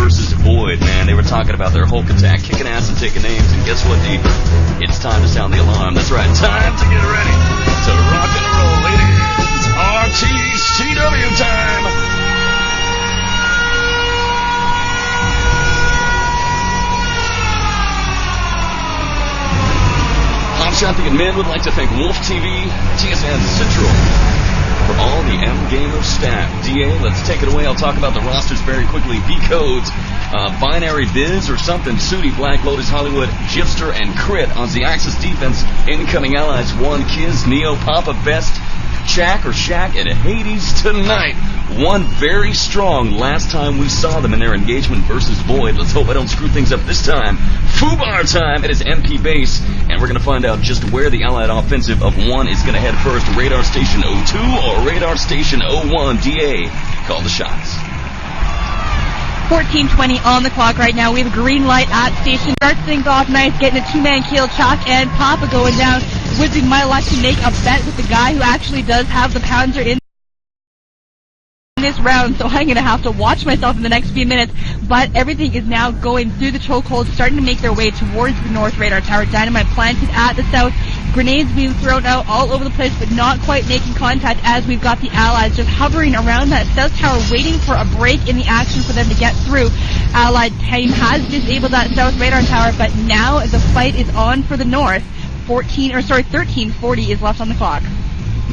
versus Void, man. They were talking about their Hulk attack, kicking ass and taking names, and guess what, D? It's time to sound the alarm. That's right, time to get ready to rock and roll, ladies. RTCW time. Hot Shot the Admin would like to thank Wolf TV, TSN Central, for all the MGamers staff. DeeAy, let's take it away. I'll talk about the rosters very quickly. Barcodes, Binary Biz or something, Sudi, Black Lotus, Hollywood, Gypster, and Crit. On the Axis defense, incoming allies, One, Kiz, Neo, Papa, Best, Shaq or Shaq, and Hades tonight. One very strong last time we saw them in their engagement versus Void. Let's hope I don't screw things up this time. Fubar time. It is MP base, and we're going to find out just where the allied offensive of One is going to head first. Radar Station 02 or Radar Station 01. DeeAy, call the shots. 14:20 on the clock right now. We have a green light at station. Starts things off nice, getting a two-man kill. Chalk and Papa going down. Would be my luck to make a bet with the guy who actually does have the Panzer in this round, so I'm going to have to watch myself in the next few minutes. But everything is now going through the chokehold, starting to make their way towards the north radar tower. Dynamite planted at the south. Grenades being thrown out all over the place, but not quite making contact, as we've got the allies just hovering around that south tower, waiting for a break in the action for them to get through. Allied team has disabled that south radar tower, but now the fight is on for the north. 13:40 is left on the clock.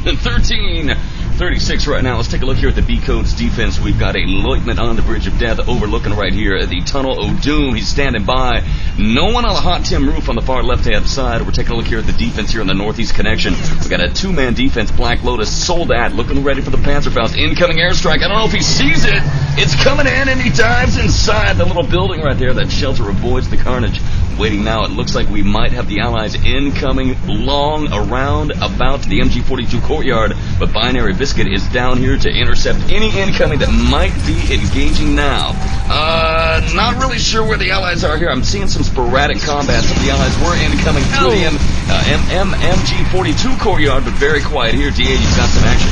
13:36 right now. Let's take a look here at the B-Code's defense. We've got a lieutenant on the Bridge of Death overlooking right here at the Tunnel of Doom. He's standing by. No one on the Hot Tim roof on the far left-hand side. We're taking a look here at the defense here on the Northeast Connection. We've got a two-man defense. Black Lotus, Soldat, looking ready for the Panzerfaust. Incoming airstrike. I don't know if he sees it. It's coming in, and he dives inside the little building right there. That shelter avoids the carnage. Waiting now, it looks like we might have the allies incoming long around about the MG42 courtyard, but Binary Biscuit is down here to intercept any incoming that might be engaging now. Not really sure where the allies are here. I'm seeing some sporadic combat. Some of the allies were incoming through the MG42 courtyard, but very quiet here. DeeAy, you've got some action.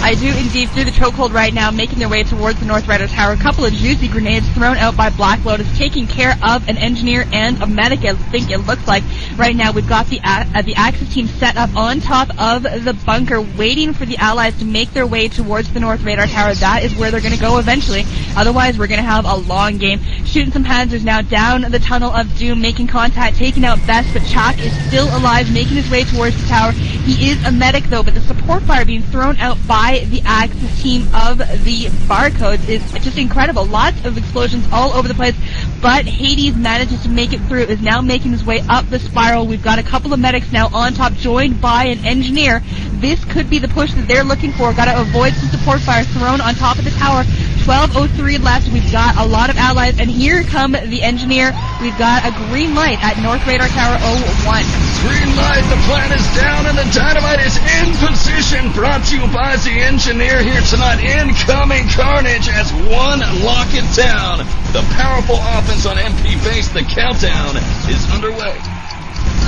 I do indeed, through the chokehold right now, making their way towards the North Radar Tower. A couple of juicy grenades thrown out by Black Lotus, taking care of an engineer and a medic, I think it looks like. Right now, we've got the Axis team set up on top of the bunker, waiting for the allies to make their way towards the North Radar Tower. That is where they're going to go eventually. Otherwise, we're going to have a long game. Shooting some Panzers now down the Tunnel of Doom, making contact, taking out Best, but Chalk is still alive, making his way towards the tower. He is a medic, though, but the support fire being thrown out by the Axis team of the Barcodes is just incredible. Lots of explosions all over the place, but Hades manages to make it through, is now making his way up the spiral. We've got a couple of medics now on top, joined by an engineer. This could be the push that they're looking for. Got to avoid some support fire thrown on top of the tower. 12:03 left. We've got a lot of allies, and here come the engineer. We've got a green light at North Radar Tower 01. Green light, the plan is down, and the dynamite is in position. Brought to you by the engineer here tonight. Incoming carnage as One lock it down. The powerful offense on MP base. The countdown is underway.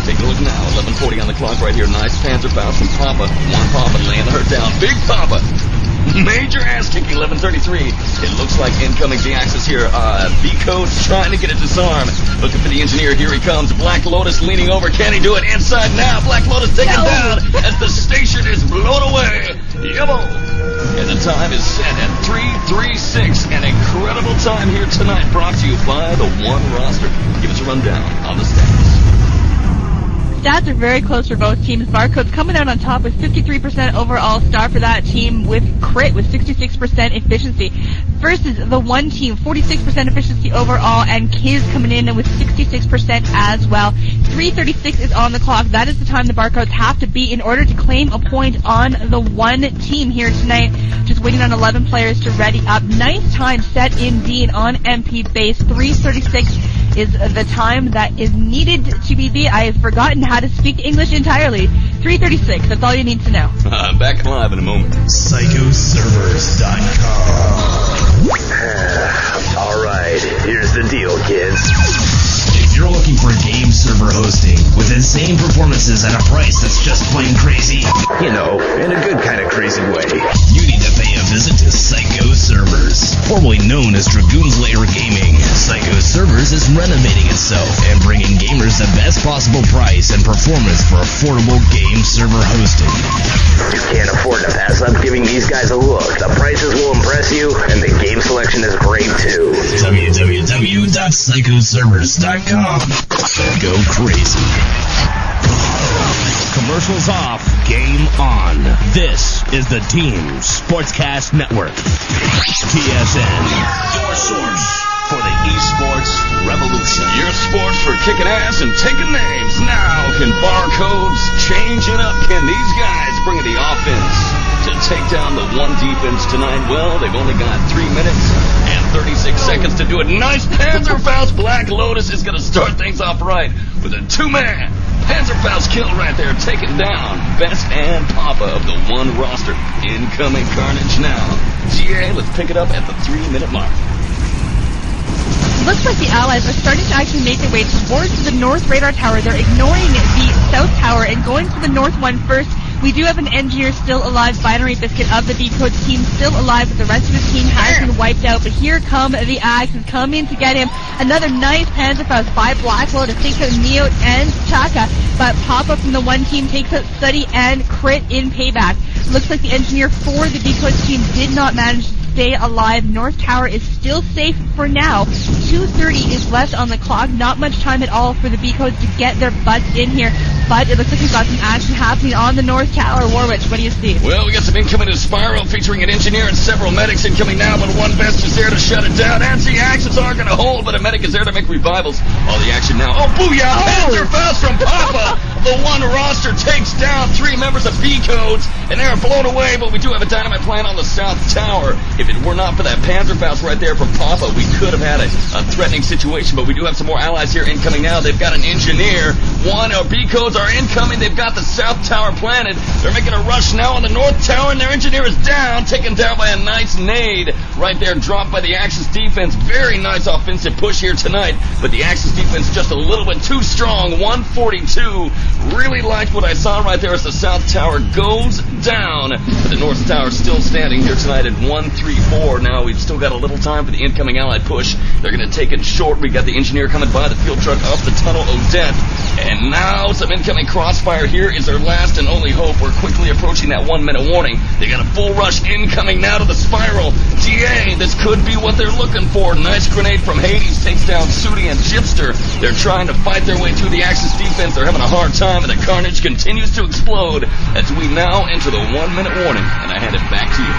Take a look now. 11:40 on the clock right here. Nice Panzerfaust from Papa. One Papa laying her down. Big Papa. Major ass kicking. 11:33. It looks like incoming D-Axis here. B-Code's trying to get it disarmed. Looking for the engineer. Here he comes. Black Lotus leaning over. Can he do it? Inside now. Black Lotus taken down as the station is blown away. Yummo. And the time is set at 3:36. An incredible time here tonight, brought to you by the One roster. Give us a rundown on the stats. Stats are very close for both teams. Barcodes coming out on top with 53% overall star for that team, with Crit with 66% efficiency. Versus the One team, 46% efficiency overall, and Kiz coming in with 66% as well. 3:36 is on the clock. That is the time the Barcodes have to beat in order to claim a point on the One team here tonight. Just waiting on 11 players to ready up. Nice time set indeed on MP base. 3:36 is the time that is needed to be beat. I have forgotten how to speak English entirely. 3:36, that's all you need to know. Back live in a moment. Psychoservers.com. Alright, here's the deal, kids. If you're looking for game server hosting with insane performances at a price that's just plain crazy, you know, in a good kind of crazy way, you need to pay a visit to Psychoservers. Servers. Formerly known as Dragoon's Lair Gaming, Psycho Servers is renovating itself and bringing gamers the best possible price and performance for affordable game server hosting. You can't afford to pass up giving these guys a look. The prices will impress you, and the game selection is great too. www.psychoservers.com. Go crazy. Commercials off, game on. This is the Team Sportscast Network. TSN, your source for the esports revolution. Your sports for kicking ass and taking names. Now can Barcodes change it up? Can these guys bring the offense to take down the one defense tonight? Well, they've only got 3 minutes and 36 seconds to do it. Nice Panzerfaust. Black Lotus is going to start things off right with a two-man Panzerfaust kill right there, taking down Best and Papa of the one roster. Incoming carnage now. DeeAy, let's pick it up at the 3-minute mark. Looks like the Allies are starting to actually make their way towards the North Radar Tower. They're ignoring the South Tower and going for the North one first. We do have an engineer still alive, Binary Biscuit of the Barcodes team still alive, but the rest of his team has been wiped out. But here come the Axes coming to get him. Another nice Panzerfaust by Black Lotus takes out Neo and Chaka, but Papa from the one team takes out Study and Crit in payback. Looks like the engineer for the Barcodes team did not manage to stay alive. North Tower is still safe for now. 2:30 is left on the clock. Not much time at all for the Barcodes to get their butts in here, but it looks like we've got some action happening on the North Tower. Warwitch, what do you see? Well, we got some incoming to Spiral featuring an engineer and several medics incoming now, but one Best is there to shut it down. And the actions are going to hold, but a medic is there to make revivals. All the action now. Oh, booyah! Panzerfaust from Papa! The one roster takes down 3 members of Barcodes, and they're blown away, but we do have a dynamite plant on the South Tower. If it were not for that Panzerfaust right there from Papa, we could have had a threatening situation, but we do have some more allies here incoming now. They've got an engineer. One of Barcodes are incoming. They've got the South Tower planted. They're making a rush now on the North Tower, and their engineer is down, taken down by a nice nade right there, dropped by the Axis defense. Very nice offensive push here tonight, but the Axis defense just a little bit too strong. 142. Really liked what I saw right there as the South Tower goes down. But the North Tower still standing here tonight at 134. Now we've still got a little time for the incoming allied push. They're going to take it short. We got the engineer coming by the field truck up the tunnel of death. And now some incoming crossfire. Here is their last and only hope. We're quickly approaching that 1 minute warning. They got a full rush incoming now to the Spiral. DeeAy, this could be what they're looking for. Nice grenade from Hades takes down Sudi and Gypster. They're trying to fight their way through the Axis defense. They're having a hard time, and the carnage continues to explode as we now enter the 1 minute warning. And I hand it back to you.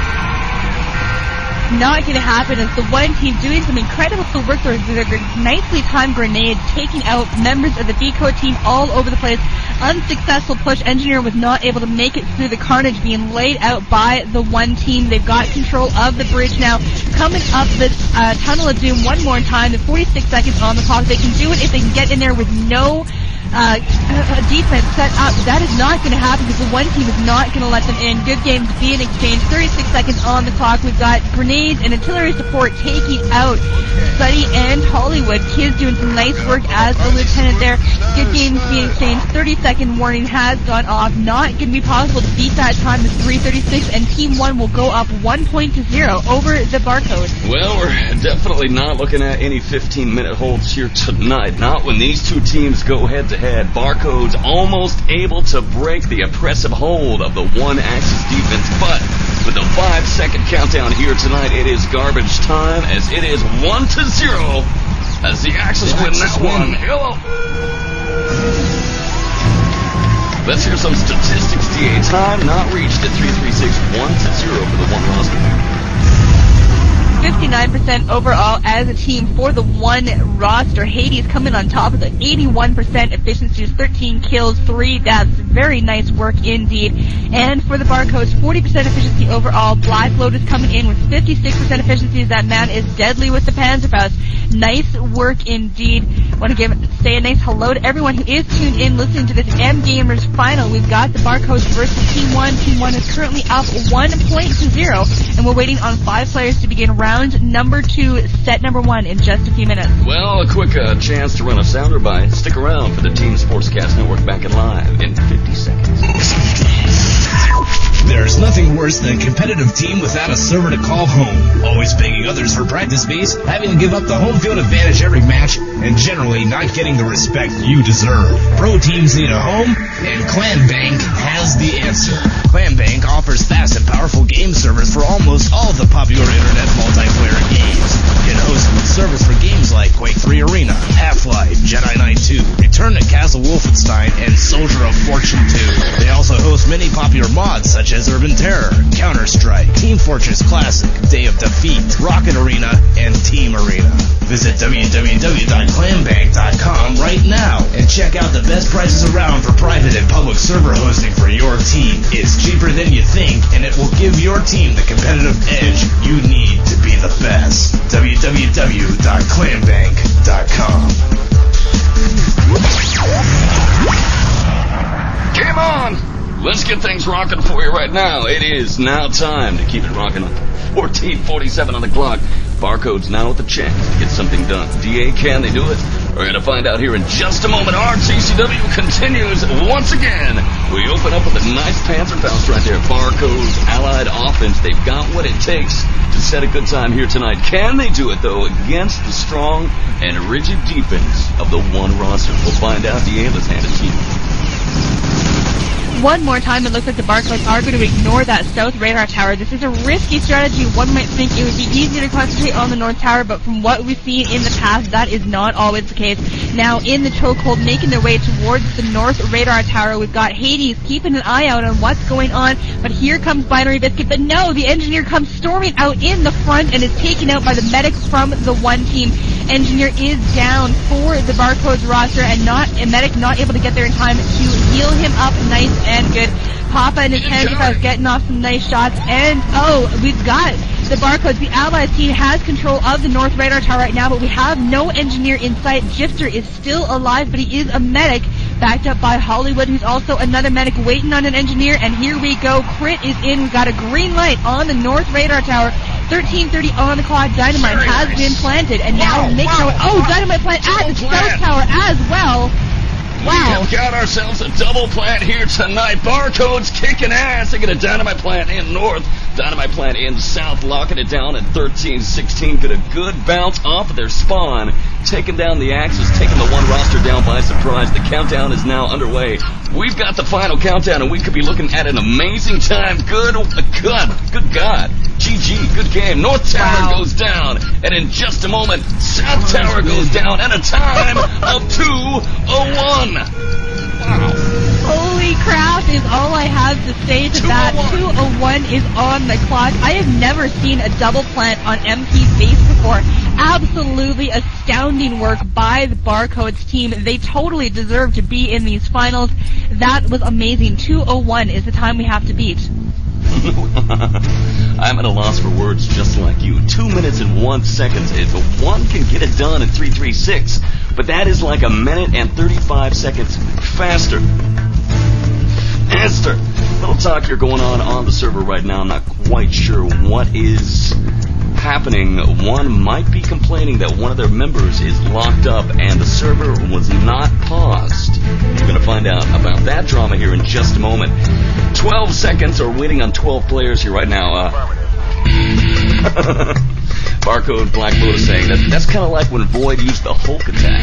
Not going to happen as the one team doing some incredible work with their nicely timed grenades, taking out members of the Barcode team all over the place. Unsuccessful push. Engineer was not able to make it through the carnage being laid out by the one team. They've got control of the bridge now. Coming up the Tunnel of Doom one more time. The 46 seconds on the clock. They can do it if they can get in there with no defense set up. That is not going to happen because the one team is not going to let them in. Good games being exchanged. 36 seconds on the clock. We've got grenades and artillery support taking out Buddy and Hollywood. Kids doing some nice work as a lieutenant there. Good games being exchanged. 30-second warning has gone off. Not going to be possible to beat that time. It's 3:36, and Team 1 will go up 1-0 over the Barcode. Well, we're definitely not looking at any 15-minute holds here tonight. Not when these two teams go head-to-head. Barcodes almost able to break the oppressive hold of the one Axis defense, but with the 5-second countdown here tonight, it is garbage time as it is 1-0 as the Axis win that one. Hello. Let's hear some statistics. DeeAy time not reached at 3:36, 1-0 for the one roster. 59% overall as a team for the one roster. Hades coming on top with an 81% efficiency, 13 kills, 3 deaths. Very nice work indeed. And for the Barcodes, 40% efficiency overall. Black Lotus coming in with 56% efficiency as that man is deadly with the Panzerfaust. Nice work indeed. Want to say a nice hello to everyone who is tuned in listening to this MGamers final. We've got the Barcodes versus Team 1. Team 1 is currently up 1-0, and we're waiting on 5 players to begin round number 2, set number 1 in just a few minutes. Well, a quick chance to run a sounder by. Stick around for the Team Sportscast Network back and live in 50 seconds. There's nothing worse than a competitive team without a server to call home, always begging others for practice space, having to give up the home field advantage every match, and generally not getting the respect you deserve. Pro teams need a home, and ClanBank has the answer. ClanBank offers fast and powerful game servers for almost all of the popular internet multiplayer games. Get hosted with servers for games like Quake 3 Arena, Half-Life, Jedi Knight 2, Return to Castle Wolfenstein, and Soldier of Fortune 2. They also host many popular mods such as Urban Terror, Counter-Strike, Team Fortress Classic, Day of Defeat, Rocket Arena, and Team Arena. Visit www.clanbank.com right now and check out the best prices around for private and public server hosting for your team. It's cheaper than you think, and it will give your team the competitive edge you need to be the best. www.clanbank.com. Game on! Let's get things rocking for you right now. It is now time to keep it rocking. 14:47 on the clock. Barcodes now with the chance to get something done. DeeAy, can they do it? We're going to find out here in just a moment. RTCW continues once again. We open up with a nice Panzer bounce right there. Barcodes, allied offense. They've got what it takes to set a good time here tonight. Can they do it, though, against the strong and rigid defense of the one roster? We'll find out. DeeAy, let's hand it to you. One more time, it looks like the Barcodes are going to ignore that south radar tower. This is a risky strategy. One might think it would be easier to concentrate on the north tower, but from what we've seen in the past, that is not always the case. Now, in the chokehold, making their way towards the north radar tower, we've got Hades keeping an eye out on what's going on, but here comes Binary Biscuit. But no, the engineer comes storming out in the front and is taken out by the medics from the one team. Engineer is down for the Barcodes roster, and medic not able to get there in time to heal him up nice and good. Papa and his hands getting off some nice shots, and we've got the Barcodes. The Allies team has control of the North Radar Tower right now, but we have no engineer in sight. Jifter is still alive, but he is a medic, backed up by Hollywood, who's also another medic waiting on an engineer, and here we go. Crit is in. We've got a green light on the North Radar Tower. 13:30 on the clock. Dynamite has been planted, and now Dynamite plant at the South Tower as well. Wow. We've got ourselves a double plant here tonight. Barcodes kicking ass. They get a dynamite plant in north, dynamite plant in south, locking it down at 13-16. Get a good bounce off of their spawn, taking down the Axis, taking the one roster down by surprise. The countdown is now underway. We've got the final countdown, and we could be looking at an amazing time. Good God. GG, good game. North Tower goes down, and in just a moment, South Tower goes down at a time of 2:01. Wow. Holy crap is all I have to say to that. 2:01 is on the clock. I have never seen a double plant on MP base before. Absolutely astounding work by the Barcodes team. They totally deserve to be in these finals. That was amazing. 2:01 is the time we have to beat. I'm at a loss for words just like you. 2 minutes and 1 second. If one can get it done in 3:36, but that is like a minute and 35 seconds faster. Little talk here going on the server right now. I'm not quite sure what is happening. One might be complaining that one of their members is locked up and the server was not paused. We're going to find out about that drama here in just a moment. 12 seconds, or waiting on 12 players here right now. Barcode Black Lotus saying that's kind of like when Void used the Hulk attack.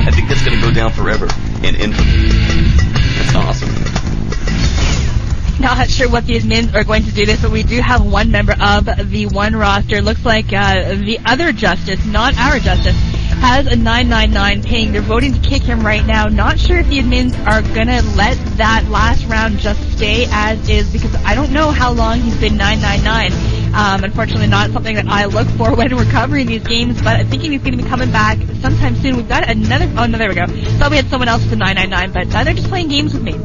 I think that's going to go down forever in infamy. That's awesome. Not sure what the admins are going to do this, but we do have one member of the one roster. Looks like the other Justice, not our Justice, has a 999 ping. They're voting to kick him right now. Not sure if the admins are going to let that last round just stay as is, because I don't know how long he's been 999. Unfortunately, not something that I look for when we're covering these games, but I'm thinking he's going to be coming back sometime soon. We've got another... Oh, no, there we go. Thought we had someone else with a 999, but they're just playing games with me.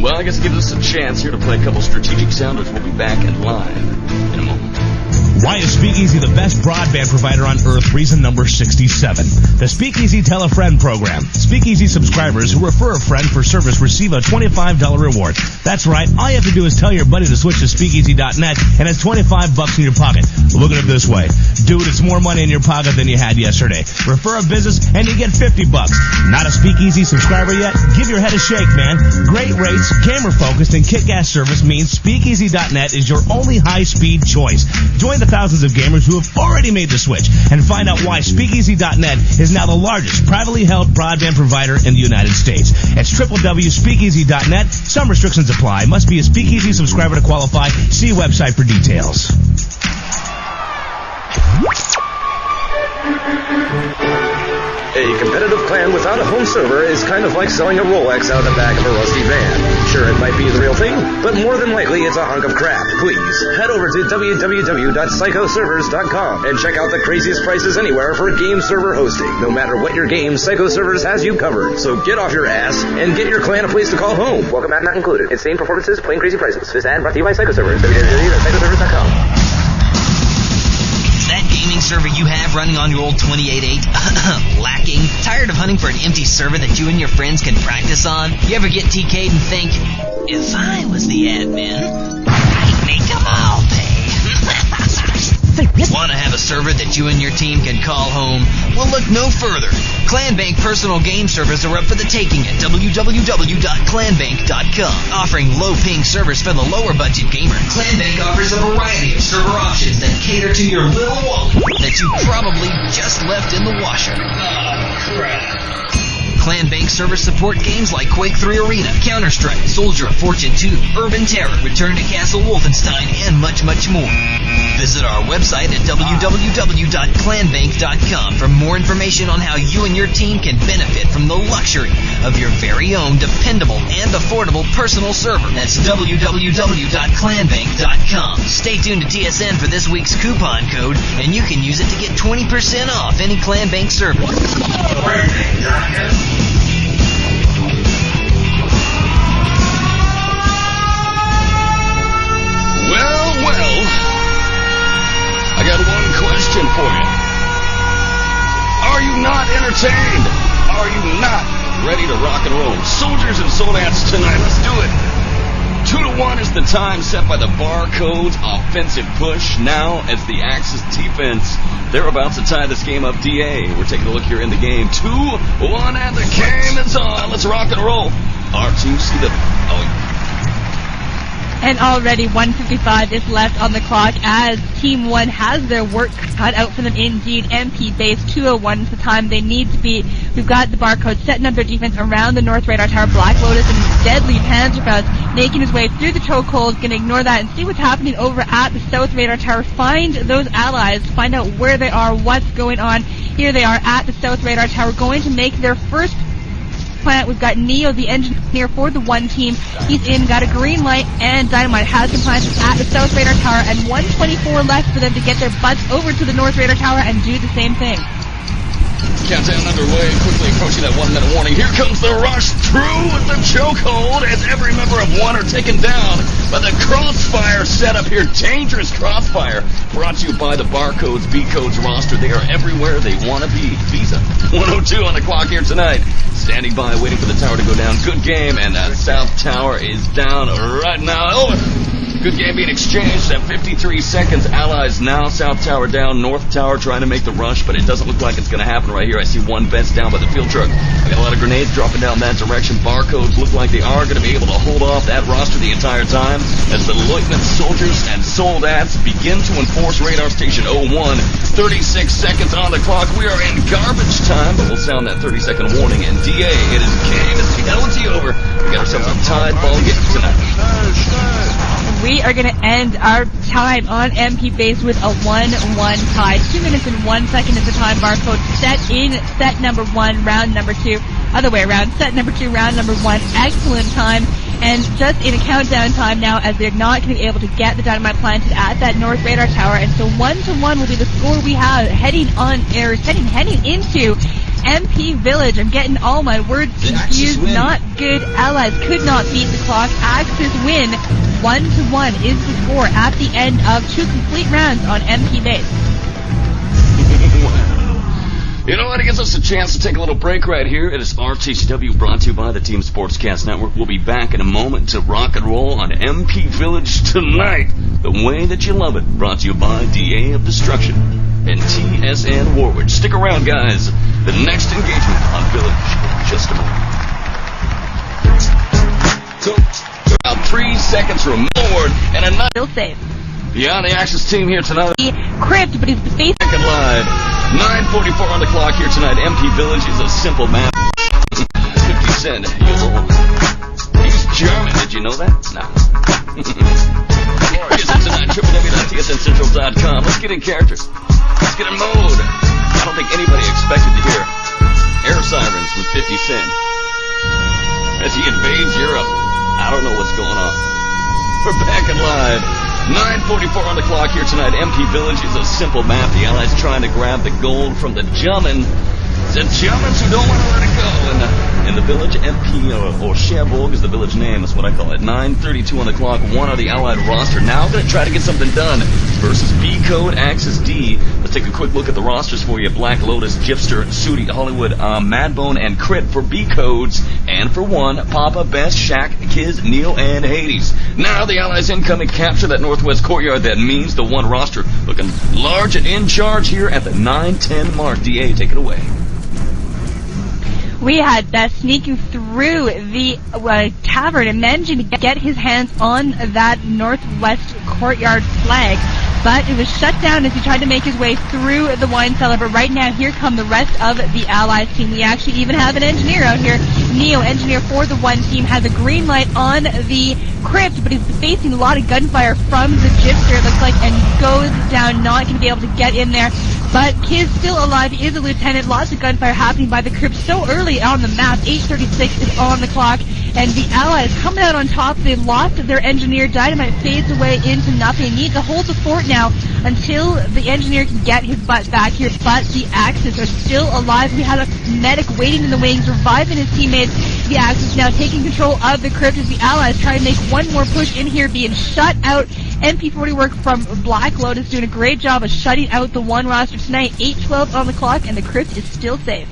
Well, I guess it gives us a chance here to play a couple strategic sounders. We'll be back and live in a moment. Why is Speakeasy the best broadband provider on Earth? Reason number 67. The Speakeasy Tell a Friend program. Speakeasy subscribers who refer a friend for service receive a $25 reward. That's right. All you have to do is tell your buddy to switch to speakeasy.net and it's $25 in your pocket. Look at it this way. Dude, it's more money in your pocket than you had yesterday. Refer a business and you get $50. Not a Speakeasy subscriber yet? Give your head a shake, man. Great rates, gamer-focused, and kick-ass service means speakeasy.net is your only high-speed choice. Join the thousands of gamers who have already made the switch and find out why speakeasy.net is now the largest privately held broadband provider in the United States. It's www.speakeasy.net. Some restrictions apply. Must be a Speakeasy subscriber to qualify. See website for details. A competitive clan without a home server is kind of like selling a Rolex out of the back of a rusty van. Sure, it might be the real thing, but more than likely it's a hunk of crap. Please, head over to www.psychoservers.com and check out the craziest prices anywhere for game server hosting. No matter what your game, Psycho Servers has you covered. So get off your ass and get your clan a place to call home. Welcome ad not included. Insane performances, plain crazy prices. This ad brought to you by Psycho Servers. www.psychoservers.com. That gaming server you have running on your old 28.8 lacking? Tired of hunting for an empty server that you and your friends can practice on? You ever get TK'd and think, if I was the admin, I'd make them all pay. Want to have a server that you and your team can call home? Well, look no further. ClanBank personal game servers are up for the taking at www.clanbank.com. Offering low-paying servers for the lower budget gamer, ClanBank offers a variety of server options that cater to your little wallet that you probably just left in the washer. Oh, crap. ClanBank servers support games like Quake 3 Arena, Counter-Strike, Soldier of Fortune 2, Urban Terror, Return to Castle Wolfenstein, and much, much more. Visit our website at www.clanbank.com for more information on how you and your team can benefit from the luxury of your very own dependable and affordable personal server. That's www.clanbank.com. Stay tuned to TSN for this week's coupon code, and you can use it to get 20% off any ClanBank server. Well, I got one question for you. Are you not entertained? Are you not ready to rock and roll? Soldiers and Soldats tonight, let's do it. 2-1 is the time set by the Barcodes offensive push. Now, as the Axis defense, they're about to tie this game up. DeeAy, we're taking a look here in the game. 2-1 and the game is on. Let's rock and roll. R2, see the... And already 1:55 is left on the clock as Team 1 has their work cut out for them indeed. MP base 2:01 is the time they need to be. We've got the Barcode setting up their defense around the North Radar Tower. Black Lotus and his deadly Panzerfaust making his way through the chokehold. Going to ignore that and see what's happening over at the South Radar Tower. Find those allies. Find out where they are, what's going on. Here they are at the South Radar Tower going to make their first plant. We've got Neo, the engineer for the one team. He's in, got a green light, and Dynamite has some plants at the South Radar Tower, and 1:24 left for them to get their butts over to the North Radar Tower and do the same thing. Countdown underway, quickly approaching that 1 minute warning. Here comes the rush through with the chokehold as every member of one are taken down by the crossfire setup here. Dangerous crossfire brought to you by the Barcodes, B-Codes roster. They are everywhere they want to be. Visa 102 on the clock here tonight. Standing by, waiting for the tower to go down. Good game, and that South Tower is down right now. Over. Good game being exchanged at 53 seconds. Allies now. South Tower down. North Tower trying to make the rush, but it doesn't look like it's going to happen right here. I see one vest down by the field truck. I got a lot of grenades dropping down that direction. Barcodes look like they are going to be able to hold off that roster the entire time as the Lieutenant Soldiers and Soldats begin to enforce radar station 01. 36 seconds on the clock. We are in garbage time, but we'll sound that 30-second warning. And DeeAy, it is game. It's finality over. We got ourselves a tied ball game tonight. We are going to end our time on MP base with a 1-1 tie. 2 minutes and 1 second is the time. Barcode set in set number 1, round number 2. Other way around, set number 2, round number 1. Excellent time. And just in a countdown time now, as they're not going to be able to get the dynamite planted at that North Radar Tower. And so 1-1 will be the score we have heading into MP Village. I'm getting all my words confused. Not good. Allies could not beat the clock. Axis win. 1-1 is the score at the end of 2 complete rounds on MP base. You know what? It gives us a chance to take a little break right here. It is RTCW, brought to you by the Team Sportscast Network. We'll be back in a moment to rock and roll on MP Village tonight. The way that you love it. Brought to you by DeeAy of Destruction and TSN Warwitch. Stick around, guys. The next engagement on Village in just a moment. So, about 3 seconds removed and a night. Still safe. Yeah, the Axis team here tonight. Crypt, but he's facing. Second live. 9:44 on the clock here tonight. MP Village is a simple map. 50 Cent. He's German. Did you know that? No. Here's it tonight. www.tsncentral.com. Let's get in characters. Let's get in mode. I don't think anybody expected to hear air sirens with 50 Cent as he invades Europe. I don't know what's going on. We're back and live. 9:44 on the clock here tonight. MP Village is a simple map. The Allies trying to grab the gold from the Germans. The Germans who don't want to let it go. And the village, MP, or Cherbourg is the village name. That's what I call it. 9:32 on the clock. One of the Allied roster. Now going to try to get something done versus B-Code, Axis D. Let's take a quick look at the rosters for you. Black Lotus, Gypster, Sudi, Hollywood, Madbone, and Crit for B-Codes. And for one, Papa, Best, Shaq, Kiz, Neo, and Hades. Now the Allies incoming capture that northwest courtyard. That means the one roster looking large and in charge here at the 9:10 mark. DeeAy, take it away. We had sneaking through the tavern and managing to get his hands on that northwest courtyard flag. But it was shut down as he tried to make his way through the wine cellar. But right now, here come the rest of the Allies team. We actually even have an engineer out here. Neo, engineer for the one team, has a green light on the crypt, but he's facing a lot of gunfire from the Gypster, it looks like, and goes down, not going to be able to get in there. But Kiz still alive, he is a lieutenant. Lots of gunfire happening by the crypt so early on the map. 8:36 is on the clock. And the Allies coming out on top. They lost their engineer. Dynamite fades away into nothing. Need to hold the fort now until the engineer can get his butt back here. But the Axis are still alive. We have a medic waiting in the wings, reviving his teammates. The Axis now taking control of the crypt as the Allies try to make one more push in here, being shut out. MP40 work from Black Lotus doing a great job of shutting out the one roster tonight. 8:12 on the clock, and the crypt is still safe.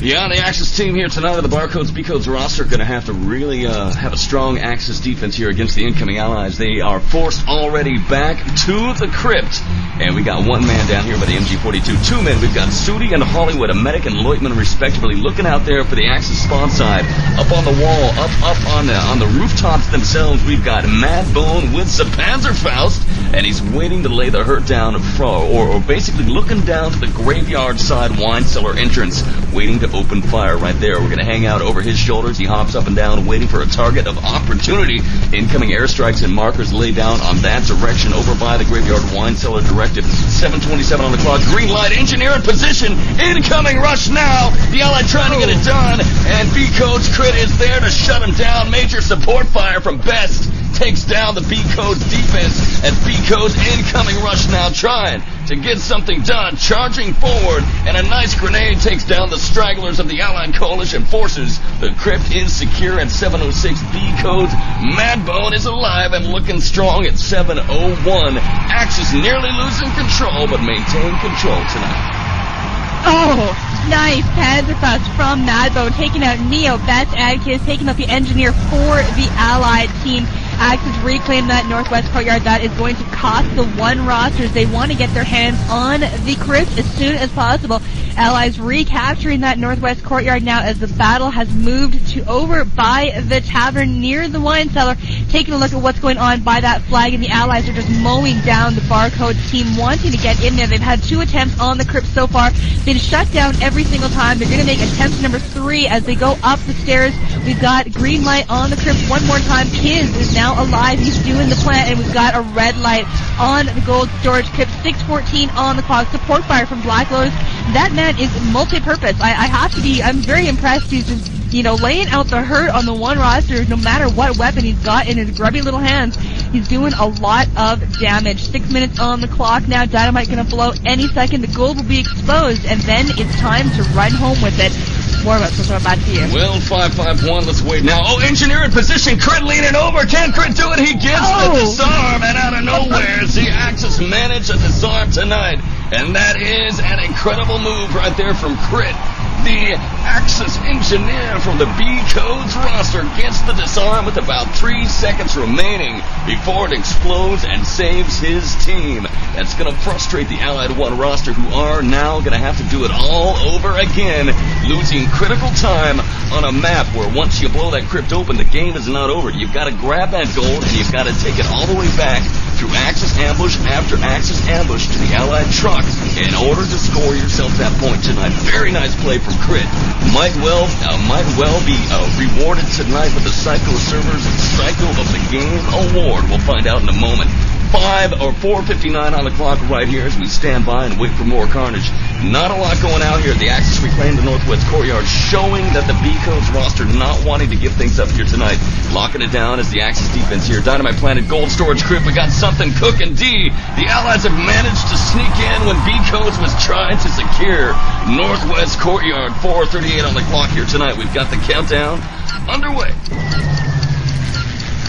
Yeah, the Axis team here tonight of the Barcodes, B-Codes roster are going to have to really have a strong Axis defense here against the incoming Allies. They are forced already back to the crypt. And we got one man down here by the MG42. 2 men. We've got Sudi and Hollywood, a medic and Leutman respectively, looking out there for the Axis spawn side. Up on the wall, up on the rooftops themselves, we've got Madbone with the Panzerfaust, and he's waiting to lay the hurt down, or basically looking down to the graveyard side wine cellar entrance, waiting to open fire right there. We're going to hang out over his shoulders. He hops up and down, waiting for a target of opportunity. Incoming airstrikes and markers laid down on that direction over by the graveyard wine cellar directive. 7:27 on the clock. Green light. Engineer in position. Incoming rush now. The Allied trying to get it done. And B-Code's Crit is there to shut him down. Major support fire from Best takes down the B-Code's defense. And B-Code's incoming rush now trying to get something done. Charging forward. And a nice grenade takes down the stragglers of the Allied coalition forces. The crypt is secure at 7:06. B-Code's Madbone is alive and looking strong at 7:01. Axis nearly losing control, but maintain control tonight. Oh, nice Panzerfaust from Madbone, taking out Neo, Best, Kiz, taking out the engineer for the Allied team. Axis reclaim that northwest courtyard. That is going to cost the one rosters. They want to get their hands on the crypt as soon as possible. Allies recapturing that northwest courtyard now as the battle has moved to over by the tavern near the wine cellar. Taking a look at what's going on by that flag, and the Allies are just mowing down the Barcodes team, wanting to get in there. They've had 2 attempts on the crypt so far, been shut down every single time. They're going to make attempt number 3 as they go up the stairs. We've got green light on the crypt one more time. Kiz is now alive. He's doing the plant, and we've got a red light on the gold storage crypt. 6:14 on the clock. Support fire from Black Lotus. That man is multi-purpose. I'm very impressed. He's just, laying out the hurt on the one roster, no matter what weapon he's got in his grubby little hands. He's doing a lot of damage. 6 minutes on the clock now. Dynamite going to blow any second. The gold will be exposed, and then it's time to run home with it. Warwitch, we'll throw it back to you. Well, 551, let's wait now. Oh, Engineer in position. Crit leaning over. Can Crit do it? He gets the disarm, and out of nowhere, the Axis managed to disarm tonight. And that is an incredible move right there from Crit. The Axis Engineer from the B-Codes roster gets the disarm with about 3 seconds remaining before it explodes and saves his team. That's going to frustrate the Allied 1 roster, who are now going to have to do it all over again, losing critical time on a map where once you blow that crypt open, the game is not over. You've got to grab that gold, and you've got to take it all the way back through Axis ambush after Axis ambush to the Allied truck in order to score yourself that point tonight. Very nice play from Crit. Might well be rewarded tonight with the Psycho Servers Psycho of the Game Award. We'll find out in a moment. 4:59 on the clock right here as we stand by and wait for more carnage. Not a lot going out here. The Axis reclaimed the Northwest Courtyard, showing that the B-Codes roster not wanting to give things up here tonight. Locking it down as the Axis defense here. Dynamite planted, gold storage crypt. We got something cooking. D. The Allies have managed to sneak in when B-Codes was trying to secure Northwest Courtyard. 4:38 on the clock here tonight. We've got the countdown underway.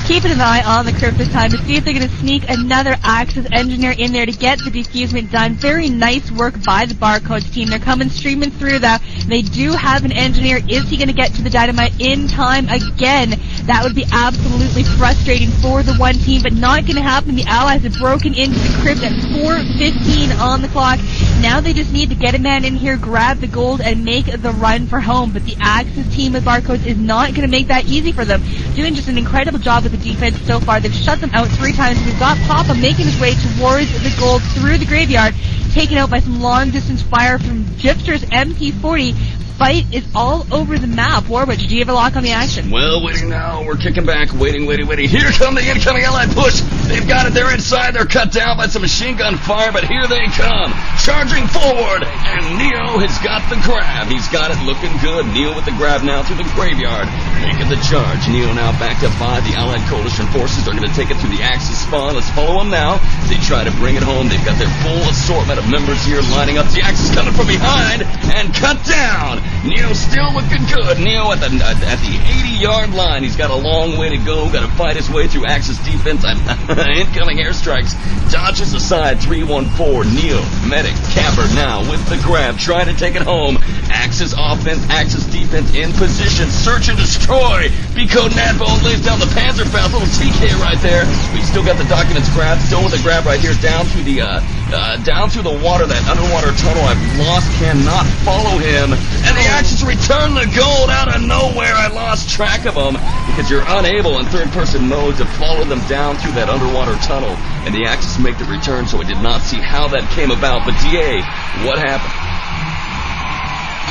Keeping an eye on the crypt this time to see if they're going to sneak another Axis Engineer in there to get the defusement done. Very nice work by the Barcodes team. They're coming streaming through that. They do have an Engineer. Is he going to get to the Dynamite in time again? That would be absolutely frustrating for the one team, but not going to happen. The Allies have broken into the crypt at 4:15 on the clock. Now they just need to get a man in here, grab the gold, and make the run for home. But the Axis team with Barcodes is not going to make that easy for them. Doing just an incredible job with the defense so far. They've shut them out 3 times. We've got Papa making his way towards the gold through the graveyard, taken out by some long-distance fire from Gypster's MP40. Fight is all over the map. Warwitch, do you have a lock on the action? Well, waiting now. We're kicking back. Waiting. Here come the incoming Allied push. They've got it. They're inside. They're cut down by some machine gun fire, but here they come. Charging forward, and Neo has got the grab. He's got it looking good. Neo with the grab now through the graveyard. Making the charge. Neo now backed up by the Allied Coalition forces. They're going to take it through the Axis spawn. Let's follow them now. They try to bring it home. They've got their full assortment of members here lining up. The Axis coming from behind and cut down. Neo still looking good. Neo at the 80-yard line. He's got a long way to go. Got to fight his way through Axis defense. Incoming airstrikes. Dodges aside. 314. Neo, medic, Camper now with the grab. Trying to take it home. Axis offense, Axis defense in position. Search and destroy. B-Code Nadbone lays down the Panzerfaust. Little TK right there. We still got the documents grabbed. Still with the grab right here. Down through the water. That underwater tunnel I've lost. Cannot follow him. And the Axis return the gold out of nowhere. I lost track of them because you're unable in third-person mode to follow them down through that underwater tunnel. And the Axis make the return, so I did not see how that came about. But DeeAy, what happened?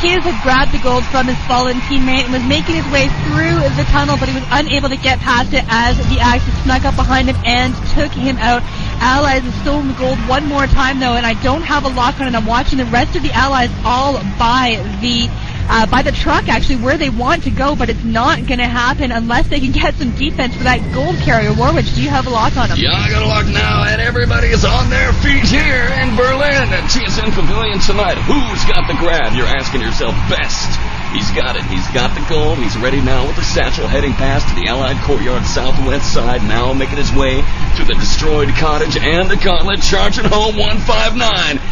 Hughes had grabbed the gold from his fallen teammate and was making his way through the tunnel, but he was unable to get past it as the Axis snuck up behind him and took him out. Allies have stolen the gold one more time, though, and I don't have a lock on it. I'm watching the rest of the Allies all by the truck, actually, where they want to go, but it's not going to happen unless they can get some defense for that gold carrier. Warwitch, do you have a lock on them? Yeah, I got a lock now, and everybody is on their feet here in Berlin at TSN Pavilion tonight. Who's got the grab? You're asking yourself. Best. He's got it. He's got the gold. He's ready now with the satchel, heading past to the Allied Courtyard southwest side, now making his way to the destroyed cottage and the gauntlet, charging home 159.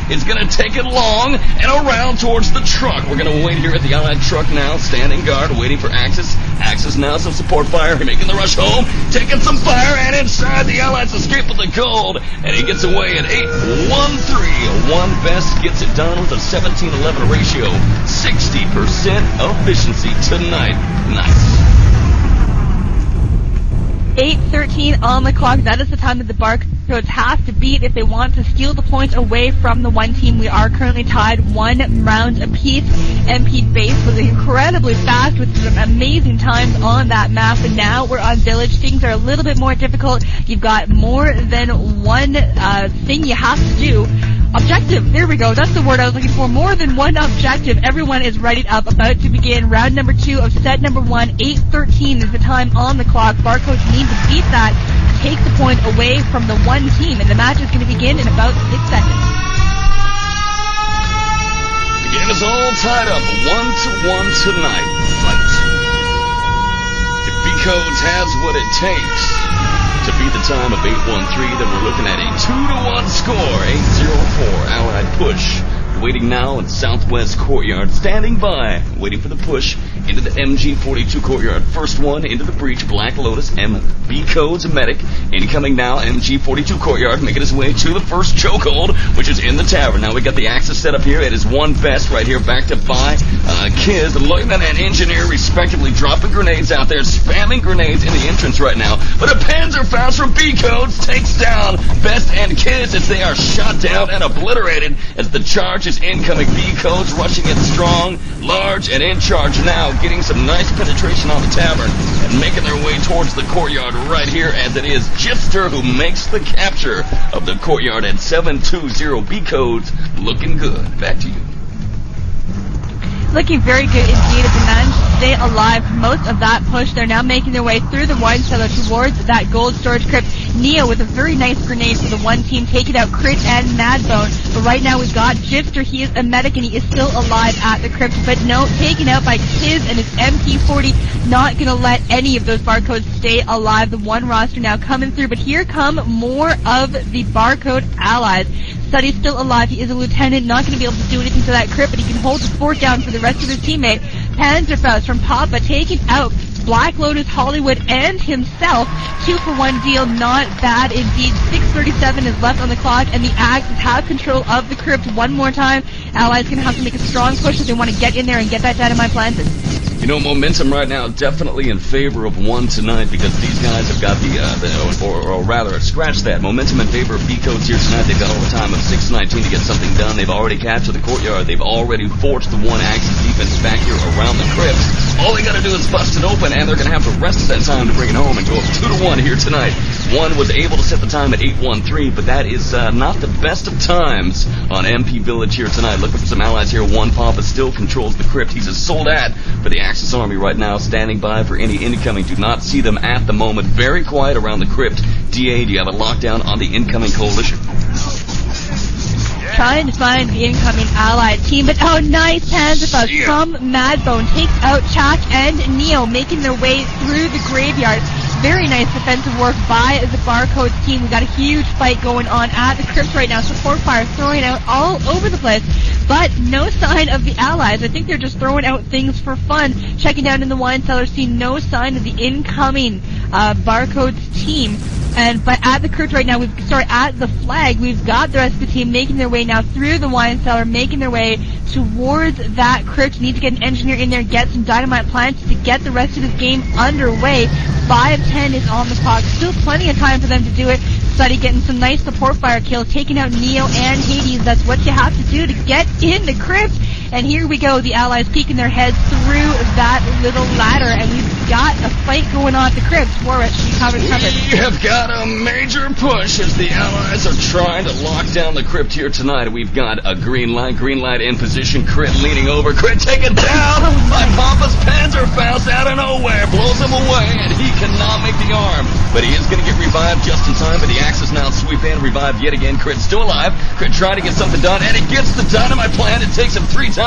It's going to take it long and around towards the truck. We're going to wait here at the Allied truck now, standing guard, waiting for Axis. Axis now, some support fire, making the rush home, taking some fire, and inside the Allies escape with the gold, and he gets away at 8-1-3. One Best gets it done with a 17-11 ratio, 60% efficiency tonight. Nice. 8:13 on the clock. That is the time that the Barcodes have to beat if they want to steal the points away from the one team. We are currently tied 1 round apiece. MP Base was incredibly fast with some amazing times on that map, and now we're on Village. Things are a little bit more difficult. You've got more than one thing you have to do. Objective, there we go, that's the word I was looking for. More than one objective. Everyone is readied up, about to begin round number 2 of set number 1. 8:13 is the time on the clock. Barcodes need to beat that takes the point away from the one team, and the match is going to begin in about 6 seconds. The game is all tied up 1-1 tonight. Fight. If Barcodes has what it takes to beat the time of 8-1-3, then we're looking at a 2-1 score. 8-0-4 Allied push. Waiting now in Southwest Courtyard, standing by, waiting for the push into the MG42 Courtyard. First one into the breach, Black Lotus, Barcodes medic. Incoming now, MG42 Courtyard, making his way to the first chokehold, which is in the tavern. Now we got the axis set up here. It is one best right here, backed up by Kiz, Lieutenant and Engineer, respectively, dropping grenades out there, spamming grenades in the entrance right now. But a Panzerfaust from Barcodes takes down Best and Kiz as they are shot down and obliterated as the charge is incoming. Barcodes rushing it strong, large, and in charge now, getting some nice penetration on the tavern and making their way towards the courtyard right here, as it is Jipster who makes the capture of the courtyard at 7-2-0. Barcodes looking good. Back to you. Looking very good indeed as the managed to stay alive for most of that push. They're now making their way through the wine cellar towards that gold storage crypt. Neo with a very nice grenade for the one team, taking out Crit and Madbone. But right now we've got Jipster. He is a medic and he is still alive at the crypt. But no, taken out by Kiz and his MP40. Not going to let any of those Barcodes stay alive. The one roster now coming through. But here come more of the Barcode allies. Suddy's still alive. He is a lieutenant, not going to be able to do anything to that crypt, but he can hold the fort down for the rest of his teammate. Panzerfaust from Papa taking out Black Lotus, Hollywood, and himself. 2-for-1 deal, not bad indeed. 6:37 is left on the clock, and the Axes have control of the crypt one more time. Allies going to have to make a strong push if they want to get in there and get that dynamite planted. You know, momentum right now definitely in favor of one tonight, because these guys have got or rather, scratch that. Momentum in favor of Barcodes here tonight. They've got all the time of 6:19 to get something done. They've already captured the courtyard. They've already forced the one Axis defense back here around the crypt. All they got to do is bust it open, and they're going to have the rest of that time to bring it home and go up 2-1 here tonight. One was able to set the time at 8-1-3, but that is not the best of times on MP Village here tonight. Looking for some allies here. One Papa still controls the crypt. He's a soldat for the Axis Army right now, standing by for any incoming. Do not see them at the moment. Very quiet around the crypt. DeeAy, do you have a lockdown on the incoming coalition? Trying to find the incoming allied team, but oh, nice Panzerfaust from Madbone takes out Chak and Neo, making their way through the graveyard. Very nice defensive work by the Barcodes team. We got a huge fight going on at the crypt right now. Support fire throwing out all over the place, but no sign of the allies. I think they're just throwing out things for fun. Checking down in the wine cellar, see no sign of the incoming Barcodes team. But at the crypt right now, at the flag, we've got the rest of the team making their way now through the wine cellar, making their way towards that crypt. Need to get an engineer in there, get some dynamite plants to get the rest of this game underway. 5:10 is on the clock. Still plenty of time for them to do it. Suddy getting some nice support fire kills, taking out Neo and Hades. That's what you have to do to get in the crypt. And here we go, the allies peeking their heads through that little ladder, and we've got a fight going on at the crypt. Warwitch, you covered. We have got a major push as the allies are trying to lock down the crypt here tonight. We've got a green light in position. Crit leaning over, Crit taken down by Papa's Panzerfaust out of nowhere, blows him away, and he cannot make the arm. But he is going to get revived just in time, but the Axis now sweep in, revive yet again. Crit still alive. Crit trying to get something done, and it gets the dynamite plant. It takes him 3 times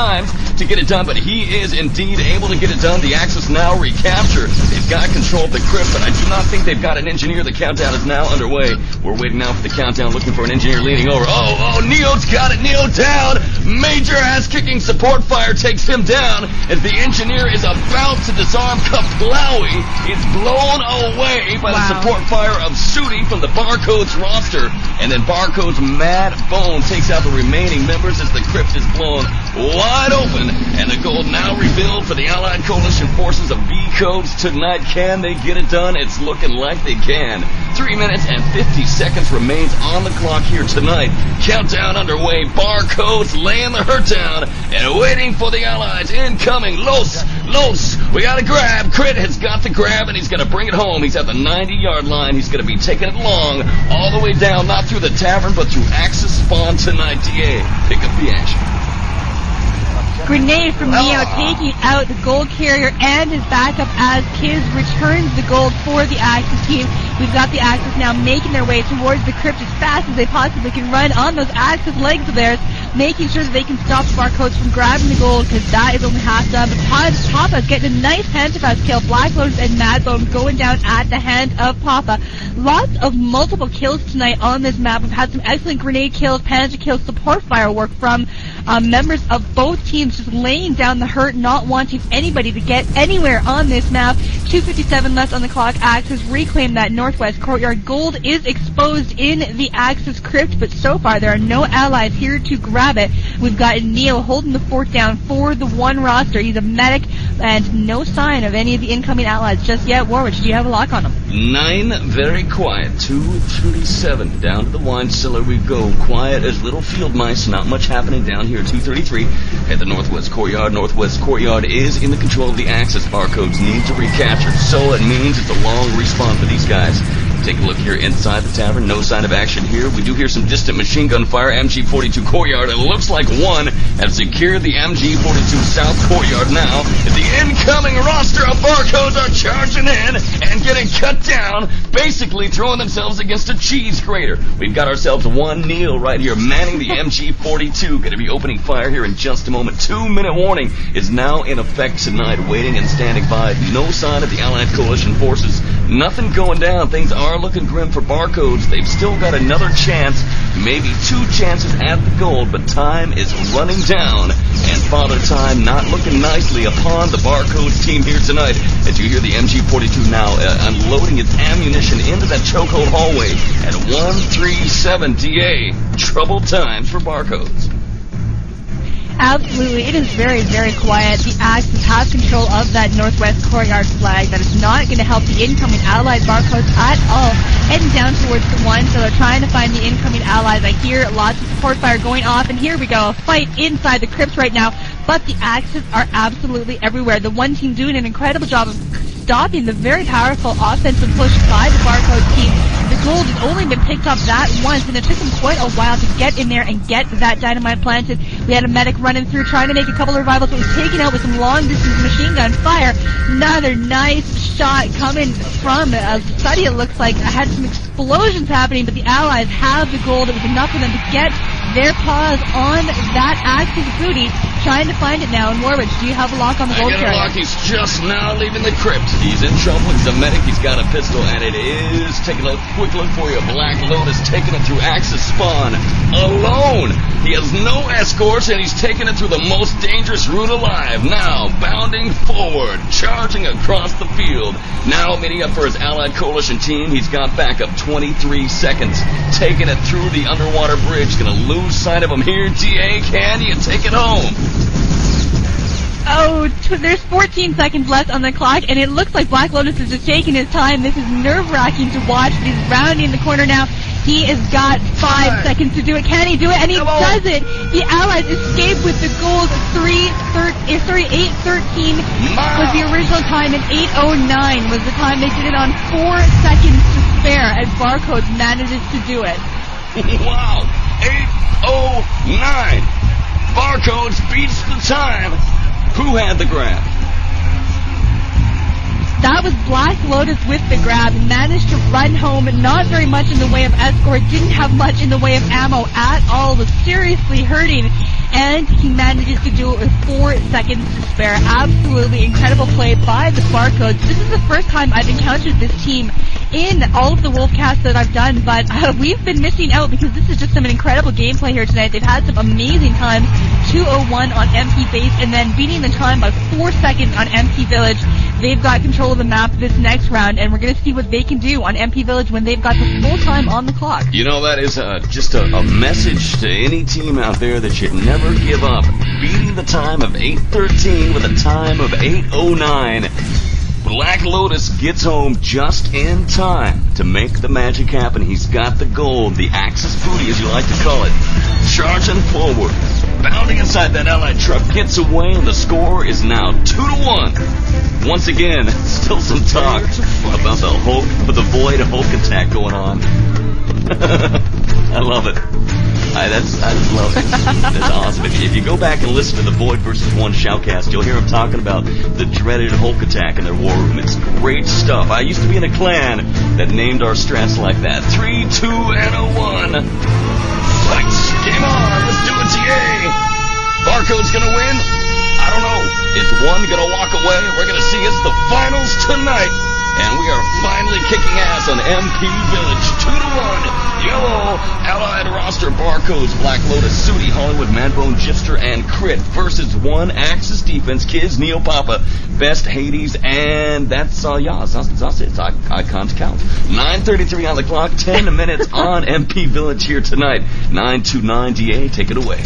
to get it done, but he is indeed able to get it done. The Axis now recaptured. They've got control of the crypt, but I do not think they've got an engineer. The countdown is now underway. We're waiting now for the countdown, looking for an engineer leaning over. Oh, Neo's got it. Neo down. Major ass-kicking support fire takes him down as the engineer is about to disarm Kaplawi. It's blown away by the support fire of Sudi from the Barcodes roster, and then Barcodes Madbone takes out the remaining members as the crypt is blown wide open, and the gold now revealed for the Allied Coalition forces of Barcodes tonight. Can they get it done? It's looking like they can. 3 minutes and 50 seconds remains on the clock here tonight. Countdown underway. Barcodes laying the hurt down and waiting for the Allies. Incoming. Los. We got a grab. Crit has got the grab, and he's going to bring it home. He's at the 90-yard line. He's going to be taking it long all the way down, not through the tavern, but through Axis spawn tonight. DeeAy, pick up the action. Grenade from Neo taking out the gold carrier and his backup as Kiz returns the gold for the Axis team. We've got the Axis now making their way towards the crypt as fast as they possibly can run on those Axis legs of theirs, making sure that they can stop the Barcodes from grabbing the gold, because that is only half done. But Papa's getting a nice hand-to-fast kill. Black Lotus and Madbone going down at the hand of Papa. Lots of multiple kills tonight on this map. We've had some excellent grenade kills, Panache kills, support firework from members of both teams, just laying down the hurt, not wanting anybody to get anywhere on this map. 2:57 left on the clock. Axis reclaim that northwest courtyard. Gold is exposed in the Axis crypt, but so far there are no allies here to grab it. We've got Neo holding the fort down for the one roster. He's a medic, and no sign of any of the incoming allies just yet. Warwitch, do you have a lock on him? 9, very quiet. 2:37, down to the wine cellar we go. Quiet as little field mice, not much happening down here. 2:33 at the northwest courtyard. Northwest courtyard is in the control of the Axis. Barcodes need to recapture, so it means it's a long respawn for these guys. Take a look here inside the tavern. No sign of action here. We do hear some distant machine gun fire. MG42 courtyard. It looks like one have secured the MG42 south courtyard now. The incoming roster of Barcodes are charging in and getting cut down, basically throwing themselves against a cheese grater. We've got ourselves one Neil right here manning the MG42. Going to be opening fire here in just a moment. 2-minute warning is now in effect tonight. Waiting and standing by. No sign of the Allied Coalition forces. Nothing going down. Things are looking grim for Barcodes. They've still got another chance, maybe 2 chances at the gold, but time is running down, and Father Time not looking nicely upon the Barcodes team here tonight. As you hear the MG42 now unloading its ammunition into that chokehold hallway at 137 DeeAy. Troubled times for Barcodes. Absolutely. It is very, very quiet. The Axis have control of that northwest courtyard flag. That is not going to help the incoming allied Barcodes at all. Heading down towards the one, so they're trying to find the incoming allies. I hear lots of support fire going off, and here we go. A fight inside the crypts right now, but the Axis are absolutely everywhere. The one team doing an incredible job of stopping the very powerful offensive push by the Barcodes team. The gold has only been picked up that once, and it took them quite a while to get in there and get that dynamite planted. We had a medic running through trying to make a couple of revivals, but was taken out with some long-distance machine gun fire. Another nice shot coming from Study, it looks like. I had some explosions happening, but the Allies have the gold. It was enough for them to get their paws on that Axis booty, trying to find it now. And Warwitch, do you have a lock on the gold I got a carrier? lock. He's just now leaving the crypt. He's in trouble. He's a medic. He's got a pistol, and it is, take a quick look for you. Black Lotus taking it through Axis spawn alone. He has no escorts, and he's taking it through the most dangerous route alive. Now, bounding forward, charging across the field. Now, meeting up for his Allied Coalition team. He's got backup 23 seconds. Taking it through the underwater bridge. Gonna lose sight of him here. DeeAy, can you take it home? Oh, there's 14 seconds left on the clock, and it looks like Black Lotus is just taking his time. This is nerve-wracking to watch. He's rounding the corner now. He has got 5 seconds to do it. Can he do it? And he does it. The Allies escape with the gold. 8:13 was the original time, and 8:09 was the time they did it on 4 seconds to spare, and Barcodes manages to do it. Wow, 8:09. Barcodes beats the time. Who had the grab? That was Black Lotus with the grab. Managed to run home, not very much in the way of escort, didn't have much in the way of ammo at all, was seriously hurting, and he manages to do it with 4 seconds to spare. Absolutely incredible play by the Barcodes. This is the first time I've encountered this team in all of the Wolfcasts that I've done, but we've been missing out because this is just some incredible gameplay here tonight. They've had some amazing times. 2:01 on MP base, and then beating the time by 4 seconds on MP Village. They've got control of the map this next round, and we're going to see what they can do on MP Village when they've got the full time on the clock. You know, that is just a message to any team out there that you never give up. Beating the time of 8:13 with a time of 8:09. Black Lotus gets home just in time to make the magic happen. He's got the gold, the Axis booty, as you like to call it. Charging forward, bounding inside that Allied truck, gets away, and the score is now 2-1. Once again, still some talk about the Void Hulk attack going on. I love it. I love it. That's awesome. If you go back and listen to the Void vs. One Shoutcast, you'll hear him talking about the dreaded Hulk attack in their war room. It's great stuff. I used to be in a clan that named our strats like that. 3, 2, and a 1. Lights, game on. Let's do it, DeeAy. Barcode's gonna win? I don't know. Is one gonna walk away? We're gonna see. It's the finals tonight. And we are finally kicking ass on MP Village. 2-1. Yellow. Allied roster Barcodes, Black Lotus, Sudi, Hollywood, Madbone, Gifster, and Crit versus one Axis defense. Kids, Neo Papa, Best, Hades, and that's Yaz. That's it. I can't count. 9:33 on the clock. 10 minutes on MP Village here tonight. 929 DeeAy. Take it away.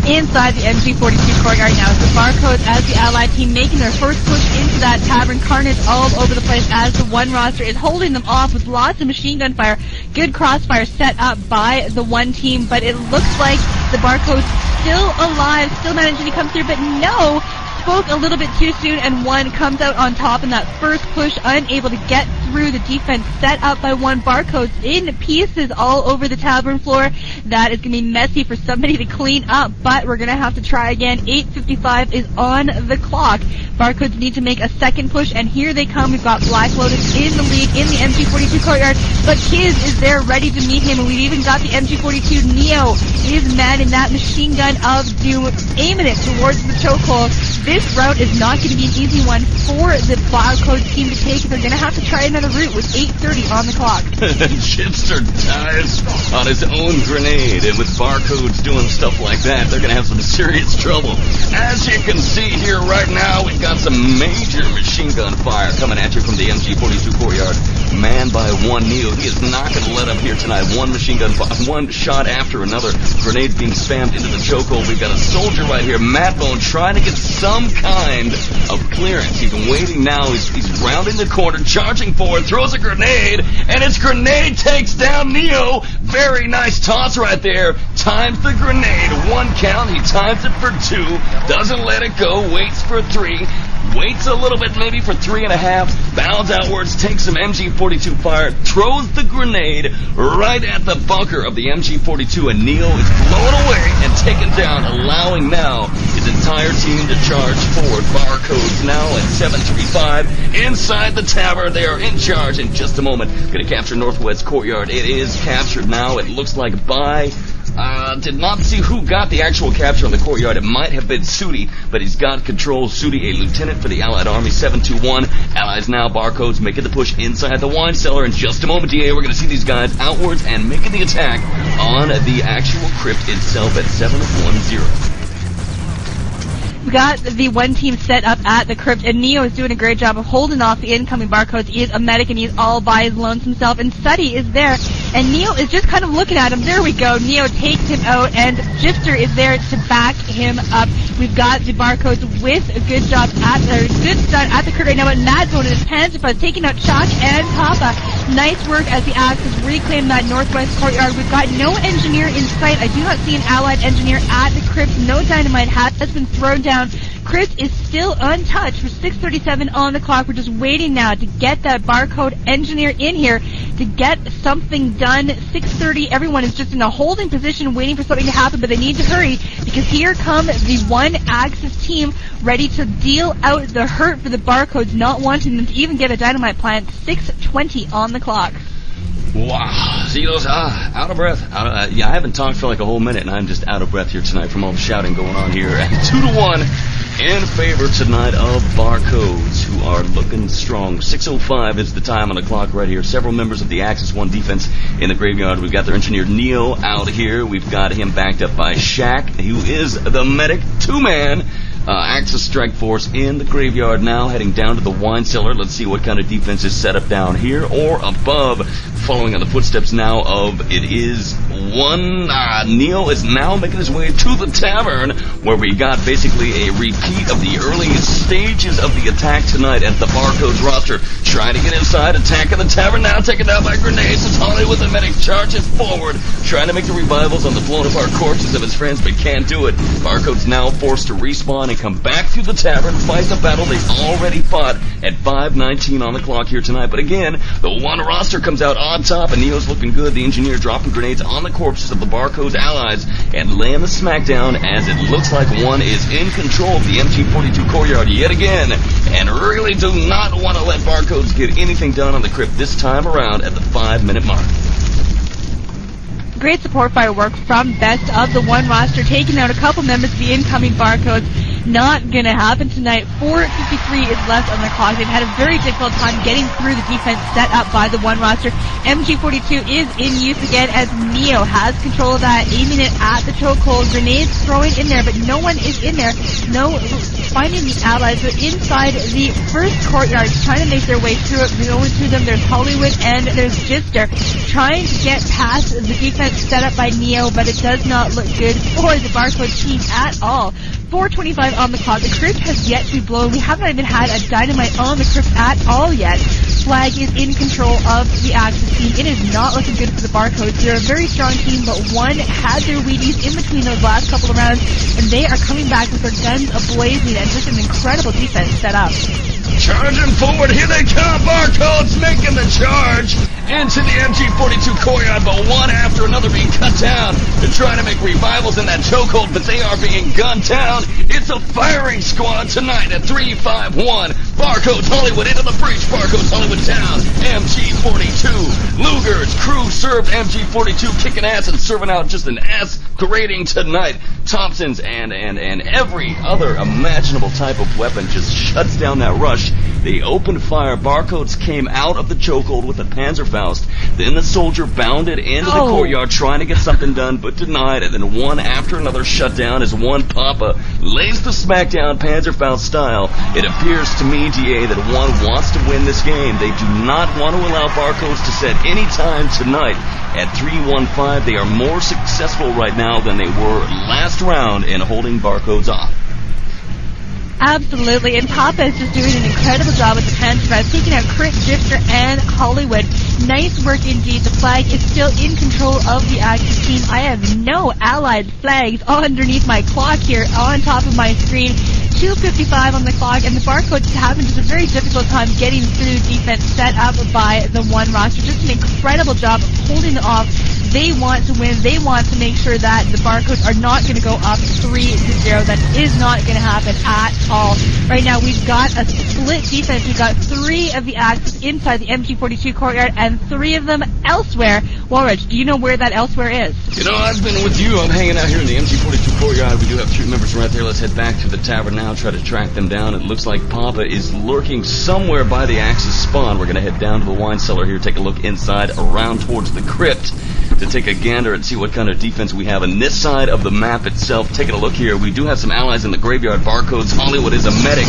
Inside the MG42 courtyard now is the Barcodes as the Allied team making their first push into that tavern. Carnage all over the place as the one roster is holding them off with lots of machine gun fire. Good crossfire set up by the one team, but it looks like the Barcodes still alive, still managing to come through, but no, spoke a little bit too soon, and one comes out on top in that first push, unable to get through the defense set up by one. Barcodes in pieces all over the tavern floor. That is going to be messy for somebody to clean up, but we're going to have to try again. 8:55 is on the clock. Barcodes need to make a second push, and here they come. We've got Black Lotus in the lead in the MG42 courtyard, but Kiz is there ready to meet him, and we've even got the MG42 Neo is manning that machine gun of doom, aiming it towards the chokehold. This route is not going to be an easy one for the Barcodes team to take. They're going to have to try another route with 8:30 on the clock. Chipster dies on his own grenade, and with Barcodes doing stuff like that, they're going to have some serious trouble. As you can see here right now, we've got some major machine gun fire coming at you from the MG42 courtyard, manned by one Neo. He is not going to let up here tonight. One machine gun fire, one shot after another. Grenades being spammed into the chokehold. We've got a soldier right here, Madbone, trying to get some kind of clearance. He's waiting now. He's rounding the corner, charging forward, throws a grenade, and his grenade takes down Neo. Very nice toss right there. Times the grenade. One count. He times it for 2. Doesn't let it go. Waits for 3. Waits a little bit, maybe for 3.5. Bounds outwards, takes some MG42 fire, throws the grenade right at the bunker of the MG42, and Neo is blown away and taken down, allowing now his entire team to charge forward. Barcodes now at 7:35 inside the tavern. They are in charge in just a moment. Going to capture Northwest Courtyard. It is captured now. It looks like by... did not see who got the actual capture on the courtyard. It might have been Sudi, but he's got control. Sudi, a lieutenant for the Allied Army, 721. Allies now, Barcodes making the push inside the wine cellar. In just a moment, DeeAy, we're going to see these guys outwards and making the attack on the actual crypt itself at 710. We got the one team set up at the crypt, and Neo is doing a great job of holding off the incoming Barcodes. He is a medic, and he's all by his lonesome self, and Sudi is there, and Neo is just kind of looking at him. There we go. Neo takes him out, and Gifster is there to back him up. We've got the Barcodes with a good job good start at the crypt right now, but Madbone in his pants is taking out Shock and Papa. Nice work as the Axis reclaim that Northwest Courtyard. We've got no engineer in sight. I do not see an Allied engineer at the crypt. No dynamite has been thrown down. Crypt is still untouched for 6:37 on the clock. We're just waiting now to get that Barcode engineer in here to get something done. 6:30, everyone is just in a holding position waiting for something to happen, but they need to hurry because here come the one Axis team ready to deal out the hurt for the Barcodes, not wanting them to even get a dynamite plant. 6:20 on the clock. Wow, Zito's out of breath. Yeah, I haven't talked for like a whole minute, and I'm just out of breath here tonight from all the shouting going on here. 2-1 in favor tonight of Barcodes, who are looking strong. 6:05 is the time on the clock right here. Several members of the Axis 1 defense in the graveyard. We've got their engineer Neo out here. We've got him backed up by Shaq, who is the medic. 2-man. Axis strike force in the graveyard now, heading down to the wine cellar. Let's see what kind of defense is set up down here or above. Following on the footsteps now of it is one. Neo is now making his way to the tavern, where we got basically a repeat of the early stages of the attack tonight at the Barcodes roster. Trying to get inside, attacking the tavern now, taken down by grenades. It's Hollywood the medic charges forward, trying to make the revivals on the blown apart corpses of his friends, but can't do it. Barcodes now forced to respawn and come back through the tavern, fight the battle they already fought at 5:19 on the clock here tonight. But again, the one roster comes out on top, and Neo's looking good. The engineer dropping grenades on the corpses of the Barcodes allies and laying the smackdown as it looks like one is in control of the MG42 courtyard yet again, and really do not want to let Barcodes get anything done on the crypt this time around at the 5-minute mark. Great support firework from Best of the One roster, taking out a couple members of the incoming Barcodes. Not going to happen tonight. 4:53 is left on the clock. They've had a very difficult time getting through the defense set up by the One roster. MG42 is in use again as Neo has control of that, aiming it at the chokehold. Grenades throwing in there, but no one is in there. No finding the allies. They're inside the first courtyard, trying to make their way through it. Going through them, there's Hollywood and there's Gister, trying to get past the defense set up by Neo, but it does not look good for the Barcode team at all. 4:25 on the clock. The crypt has yet to be blown. We haven't even had a dynamite on the crypt at all yet. Flag is in control of the Axis team. It is not looking good for the Barcodes. They're a very strong team, but one had their Wheaties in between those last couple of rounds, and they are coming back with their guns ablazing and just an incredible defense set up. Charging forward, here they come, Barcodes making the charge into the MG42 courtyard, but one after another being cut down. They're trying to make revivals in that chokehold, but they are being gunned down. It's a firing squad tonight at 3-5-1. Barcodes Hollywood into the breach, Barcodes Hollywood down. MG42, Luger's crew served MG42, kicking ass and serving out just an ass grading tonight. Thompson's and every other imaginable type of weapon just shuts down that rush. They opened fire. Barcodes came out of the chokehold with a Panzerfaust. Then the soldier bounded into the courtyard trying to get something done, but denied. And then one after another shut down as one Papa lays the smackdown Panzerfaust style. It appears to me, DeeAy, that one wants to win this game. They do not want to allow Barcodes to set any time tonight. At 3-1-5, they are more successful right now than they were last round in holding Barcodes off. Absolutely, and Papa is just doing an incredible job with the Panzerfaust, taking out Crit, Drifter, and Hollywood. Nice work indeed. The flag is still in control of the Axis team. I have no allied flags underneath my clock here on top of my screen. 2:55 on the clock, and the Barcodes having just a very difficult time getting through defense set up by the One roster. Just an incredible job of holding it off. They want to win. They want to make sure that the Barcodes are not going to go up 3-0. That is not going to happen at all. Right now, we've got a split defense. We've got 3 of the Axis inside the MG42 courtyard and 3 of them elsewhere. Warwitch, do you know where that elsewhere is? You know, I've been with you. I'm hanging out here in the MG42 courtyard. We do have 3 members right there. Let's head back to the tavern now, try to track them down. It looks like Papa is lurking somewhere by the Axis spawn. We're going to head down to the wine cellar here, take a look inside, around towards the crypt, to take a gander and see what kind of defense we have on this side of the map itself. Taking a look here, we do have some allies in the graveyard. Barcodes Hollywood is a medic,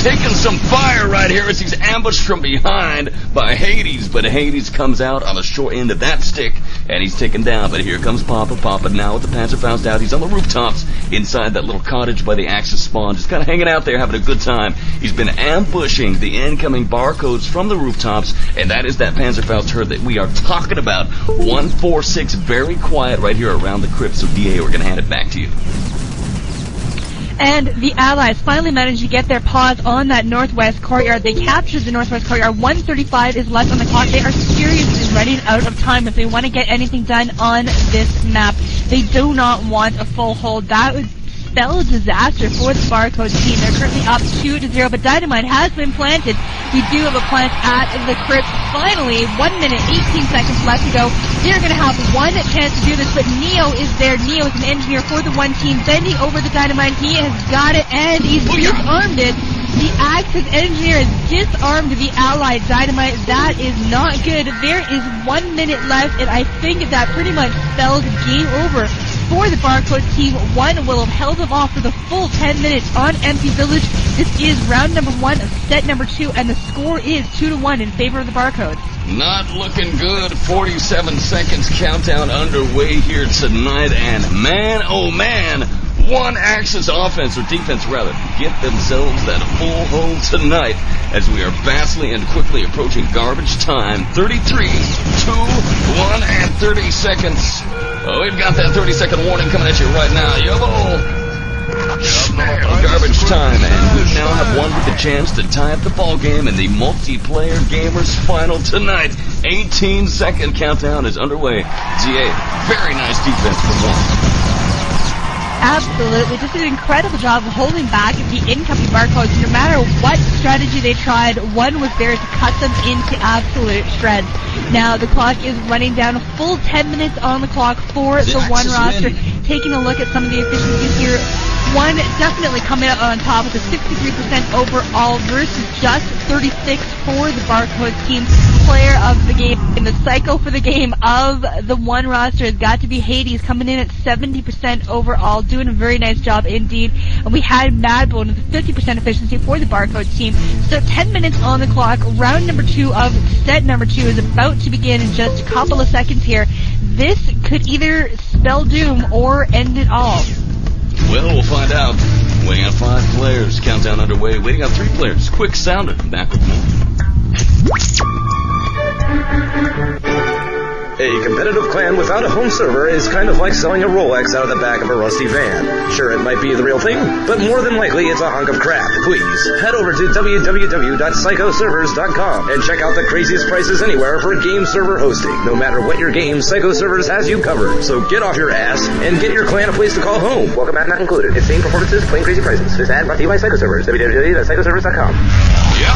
taking some fire right here as he's ambushed from behind by Hades, but Hades comes out on the short end of that stick, and he's taken down. But here comes Papa. Papa now with the Panzerfaust out. He's on the rooftops inside that little cottage by the Axis spawn, just kind of hanging out there, having a good time. He's been ambushing the incoming Barcodes from the rooftops, and that is that Panzerfaust herd that we are talking about. 146, very quiet right here around the crypt. So DeeAy, we're going to hand it back to you. And the Allies finally managed to get their paws on that northwest courtyard. They captured the northwest courtyard. 1:35 is left on the clock. They are seriously running out of time if they want to get anything done on this map. They do not want a full hold. That would spell disaster for the Barcodes team. They're currently up 2-0, but Dynamite has been planted. We do have a plant at the crypt. Finally, 1 minute, 18 seconds left to go. They're going to have one chance to do this, but Neo is there. Neo is an engineer for the one team, bending over the Dynamite. He has got it, and he's disarmed it. The Axis engineer has disarmed the Allied Dynamite. That is not good. There is 1 minute left, and I think that pretty much spells game over for the Barcode team. One will have held them off for the full 10 minutes on Empty Village. This is round number 1 of set number 2, and the score is 2-1 in favor of the Barcodes. Not looking good. 47 seconds countdown underway here tonight, and man, oh man, one Axis offense, or defense rather, get themselves that full hold tonight as we are vastly and quickly approaching garbage time. 33, 2, 1, and 30 seconds. Oh, we've got that 30-second warning coming at you right now. Yo! Garbage time, and we now have one with a chance to tie up the ball game in the multiplayer gamers final tonight. 18-second countdown is underway. DeeAy, very nice defense from one. Absolutely. Just an incredible job of holding back the incoming Barcodes. No matter what strategy they tried, one was there to cut them into absolute shreds. Now the clock is running down, a full 10 minutes on the clock for the one roster. Taking a look at some of the efficiencies here, one definitely coming out on top with a 63% overall versus just 36 for the Barcodes team. Player of the game, and the psycho for the game of the one roster has got to be Hades, coming in at 70% overall, doing a very nice job indeed. And we had Madbone with a 50% efficiency for the Barcodes team. So 10 minutes on the clock. Round number 2 of set number 2 is about to begin in just a couple of seconds here. This could either spell doom or end it all. Well, we'll find out. Waiting on 5 players. Countdown underway. Waiting on 3 players. Quick sounder. Back with more. A competitive clan without a home server is kind of like selling a Rolex out of the back of a rusty van. Sure, it might be the real thing, but more than likely it's a hunk of crap. Please, head over to www.psychoservers.com and check out the craziest prices anywhere for game server hosting. No matter what your game, Psycho Servers has you covered. So get off your ass and get your clan a place to call home. Welcome back, not included. Insane performances, plain crazy prices. This ad brought to you by Psycho Servers. www.psychoservers.com. Yep.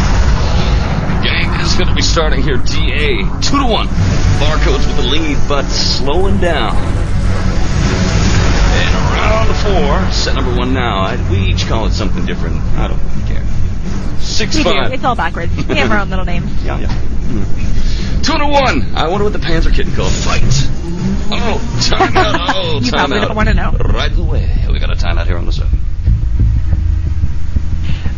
Game is going to be starting here. DeeAy 2-1. Barcodes with the lead, but slowing down. And round 4, set number 1 now. We each call it something different. I don't care. 6-5. It's all backwards. We have our own little names. Yeah. 2-1. I wonder what the Panzer kitten called. Fight. Oh, timeout. Oh, you timeout. probably don't want to know. Right away. We got a timeout here on the server.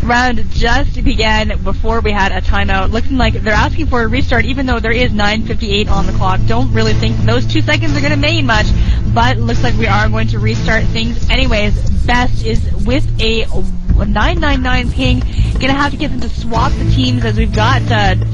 Round just began before we had a timeout. Looking like they're asking for a restart, even though there is 9:58 on the clock. Don't really think those 2 seconds are going to mean much, but looks like we are going to restart things anyways. Best is with a 999 ping. Gonna have to get them to swap the teams as we've got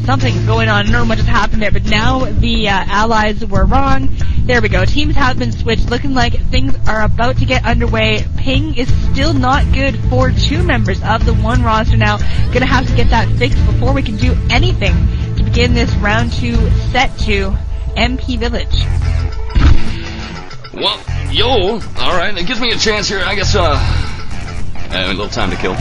something going on. I don't know what just happened there, but now the allies were wrong. There we go. Teams have been switched. Looking like things are about to get underway. Ping is still not good for 2 members of the one roster now. Gonna have to get that fixed before we can do anything to begin this round 2, set 2, MP Village. Well, alright, it gives me a chance here, I guess, a little time to kill.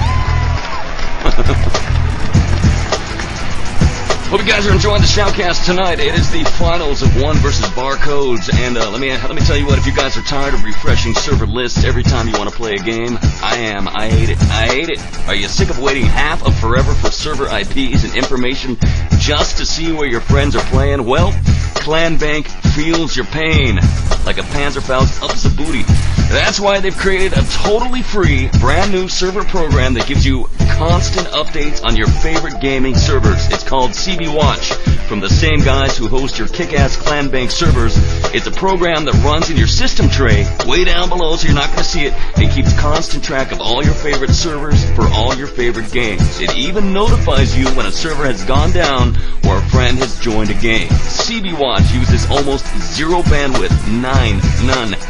Hope you guys are enjoying the Shoutcast tonight. It is the finals of one versus Barcodes, and let me tell you what, if you guys are tired of refreshing server lists every time you want to play a game, I am. I hate it. Are you sick of waiting half of forever for server IPs and information just to see where your friends are playing? Well, Clan Bank feels your pain like a Panzerfaust ups the booty. That's why they've created a totally free, brand new server program that gives you constant updates on your favorite gaming servers. It's called CB Watch, from the same guys who host your kick-ass Clan Bank servers. It's a program that runs in your system tray, way down below so you're not going to see it. It keeps constant track of all your favorite servers for all your favorite games. It even notifies you when a server has gone down or a friend has joined a game. CB Watch uses almost zero bandwidth, none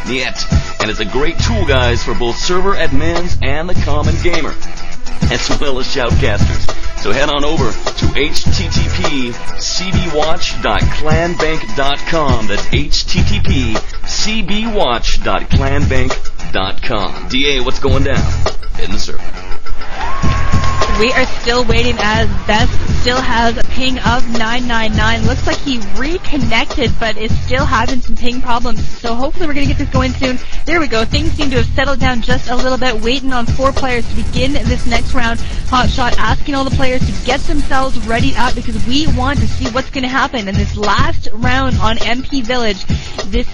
yet. And it's a great tool, guys, for both server admins and the common gamer, as well as shoutcasters. So head on over to http://cbwatch.clanbank.com. That's http://cbwatch.clanbank.com. DeeAy, what's going down in the server? We are still waiting as Best still has a ping of 999. Looks like he reconnected, but is still having some ping problems. So hopefully we're going to get this going soon. There we go. Things seem to have settled down just a little bit. Waiting on 4 players to begin this next round. Hotshot asking all the players to get themselves ready up because we want to see what's going to happen in this last round on MP Village. This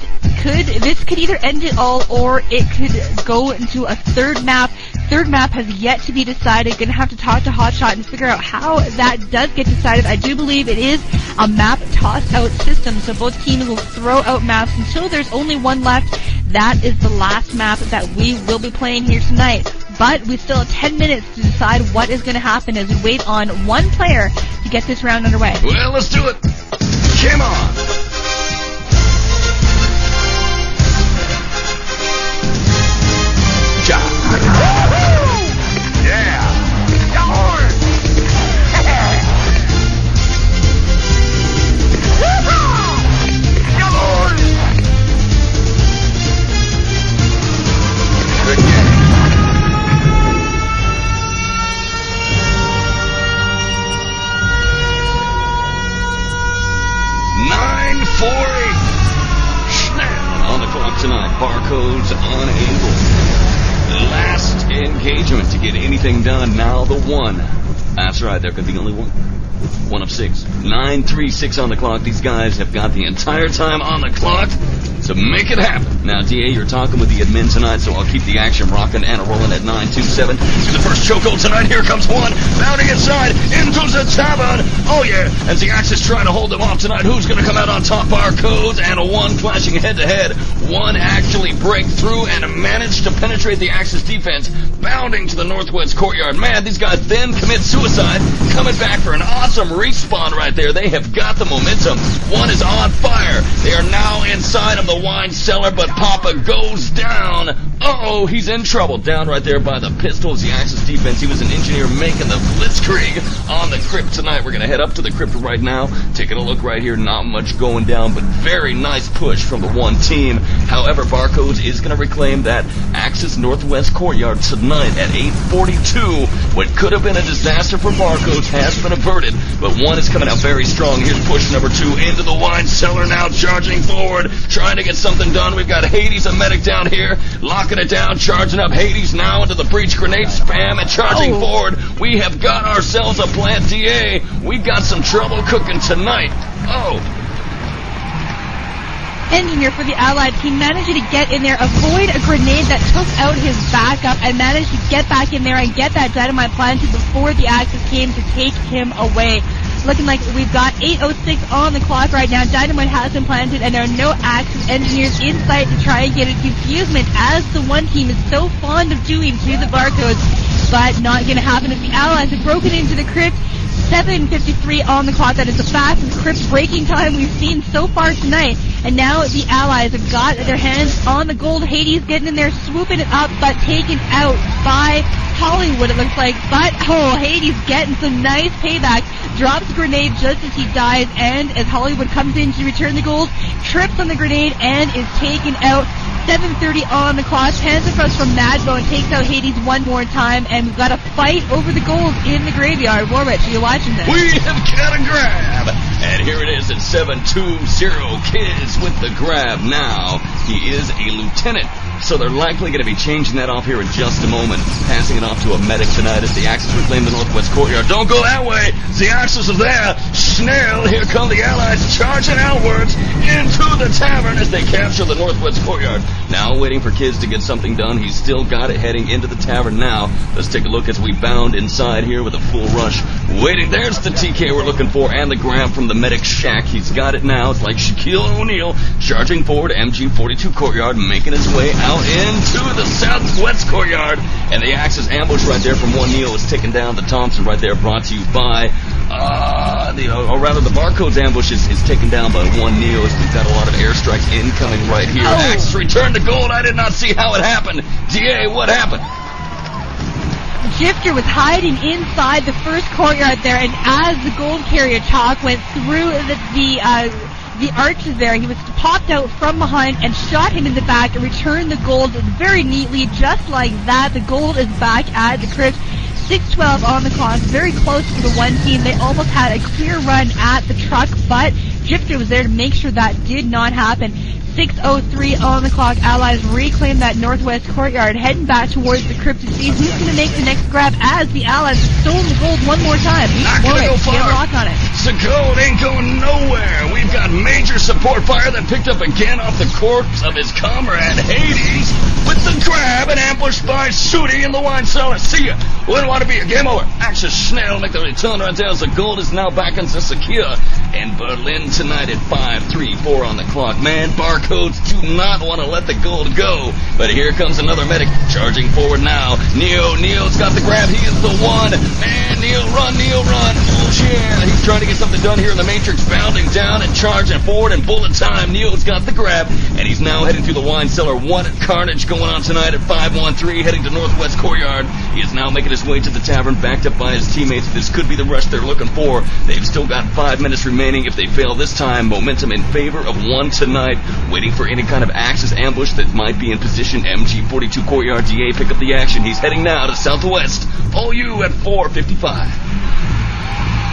could either end it all or it could go into a third map. Third map has yet to be decided. Gonna have to talk to Hotshot and figure out how that does get decided. I do believe it is a map toss-out system, so both teams will throw out maps until there's only one left. That is the last map that we will be playing here tonight. But we still have 10 minutes to decide what is going to happen as we wait on one player to get this round underway. Well, let's do it. Come on. Yeah! Yawn! 9:40. On the clock tonight, Barcodes unable. Last engagement to get anything done. Now the one. That's right, there could be only one. One of 6. 9:36 on the clock. These guys have got the entire time on the clock to make it happen. Now, DeeAy, you're talking with the admin tonight, so I'll keep the action rocking and rolling at 9:27. The first chokehold tonight. Here comes one. Bounding inside into the tavern. Oh, yeah. As the Axe is trying to hold them off tonight, who's going to come out on top? Barcodes and a one flashing head-to-head. One actually break through and manage to penetrate the Axe's defense, bounding to the northwest courtyard. Man, these guys then commit suicide, coming back for an awesome respawn right there. They have got the momentum. One is on fire. They are now inside of the wine cellar, but Papa goes down. Uh-oh, he's in trouble. Down right there by the pistols, the Axis defense. He was an engineer making the blitzkrieg on the crypt tonight. We're going to head up to the crypt right now. Taking a look right here. Not much going down, but very nice push from the one team. However, Barcodes is going to reclaim that Axis northwest courtyard tonight at 8:42. What could have been a disaster for Barcodes has been averted, but one is coming out very strong. Here's push number 2 into the wine cellar now, charging forward, trying to get something done. We've got Hades, a medic down here, locking it down, charging up. Hades now into the breach grenade spam and charging forward. We have got ourselves a plant, DeeAy. We got some trouble cooking tonight. Oh. Engineer for the Allied team managed to get in there, avoid a grenade that took out his backup, and managed to get back in there and get that dynamite planted before the Axis came to take him away. Looking like we've got 8:06 on the clock right now. Dynamite has been planted, and there are no Axis engineers in sight to try and get a defusement, as the one team is so fond of doing to the Barcodes. But not going to happen if the Allies have broken into the crypt. 7:53 on the clock. That is the fastest crypt breaking time we've seen so far tonight. And now the Allies have got their hands on the gold. Hades getting in there, swooping it up, but taken out by Hollywood, it looks like. But, oh, Hades getting some nice payback. Drops the grenade just as he dies, and as Hollywood comes in to return the gold, trips on the grenade and is taken out. 7:30 on the clock. Hands across from Madbone, takes out Hades one more time, and we've got a fight over the gold in the graveyard. Warwitch, are you watching this? We have got a grab! And here it is at 720. Kids with the grab now. He is a lieutenant, so they're likely going to be changing that off here in just a moment. Passing it off to a medic tonight as the Axis reclaim the northwest courtyard. Don't go that way! The Axis are there! Snell, here come the Allies charging outwards into the tavern as they capture the northwest courtyard. Now waiting for Kids to get something done. He's still got it heading into the tavern now. Let's take a look as we bound inside here with a full rush. Waiting, there's the TK we're looking for, and the grab from the medic shack. He's got it now. It's like Shaquille O'Neal charging forward, MG42 courtyard, making his way out into the southwest courtyard. And the Axis ambush right there from one Neo is taking down the Thompson right there, brought to you by, the Barcodes ambush is taken down by one Neo. We've got a lot of airstrikes incoming right here. Oh. Axis returned to gold. I did not see how it happened. DeeAy, what happened? Jifter was hiding inside the first courtyard there, and as the gold carrier Chalk went through the arches there, he was popped out from behind and shot him in the back and returned the gold very neatly, just like that. The gold is back at the crypt. 6:12 on the clock, very close to the one team. They almost had a clear run at the truck, but Jifter was there to make sure that did not happen. 6:03 on the clock. Allies reclaim that northwest courtyard, heading back towards the crypt to see who's going to make the next grab, as the Allies have stolen the gold one more time. Not going to go far. Get a lock on it. The gold ain't going nowhere. We've got major support fire that picked up again off the corpse of his comrade Hades with the grab and ambushed by Sudi in the wine cellar. See ya. Wouldn't want to be a game over. Axis Schnell make the return right there as the gold is now back in secure in Berlin tonight at 5:34 on the clock. Man, Barcodes do not want to let the gold go. But here comes another medic charging forward now. Neo's got the grab. He is the one. Man, Neil, run, Neil, run. Oh, yeah. He's trying to get something done here in the Matrix, bounding down and charging forward in bullet time. Neil's got the grab, and he's now heading through the wine cellar. What carnage going on tonight at 513, heading to Northwest Courtyard. He is now making his way to the tavern, backed up by his teammates. This could be the rush they're looking for. They've still got 5 minutes remaining. If they fail this time, momentum in favor of one tonight. Waiting for any kind of Axis ambush that might be in position. MG42 Courtyard, DeeAy, pick up the action. He's heading now to Southwest. All you at 4:55.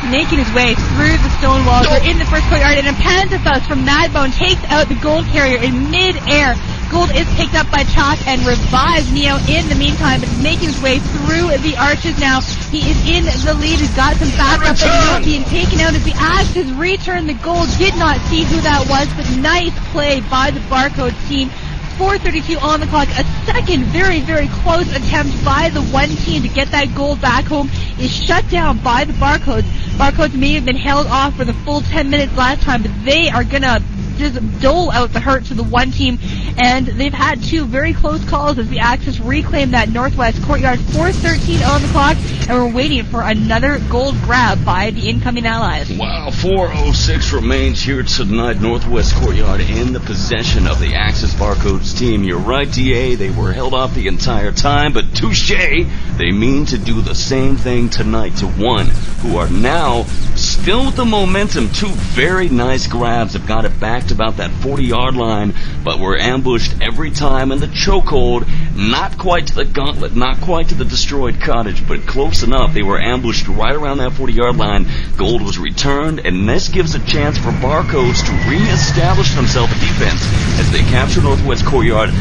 Making his way through the stone walls. We're in the first courtyard, and a Panzerfaust from Madbone takes out the gold carrier in mid-air. Gold is picked up by Chalk and revives Neo in the meantime, but is making his way through the arches now. He is in the lead. He's got some backup, but not being taken out as the Axis return the gold. Did not see who that was, but nice play by the Barcodes team. 4:32 on the clock. A second very, very close attempt by the one team to get that gold back home is shut down by the Barcodes. Barcodes may have been held off for the full 10 minutes last time, but they are going to just dole out the hurt to the one team, and they've had 2 very close calls as the Axis reclaim that Northwest Courtyard. 4:13 on the clock, and we're waiting for another gold grab by the incoming allies. Wow, 4:06 remains here tonight. Northwest Courtyard in the possession of the Axis Barcodes team. You're right, DeeAy, they were held off the entire time, but touche, they mean to do the same thing tonight to one, who are now still with the momentum. 2 very nice grabs have got it back to about that 40-yard line, but were ambushed every time in the chokehold. Not quite to the gauntlet, not quite to the destroyed cottage, but close enough. They were ambushed right around that 40-yard line. Gold was returned, and this gives a chance for Barcodes to re-establish themselves a defense as they capture Northwest Courtyard,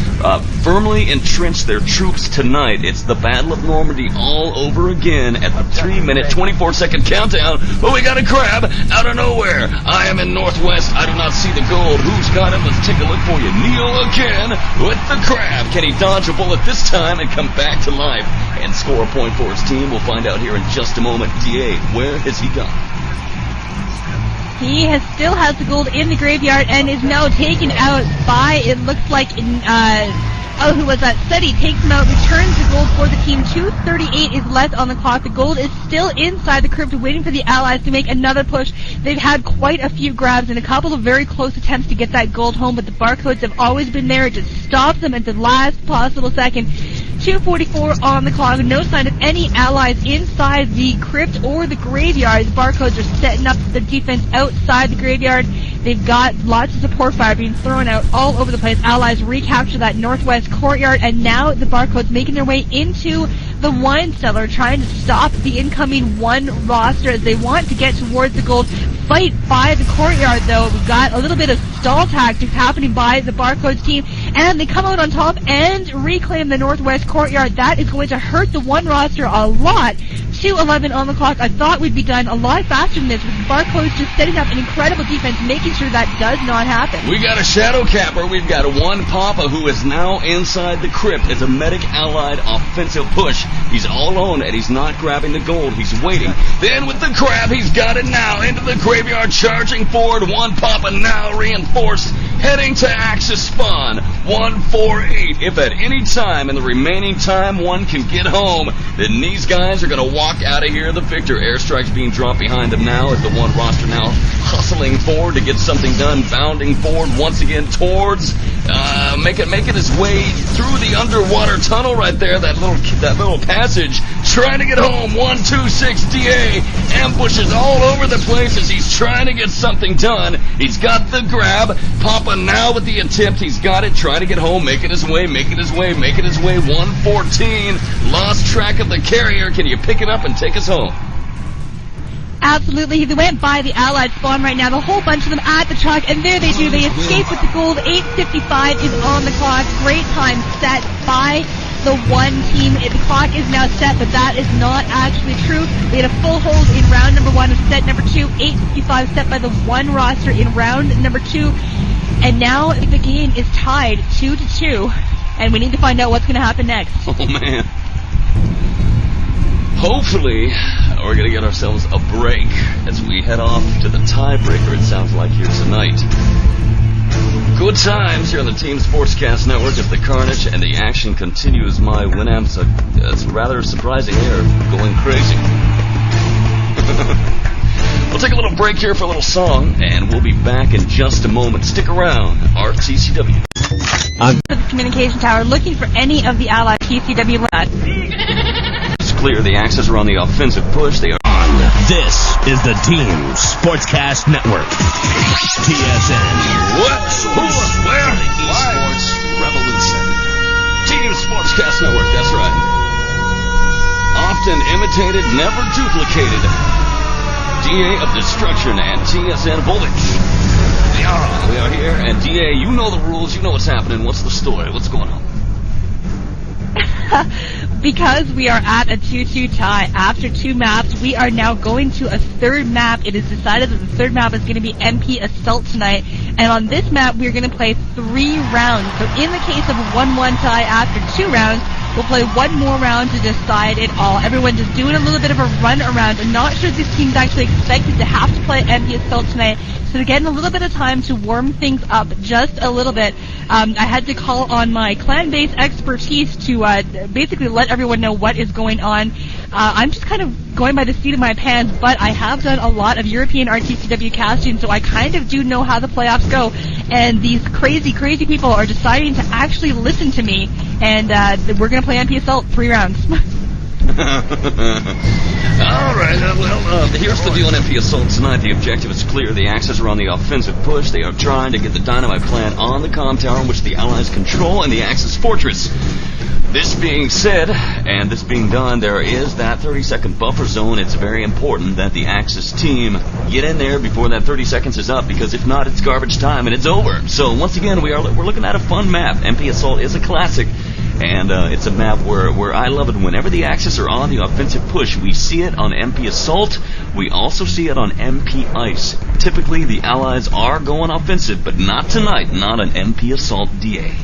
firmly entrench their troops tonight. It's the Battle of Normandy all over again at the 3-minute, 24-second countdown. But we got a grab out of nowhere. I am in Northwest. I do not see the gold. Who's got him? Let's take a look for you. Neil again with the grab. Can he dodge a bullet this time and come back to life and score a point for his team? We'll find out here in just a moment. DeeAy, where has he gone? He still has the gold in the graveyard and is now taken out by, it looks like, who was that? Seti takes him out, returns the gold for the team. 2:38 is left on the clock. The gold is still inside the crypt, waiting for the allies to make another push. They've had quite a few grabs and a couple of very close attempts to get that gold home, but the Barcodes have always been there to stop them at the last possible second. 2:44 on the clock. No sign of any allies inside the crypt or the graveyard. The Barcodes are setting up the defense outside the graveyard. They've got lots of support fire being thrown out all over the place. Allies recapture that Northwest Courtyard, and now the Barcodes making their way into the wine cellar, trying to stop the incoming one roster as they want to get towards the gold. Fight by the courtyard, though. We've got a little bit of stall tactics happening by the Barcodes team, and they come out on top and reclaim the Northwest Courtyard. That is going to hurt the one roster a lot. 2:11 on the clock. I thought we'd be done a lot faster than this, with the Barcodes just setting up an incredible defense, making sure that does not happen. We got a Shadow Capper. We've got one Papa who is now inside the crypt as a medic allied offensive push. He's all alone, and he's not grabbing the gold. He's waiting. Then with the grab, he's got it now. Into the graveyard, charging forward. One Papa now reinforced, heading to Axis spawn. 148. If at any time in the remaining time one can get home, then these guys are going to walk out of here the victor. Airstrikes being dropped behind them now as the one roster now hustling forward to get something done, bounding forward once again towards making his way through the underwater tunnel right there, that little passage, trying to get home. 126 DeeAy ambushes all over the place as he's trying to get something done. He's got the grab. Papa now with the attempt. He's got it, trying to get home, making his way. 114. Lost track of the carrier. Can you pick it up and take us home? Absolutely. They went by the Allied spawn right now, the whole bunch of them at the truck, and there they do. They escape with the gold. 8:55 is on the clock. Great time set by the one team. The clock is now set, but that is not actually true. We had a full hold in round number 1 of set number 2. 8:55 set by the one roster in round number 2. And now the game is tied 2-2, and we need to find out what's going to happen next. Oh, man. Hopefully, we're going to get ourselves a break as we head off to the tiebreaker, it sounds like, here tonight. Good times here on the Team Sportscast Network as the carnage and the action continues. My Winamps, it's rather surprising here, going crazy. We'll take a little break here for a little song, and we'll be back in just a moment. Stick around, RTCW. The communication tower looking for any of the allied TCW lads. It's clear the Axis are on the offensive push. They are on. This is the Team Sportscast Network. TSN. What? Who? Where? Esports Revolution. Team Sportscast Network, that's right. Often imitated, never duplicated. DeeAy of Destruction and TSN Voltage. We are here, and DeeAy, you know the rules, you know what's happening. What's the story? What's going on? Because we are at a 2-2 tie, after 2 maps, we are now going to a 3rd map. It is decided that the 3rd map is going to be MP Assault tonight, and on this map, we're going to play 3 rounds. So in the case of a 1-1 tie after 2 rounds, we'll play 1 more round to decide it all. Everyone just doing a little bit of a run around. I'm not sure if this team's actually expected to have to play MP Assault tonight, so they're getting a little bit of time to warm things up just a little bit. I had to call on my clan-based expertise to basically let everyone know what is going on. I'm just kind of going by the seat of my pants, but I have done a lot of European RTCW casting, so I kind of do know how the playoffs go. And these crazy, crazy people are deciding to actually listen to me, and we're going to play MP Assault 3 rounds. All right, here's the deal on MP Assault tonight. The objective is clear. The Axis are on the offensive push. They are trying to get the dynamite plant on the comm tower, which the Allies control, and the Axis fortress. This being said, and this being done, there is that 30-second buffer zone. It's very important that the Axis team get in there before that 30 seconds is up, because if not, it's garbage time and it's over. So once again, we're looking at a fun map. MP Assault is a classic. And it's a map where I love it. Whenever the Axis are on the offensive push, we see it on MP Assault. We also see it on MP Ice. Typically, the Allies are going offensive, but not tonight. Not on MP Assault DeeAy.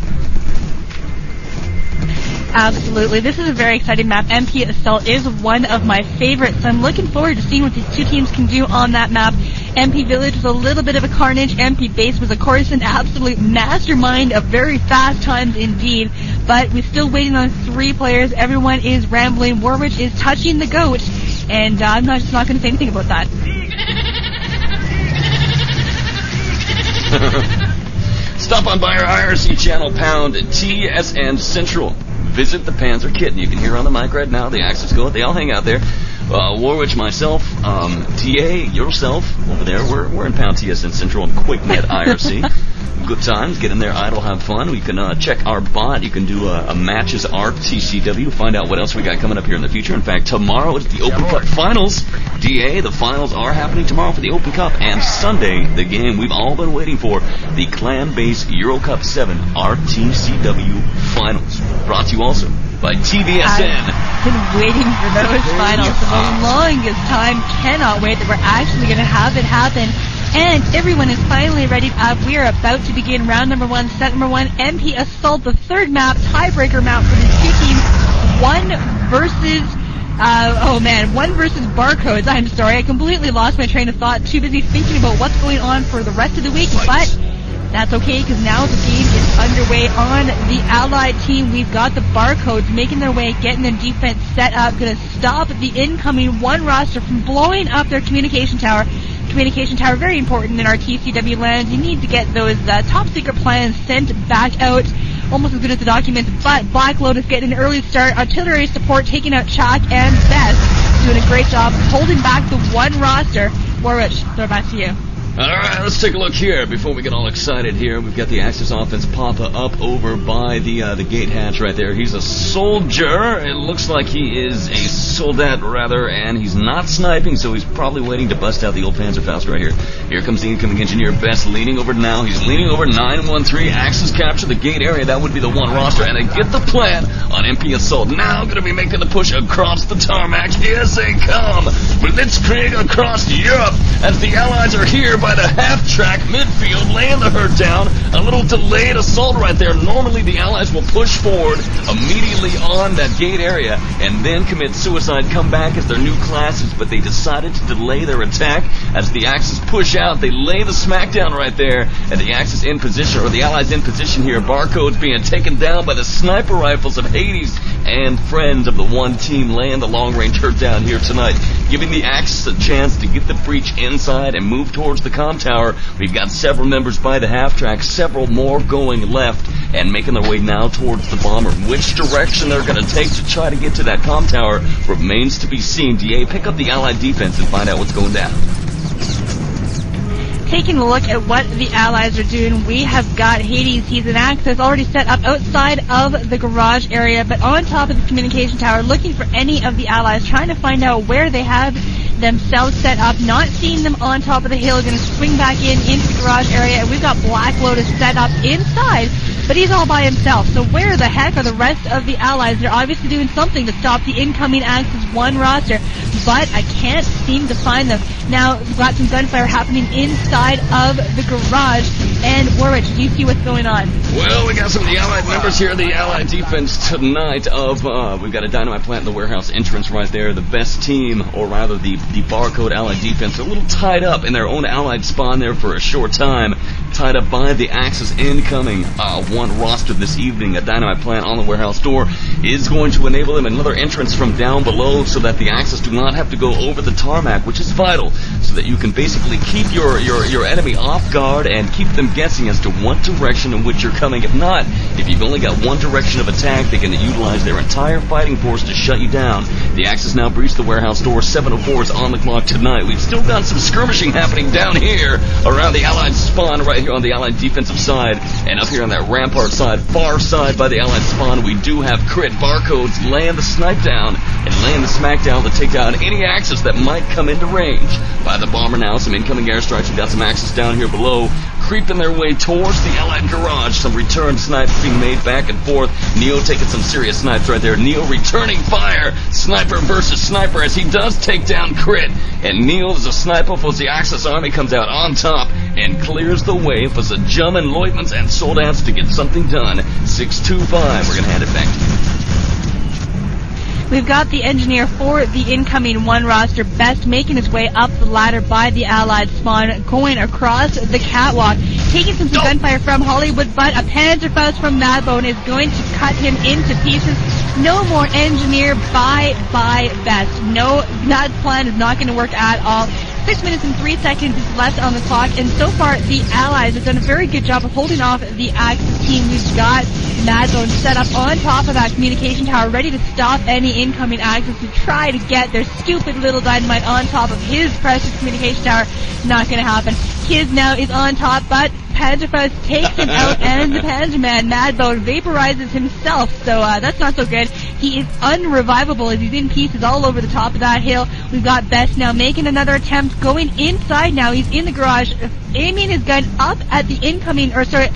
Absolutely. This is a very exciting map. MP Assault is one of my favorites, so I'm looking forward to seeing what these 2 teams can do on that map. MP Village was a little bit of a carnage. MP Base was, of course, an absolute mastermind of very fast times indeed. But we're still waiting on 3 players. Everyone is rambling. Warwitch is touching the goat, and I'm just not going to say anything about that. Stop on by our IRC channel, pound TSN Central. Visit the Panzer Kitten. You can hear on the mic right now. The Axis go. They all hang out there. Warwitch, myself, DeeAy, yourself over there. We're in pound TSN Central on QuakeNet IRC. Good times. Get in there, idle, have fun. You can check our bot. You can do a matches RTCW. Find out what else we got coming up here in the future. In fact, tomorrow is the Open Cup Finals. DeeAy, the finals are happening tomorrow for the Open Cup. And Sunday, the game we've all been waiting for, the clan-based Euro Cup 7 RTCW Finals. Brought to you also by TVSN. I've been waiting for those finals for the longest time. Cannot wait that we're actually going to have it happen. And everyone is finally ready up. We are about to begin round number 1, set number 1, MP Assault, the 3rd map, tiebreaker map for the 2 teams. 1 versus Barcodes. I'm sorry, I completely lost my train of thought. Too busy thinking about what's going on for the rest of the week, but that's okay, because now the game is underway on the Allied team. We've got the Barcodes making their way, getting their defense set up, going to stop the incoming 1 roster from blowing up their communication tower. Communication tower, very important in our TCW lands. You need to get those top secret plans sent back out, almost as good as the documents, but Black Lotus getting an early start. Artillery support taking out Chalk and Beth, doing a great job holding back the 1 roster. Warwitch, throw back to you. All right, let's take a look here before we get all excited here. We've got the Axis offense Papa up over by the gate hatch right there. He's a soldier. It looks like he is a soldat, rather, and he's not sniping, so he's probably waiting to bust out the old Panzerfaust right here. Here comes the incoming engineer, Best, leaning over now. He's leaning over 913. Axis capture the gate area. That would be the 1 roster, and they get the plan on MP Assault. Now going to be making the push across the tarmac. Here they come. Blitzkrieg across Europe as the Allies are here by the half-track midfield, laying the herd down. A little delayed assault right there. Normally the Allies will push forward immediately on that gate area and then commit suicide, come back as their new classes, but they decided to delay their attack as the Axis push out. They lay the smackdown right there, and the Axis in position, or the Allies in position here. Barcodes being taken down by the sniper rifles of Hades. and friends of the one team laying the long-range hurt down here tonight, giving the Axis a chance to get the breach inside and move towards the comm tower. We've got several members by the half-track, several more going left, and making their way now towards the bomber. Which direction they're going to take to try to get to that comm tower remains to be seen. DeeAy, pick up the Allied defense and find out what's going down. Taking a look at what the Allies are doing, we have got Hades. He's in Axis, already set up outside of the garage area, but on top of the communication tower, looking for any of the Allies, trying to find out where they have themselves set up, not seeing them on top of the hill, going to swing back into the garage area, and we've got Black Lotus set up inside, but he's all by himself. So where the heck are the rest of the Allies? They're obviously doing something to stop the incoming Axis 1 roster, but I can't seem to find them. Now, we've got some gunfire happening inside of the garage, and Warwitch, do you see what's going on? Well, we got some of the Allied members here, the Allied defense tonight of, we've got a dynamite plant in the warehouse entrance right there. The best team, or rather the Barcode Allied defense, are a little tied up in their own Allied spawn there for a short time, tied up by the Axis incoming one roster this evening. A dynamite plant on the warehouse door is going to enable them another entrance from down below so that the Axis do not have to go over the tarmac, which is vital, so that you can basically keep your enemy off guard and keep them guessing as to what direction in which you're coming. If not, if you've only got one direction of attack, they can utilize their entire fighting force to shut you down. The Axis now breached the warehouse door. 7:04 is on the clock tonight. We've still got some skirmishing happening down here around the Allied spawn right here on the Allied defensive side, and up here on that rampart side, far side by the Allied spawn, we do have crit Barcodes laying the snipe down and laying the smack down to take down any Axis that might come into range. By the bomber now, some incoming airstrikes. We've got some Axis down here below, creeping their way towards the Allied garage. Some return snipes being made back and forth. Neo taking some serious snipes right there. Neo returning fire. Sniper versus sniper as he does take down crit. And Neo is a sniper as the Axis army comes out on top and clears the way for the German Leutnants and Soldaten to get something done. 625. We're going to hand it back to you. We've got the engineer for the incoming one roster, Best, making his way up the ladder by the Allied spawn, going across the catwalk, taking some gunfire from Hollywood, but a Panzerfaust from Madbone is going to cut him into pieces. No more engineer by Best. No, that plan is not going to work at all. 6 minutes and 3 seconds is left on the clock, and so far the Allies have done a very good job of holding off the Axis team. We've got Madbone set up on top of that communication tower, ready to stop any incoming Axis to try to get their stupid little dynamite on top of his precious communication tower. Not going to happen. Kiz now is on top, but Panzerfaust takes him out, and the Panzerman, Madbone, vaporizes himself, so that's not so good. He is unrevivable as he's in pieces all over the top of that hill. We've got Best now making another attempt, going inside now. He's in the garage, aiming his gun up at the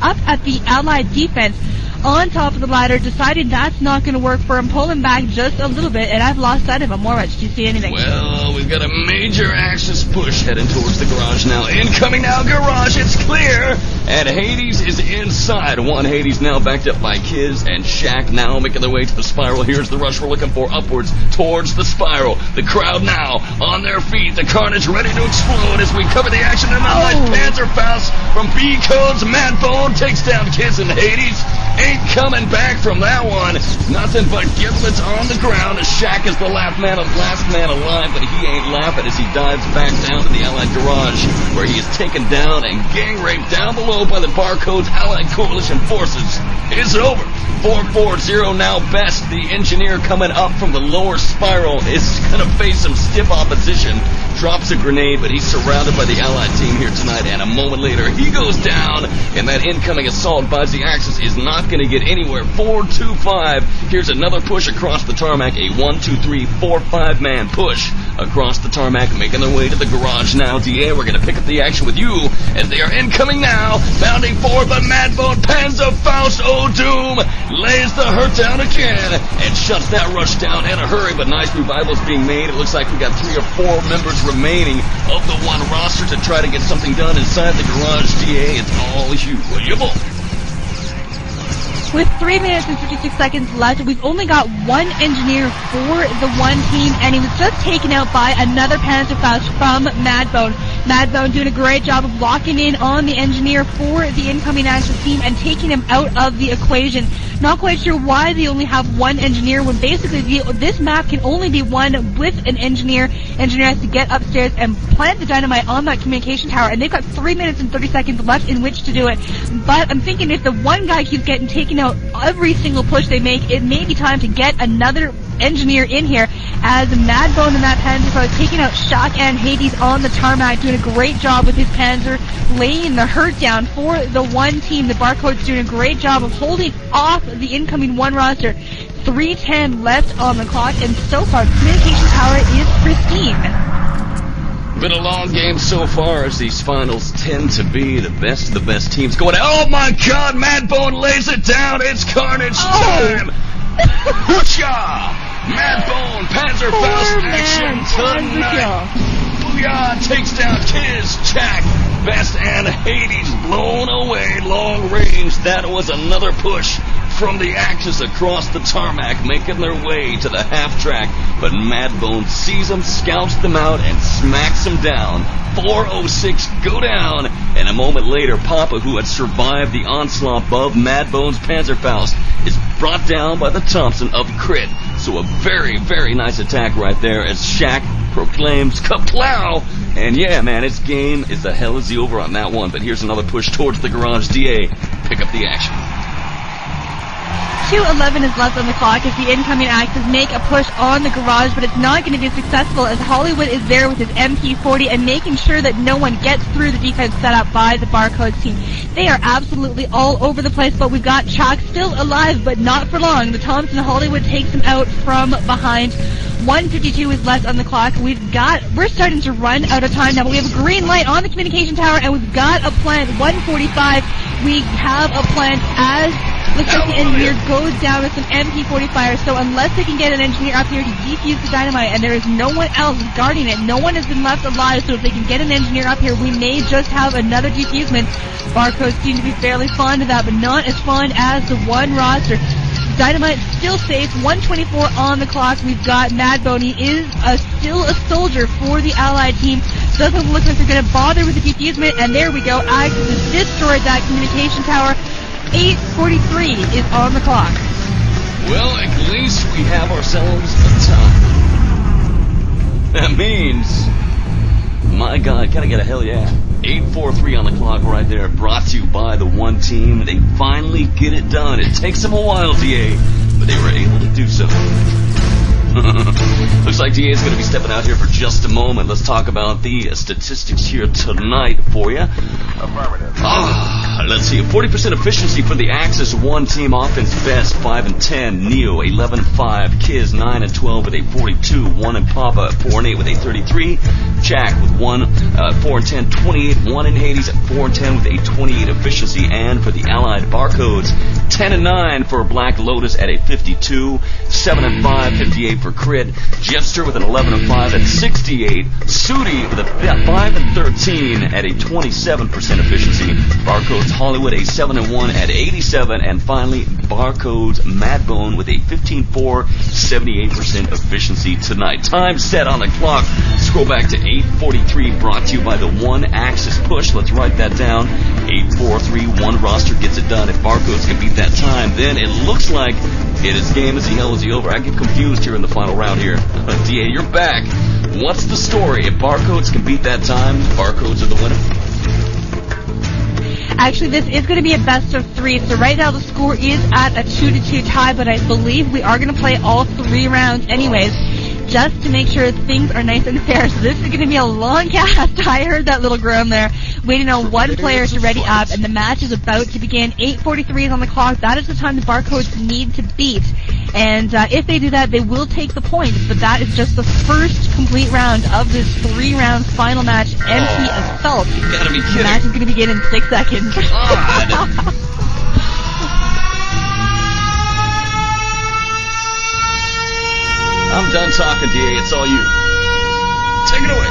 up at the Allied defense on top of the ladder, deciding that's not going to work for him, pulling back just a little bit, and I've lost sight of him. Warwitch, do you see anything? Well, we've got a major Axis push heading towards the garage now. Incoming now, garage, it's clear, and Hades is inside. One Hades now backed up by Kiz and Shaq now making their way to the spiral. Here's the rush we're looking for, upwards towards the spiral. The crowd now on their feet, the carnage ready to explode as we cover the action. And Allied Panzerfaust from B-Codes, Madbone takes down Kiz and Hades. Ain't coming back from that one. Nothing but giblets on the ground. Shaq is the last man alive, but he ain't laughing as he dives back down to the Allied garage, where he is taken down and gang raped down below by the Barcodes Allied Coalition forces. It's over. 440 now. Best, the engineer coming up from the lower spiral, is going to face some stiff opposition. Drops a grenade, but he's surrounded by the Allied team here tonight, and a moment later he goes down, and that incoming assault by the Axis is not going to get anywhere. 4-2-5. Here's another push across the tarmac, a 1-2-3-4-5 man push across the tarmac, making their way to the garage now. DeeAy, we're going to pick up the action with you as they are incoming now, bounding forward, but Madbone, Panzerfaust, Doom lays the hurt down again and shuts that rush down in a hurry, but nice revivals being made. It looks like we got 3 or 4 members remaining of the one roster to try to get something done inside the garage. DeeAy, it's all you. With 3 minutes and 56 seconds left, we've only got one engineer for the one team, and he was just taken out by another Panzerfaust from Madbone. Madbone doing a great job of locking in on the engineer for the incoming Axis team and taking him out of the equation. Not quite sure why they only have one engineer when basically this map can only be won with an engineer. Engineer has to get upstairs and plant the dynamite on that communication tower, and they've got 3 minutes and 30 seconds left in which to do it. But I'm thinking if the one guy keeps getting taken out every single push they make, it may be time to get another engineer in here, as Madbone in that Panzer is taking out Shock and Hades on the tarmac, doing a great job with his Panzer, laying the hurt down for the one team. The Barcodes doing a great job of holding off the incoming one roster. 3:10 left on the clock, and so far the communication tower is pristine. Been a long game so far, as these finals tend to be the best of the best teams going. Oh my God, Madbone lays it down. It's carnage time. Whoosha! Madbone, Panzerfaust action tonight. Booyah takes down Kiz, Jack, Best, and Hades, blown away long range. That was another push from the Axis across the tarmac, making their way to the half track. But Madbone sees them, scouts them out, and smacks them down. 406 go down, and a moment later, Papa, who had survived the onslaught above Madbone's Panzerfaust, is brought down by the Thompson of Crit. So a very, very nice attack right there as Shaq proclaims kaplow. And yeah, man, its game is the hell is the over on that one. But here's another push towards the garage. DeeAy, pick up the action. 2:11 is left on the clock as the incoming Axis make a push on the garage, but it's not going to be successful as Hollywood is there with his MP40 and making sure that no one gets through the defense set up by the Barcodes team. They are absolutely all over the place, but we've got Chalk still alive, but not for long. The Thompson Hollywood takes him out from behind. 1:52 is left on the clock. We're starting to run out of time now, but we have a green light on the communication tower, and we've got a plant. 1:45, we have a plant as looks like the engineer goes down with some MP40 fire, so unless they can get an engineer up here to defuse the dynamite, and there is no one else guarding it, no one has been left alive, so if they can get an engineer up here, we may just have another defusement. Barcodes seem to be fairly fond of that, but not as fond as the one roster. Dynamite still safe, 1:24 on the clock. We've got Madbone. He is still a soldier for the Allied team. Doesn't look like they're going to bother with the defusement, and there we go. Axis has destroyed that communication tower. 8:43 is on the clock. Well, at least we have ourselves a time. That means, my God, can I get a hell yeah? 8:43 on the clock right there, brought to you by the one team. They finally get it done. It takes them a while, DeeAy, but they were able to do so. Looks like DeeAy is going to be stepping out here for just a moment. Let's talk about the statistics here tonight for you. Affirmative. Let's see, 40% efficiency for the Axis one team offense. Best 5 and 10, Neo 11 and 5, Kiz 9 and 12 with a 42, 1 and Papa 4 and 8 with a 33, Jack with 4 and 10, 28, 1 and Hades at 4 and 10 with a 28 efficiency, and for the Allied Barcodes, 10 and 9 for Black Lotus at a 52, 7 and 5, 58 for Crit, Jester with an 11 and 5 at 68, Sudi with a 5 and 13 at a 27% efficiency, Barcodes Hollywood a 7 and 1 at 87, and finally Barcodes Madbone with a 15.4, 78% efficiency tonight. Time set on the clock. Scroll back to 8:43, brought to you by the one Axis push. Let's write that down. 8:43, one roster gets it done. If Barcodes can beat that time, then it looks like it is game as the hell is the over. I get confused here in the final round here. DeeAy, you're back. What's the story? If Barcodes can beat that time, Barcodes are the winner. Actually, this is going to be a best of 3, so right now the score is at a 2-2 tie, but I believe we are going to play all 3 rounds anyways, just to make sure things are nice and fair. So this is going to be a long cast. I heard that little groan there, waiting on one player to ready up, and the match is about to begin. 8:43 is on the clock. That is the time the Barcodes need to beat, and if they do that, they will take the points, but that is just the first complete round of this 3-round final match. MP Assault. You gotta be kidding. The match is going to begin in 6 seconds. God. I'm done talking, DeeAy. It's all you. Take it away.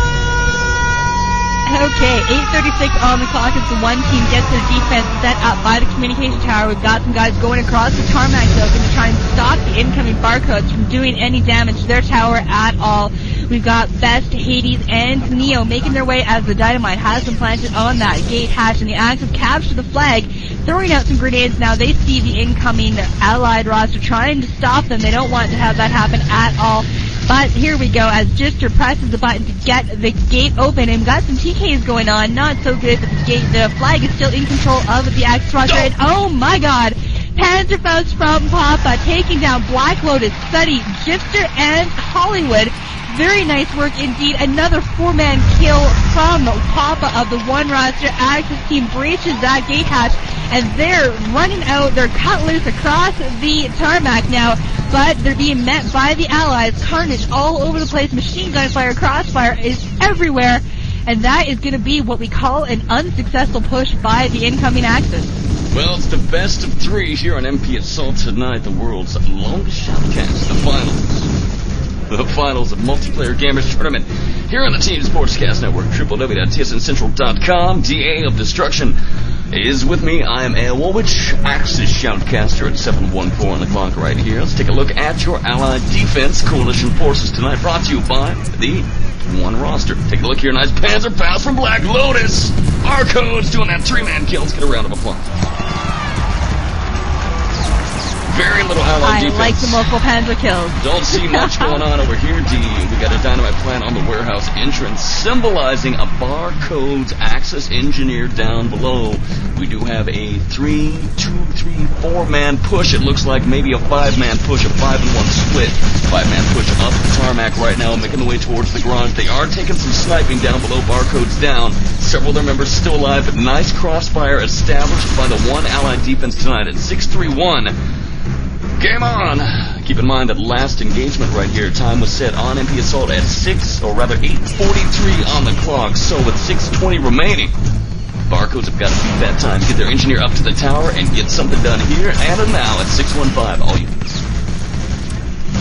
Okay, 8:36 on the clock as the one team gets their defense set up by the communication tower. We've got some guys going across the tarmac though, going to try and stop the incoming Barcodes from doing any damage to their tower at all. We've got Best, Hades, and Neo making their way as the dynamite has been planted on that gate hatch, and the Axis capture the flag, throwing out some grenades. Now they see the incoming Allied roster trying to stop them. They don't want to have that happen at all. But here we go as Gister presses the button to get the gate open, and we've got some TKs going on. Not so good, but the flag is still in control of the Axis roster. And oh my god! Panzerfaust from Papa taking down Black Lotus, Suddy, Gister, and Hollywood. Very nice work indeed. Another 4-man kill from Papa of the one roster. Axis team breaches that gate hatch, and they're running out. They're cut loose across the tarmac now, but they're being met by the Allies. Carnage all over the place. Machine gun fire, crossfire is everywhere, and that is going to be what we call an unsuccessful push by the incoming Axis. Well, it's the best of 3 here on MP Assault tonight, the world's longest shoutcast, the finals of Multiplayer Gamers Tournament here on the Team Sportscast Network, www.tsncentral.com. DeeAy of Destruction is with me. I am a Warwitch, Axis Shoutcaster at 7:14 on the clock right here. Let's take a look at your Allied Defense Coalition Forces tonight, brought to you by the one roster. Take a look here, nice Panzerfaust from Black Lotus. Barcodes doing that 3-man kill. Let's get a round of applause. Very little Allied defense. I like the multiple Panzer kills. Don't see much going on over here, D. We got a dynamite plant on the warehouse entrance, symbolizing a Barcodes Axis engineer down below. We do have a 4-man push. It looks like maybe a 5-man push, a 5-and-1 split. 5-man push up the tarmac right now, making the way towards the garage. They are taking some sniping down below. Barcodes down. Several of their members still alive, but nice crossfire established by the one Allied defense tonight at 6-3-1. Game on! Keep in mind that last engagement right here, time was set on MP Assault at 8:43 on the clock, so with 6:20 remaining, Barcodes have got to beat that time, get their engineer up to the tower, and get something done here and now at 6:15, all units.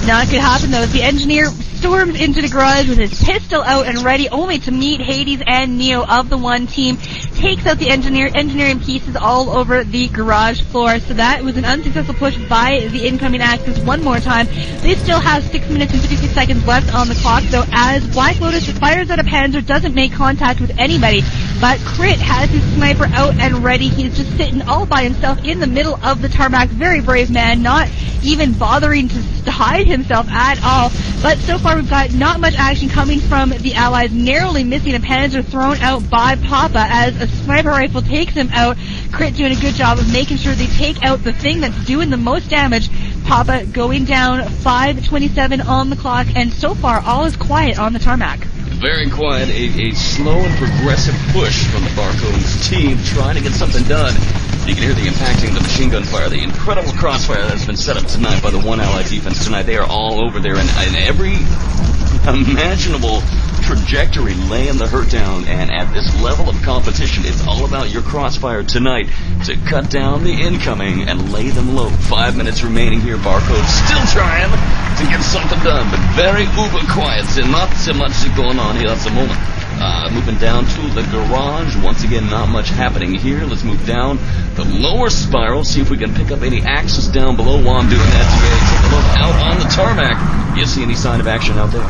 Not gonna happen though, as the engineer storms into the garage with his pistol out and ready, only to meet Hades and Neo of the one team. Takes out the engineering pieces all over the garage floor. So that was an unsuccessful push by the incoming Axis one more time. They still have 6 minutes and 56 seconds left on the clock, though, as Black Lotus fires out a Panzer, doesn't make contact with anybody. But Crit has his sniper out and ready. He's just sitting all by himself in the middle of the tarmac. Very brave man, not even bothering to hide himself at all. But so far we've got not much action coming from the Allies, narrowly missing a Panzer thrown out by Papa as a sniper rifle takes him out. Crit doing a good job of making sure they take out the thing that's doing the most damage. Papa going down, 5:27 on the clock, and so far all is quiet on the tarmac. Very quiet, a slow and progressive push from the Barcodes team, trying to get something done. You can hear the impacting, the machine gun fire, the incredible crossfire that's been set up tonight by the one Allied defense tonight. They are all over there in every imaginable trajectory, laying the hurt down, and at this level of competition, it's all about your crossfire tonight to cut down the incoming and lay them low. 5 minutes remaining here. Barcodes still trying to get something done, but very uber quiet, so not so much going on here at the moment. Moving down to the garage. Once again, not much happening here. Let's move down the lower spiral, see if we can pick up any Axis down below while I'm doing that. Take a look out on the tarmac. You see any sign of action out there?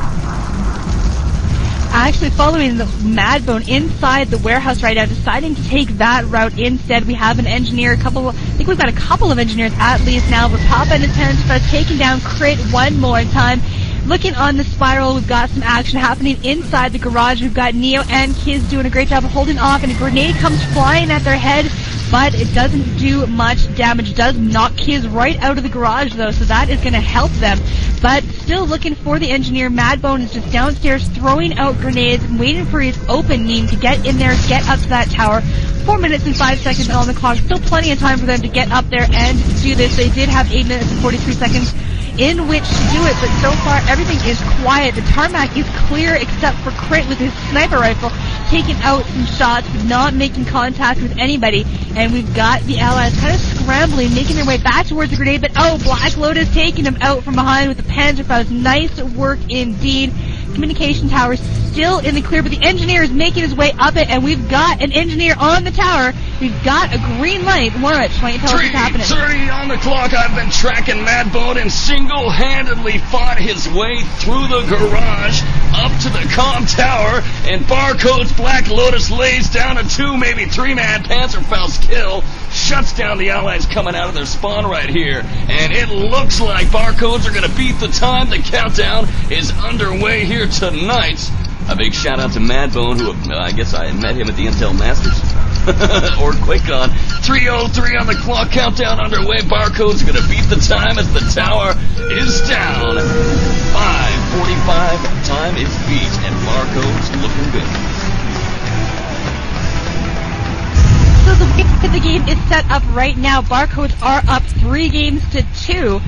Actually following the Madbone inside the warehouse right now, deciding to take that route instead. We have an engineer, I think we've got a couple of engineers at least now, but Papa and his Panzerfaust taking down Crit one more time. Looking on the spiral, we've got some action happening inside the garage. We've got Neo and Kiz doing a great job of holding off, and a grenade comes flying at their head, but it doesn't do much damage. It does knock Kiz right out of the garage, though, so that is going to help them. But still looking for the engineer. Madbone is just downstairs throwing out grenades and waiting for his opening to get in there, get up to that tower. 4 minutes and 5 seconds on the clock. Still plenty of time for them to get up there and do this. They did have 8 minutes and 43 seconds in which to do it, but so far everything is quiet. The tarmac is clear except for Crit with his sniper rifle, taking out some shots, but not making contact with anybody. And we've got the Allies kind of scrambling, making their way back towards the grenade, but Black Lotus taking him out from behind with the Panzerfaust. Nice work indeed. Communication tower still in the clear, but the engineer is making his way up it, and we've got an engineer on the tower. We've got a green light. Warwitch, why don't you tell us what's happening? 3:30 on the clock. I've been tracking Madbone and single-handedly fought his way through the garage, up to the comm tower, and Barcodes Black Lotus lays down a 2, maybe 3-man Panzerfaust kill, shuts down the Allies coming out of their spawn right here, and it looks like Barcodes are going to beat the time. The countdown is underway here tonight. A big shout out to Madbone, who I guess I met him at the Intel Masters. Or QuakeCon. 3:03 on the clock, countdown underway. Barcode's gonna beat the time as the tower is down. 5:45, time is beat, and Barcode's looking good. So the way that the game is set up right now, Barcodes are up 3 games to 2.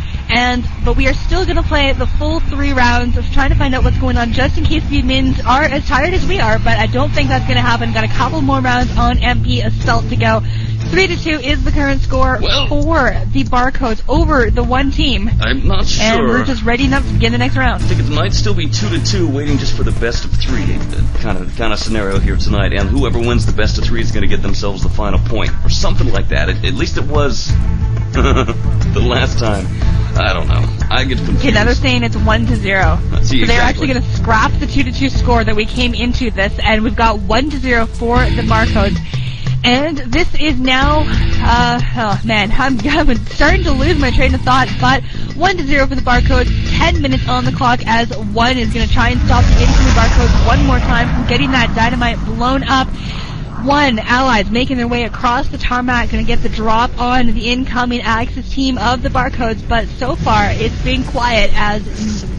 But we are still going to play the full 3 rounds of trying to find out what's going on, just in case the admins are as tired as we are, but I don't think that's going to happen. Got a couple more rounds on MP Assault to go. 3-2 is the current score for the Barcodes over the one team. I'm not sure. And we're just readying up to begin the next round. I think it might still be 2-2, waiting just for the best of 3 kind of scenario here tonight. And whoever wins the best of 3 is going to get themselves the final point, or something like that. At least it was the last time. I don't know. I get confused. Okay, now they're saying it's 1-0. So they're actually going to scrap the 2-2 score that we came into this, and we've got 1-0 for the Barcodes. And this is now, oh man, I'm starting to lose my train of thought, but 1-0 for the Barcodes, 10 minutes on the clock as one is going to try and stop the incoming Barcodes one more time from getting that dynamite blown up. One, Allies making their way across the tarmac, going to get the drop on the incoming Axis team of the Barcodes, but so far it's been quiet as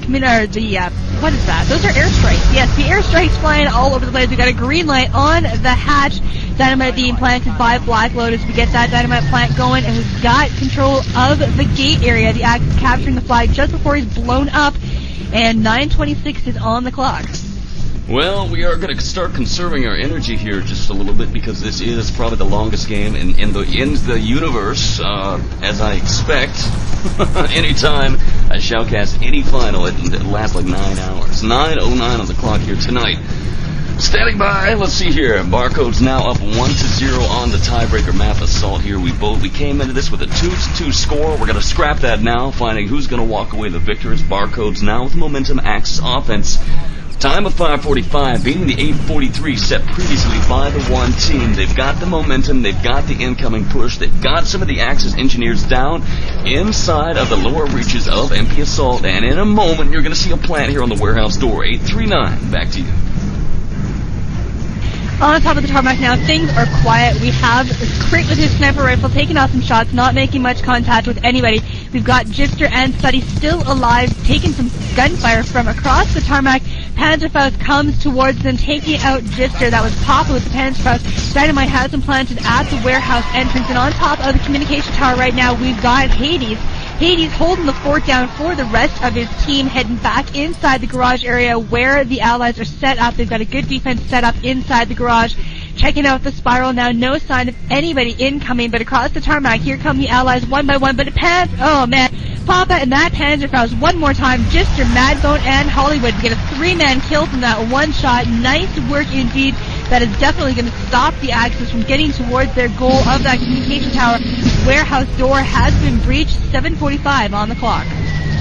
what is that? Those are airstrikes. Yes, the airstrikes flying all over the place. We got a green light on the hatch. Dynamite being planted by Black Lotus. We get that dynamite plant going, and we've got control of the gate area. The Axis capturing the flag just before he's blown up, and 9:26 is on the clock. Well, we are going to start conserving our energy here just a little bit, because this is probably the longest game in the universe, as I expect. Anytime I shoutcast any final, it lasts like 9 hours. 9:09 on the clock here tonight. Standing by, let's see here. Barcodes now up 1-0 on the tiebreaker map Assault here. We came into this with a 2-2 score. We're going to scrap that now, finding who's going to walk away the victors. Barcodes now with momentum, Axis offense. Time of 5:45, beating the 8:43 set previously by the one team. They've got the momentum, they've got the incoming push, they've got some of the Axis engineers down inside of the lower reaches of MP Assault, and in a moment you're going to see a plant here on the warehouse door. 839, back to you. On top of the tarmac now, things are quiet. We have Crit with his sniper rifle taking off some shots, not making much contact with anybody. We've got Gister and Suddy still alive, taking some gunfire from across the tarmac. Panzerfaust comes towards them, taking out Gister. That was Papa with the Panzerfaust. Dynamite has been planted at the warehouse entrance, and on top of the communication tower right now, we've got Hades. Hades holding the fort down for the rest of his team, heading back inside the garage area where the Allies are set up. They've got a good defense set up inside the garage. Checking out the spiral now, no sign of anybody incoming, but across the tarmac, here come the Allies one by one, but oh man, Papa and that Panzerfaust one more time, Gister, Madbone, and Hollywood to get a 3-man kill from that one shot. Nice work indeed. That is definitely going to stop the Axis from getting towards their goal of that communication tower. Warehouse door has been breached, 7:45 on the clock.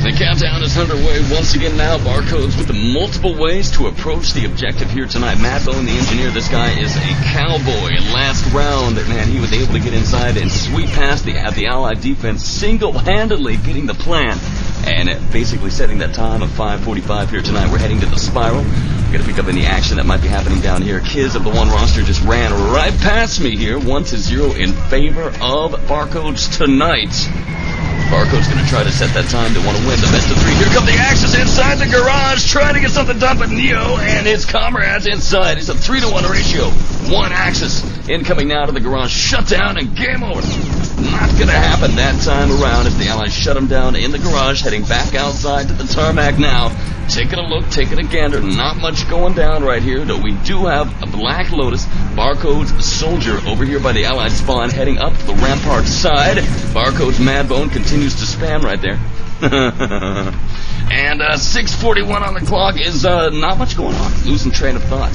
The countdown is underway once again now. Barcodes with the multiple ways to approach the objective here tonight. Madbone, the engineer, this guy is a cowboy. Last round, man, he was able to get inside and sweep past the Allied defense, single-handedly getting the plan, and basically setting that time of 5:45 here tonight. We're heading to the spiral. We're going to pick up any action that might be happening down here. Kids of the one roster just ran right past me here, 1-0 in favor of Barcodes tonight. Barcode's going to try to set that time to want to win the best of 3. Here come the Axis inside the garage, trying to get something done, but Neo and his comrades inside. It's a 3-to-1 ratio. One Axis incoming now to the garage, shut down, and game over. Not going to happen that time around as the Allies shut him down in the garage, heading back outside to the tarmac now. Taking a look, taking a gander. Not much going down right here, though we do have a Black Lotus, Barcodes Soldier over here by the Allied spawn, heading up to the rampart side. Barcodes Madbone continues to spam right there. And 6:41 on the clock is not much going on. Losing train of thought.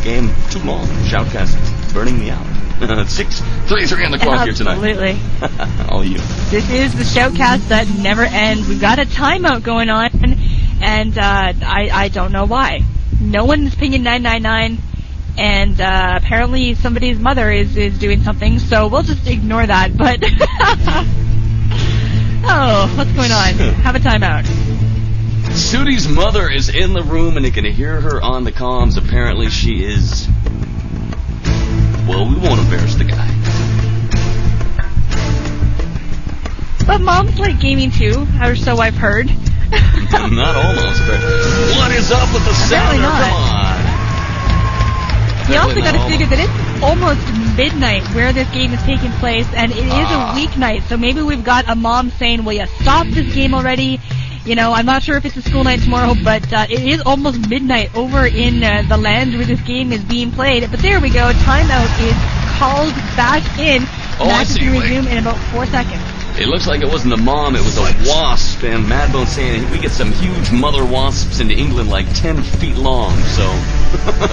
Game too long. Shoutcast burning me out. 6:33 on the clock here tonight. Absolutely. All you. This is the Shoutcast that never ends. We've got a timeout going on, and I don't know why. No one is pinging 999, and apparently somebody's mother is doing something, so we'll just ignore that, but... Oh, what's going on? Have a timeout. Sudi's mother is in the room, and you can hear her on the comms. Apparently she is... Well, we won't embarrass the guy. But moms like gaming too, or so I've heard. Not all moms are. What is up with the sounder? Come on. You also got to figure that it's almost midnight where this game is taking place, and it is a weeknight, so maybe we've got a mom saying, will you stop this game already? You know, I'm not sure if it's a school night tomorrow, but it is almost midnight over in the land where this game is being played. But there we go, timeout is called back in. Match is going to resume in about 4 seconds. It looks like it wasn't a mom, it was a wasp, and Madbone saying we get some huge mother wasps in England like 10 feet long, so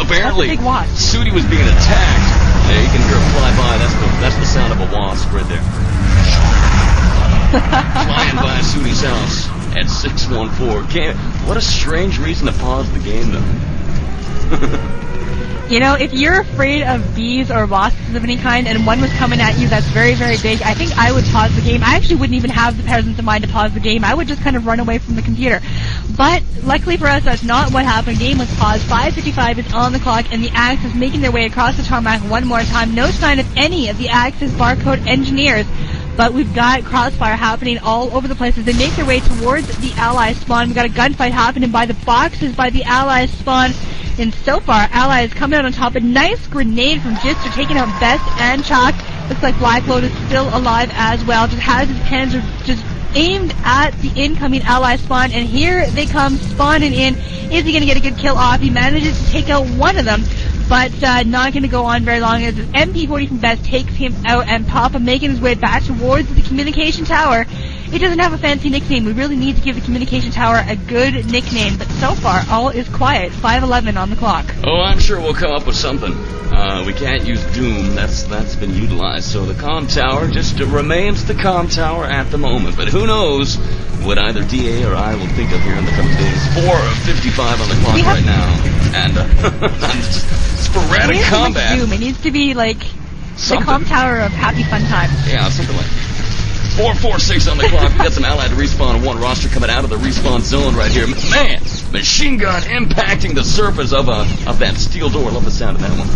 apparently Sudi was being attacked. Yeah, you can hear it fly by, that's the sound of a wasp right there. Flying by Sudi's house at 614. What a strange reason to pause the game, though. You know, if you're afraid of bees or wasps of any kind and one was coming at you that's very, very big, I think I would pause the game. I actually wouldn't even have the presence of mind to pause the game. I would just kind of run away from the computer. But luckily for us, that's not what happened. Game was paused. 5:55 is on the clock, and the Axe is making their way across the tarmac one more time. No sign of any of the Axe's barcode engineers. But we've got crossfire happening all over the place as they make their way towards the Allies spawn. We've got a gunfight happening by the boxes by the Allies spawn. And so far, Allies coming out on top. A nice grenade from Jister taking out Best and Chalk. Looks like Black Lotus still alive as well. Just has his panzer just aimed at the incoming Ally spawn. And here they come spawning in. Is he going to get a good kill off? He manages to take out one of them. But not going to go on very long as his MP40 from Best takes him out, and Papa making his way back towards the communication tower. It doesn't have a fancy nickname. We really need to give the communication tower a good nickname, but so far all is quiet. 5:11 on the clock. Oh, I'm sure we'll come up with something. We can't use Doom. That's been utilized. So the comm tower just remains the comm tower at the moment. But who knows what either DeeAy or I will think of here in the coming days. 4:55 on the clock right now, and sporadic combat. Doom. It needs to be like something. The comm tower of Happy Fun Time. Yeah, something like that. 4:46 on the clock. We got some allied respawn one roster coming out of the respawn zone right here. Man, machine gun impacting the surface of that steel door. Love the sound of that one.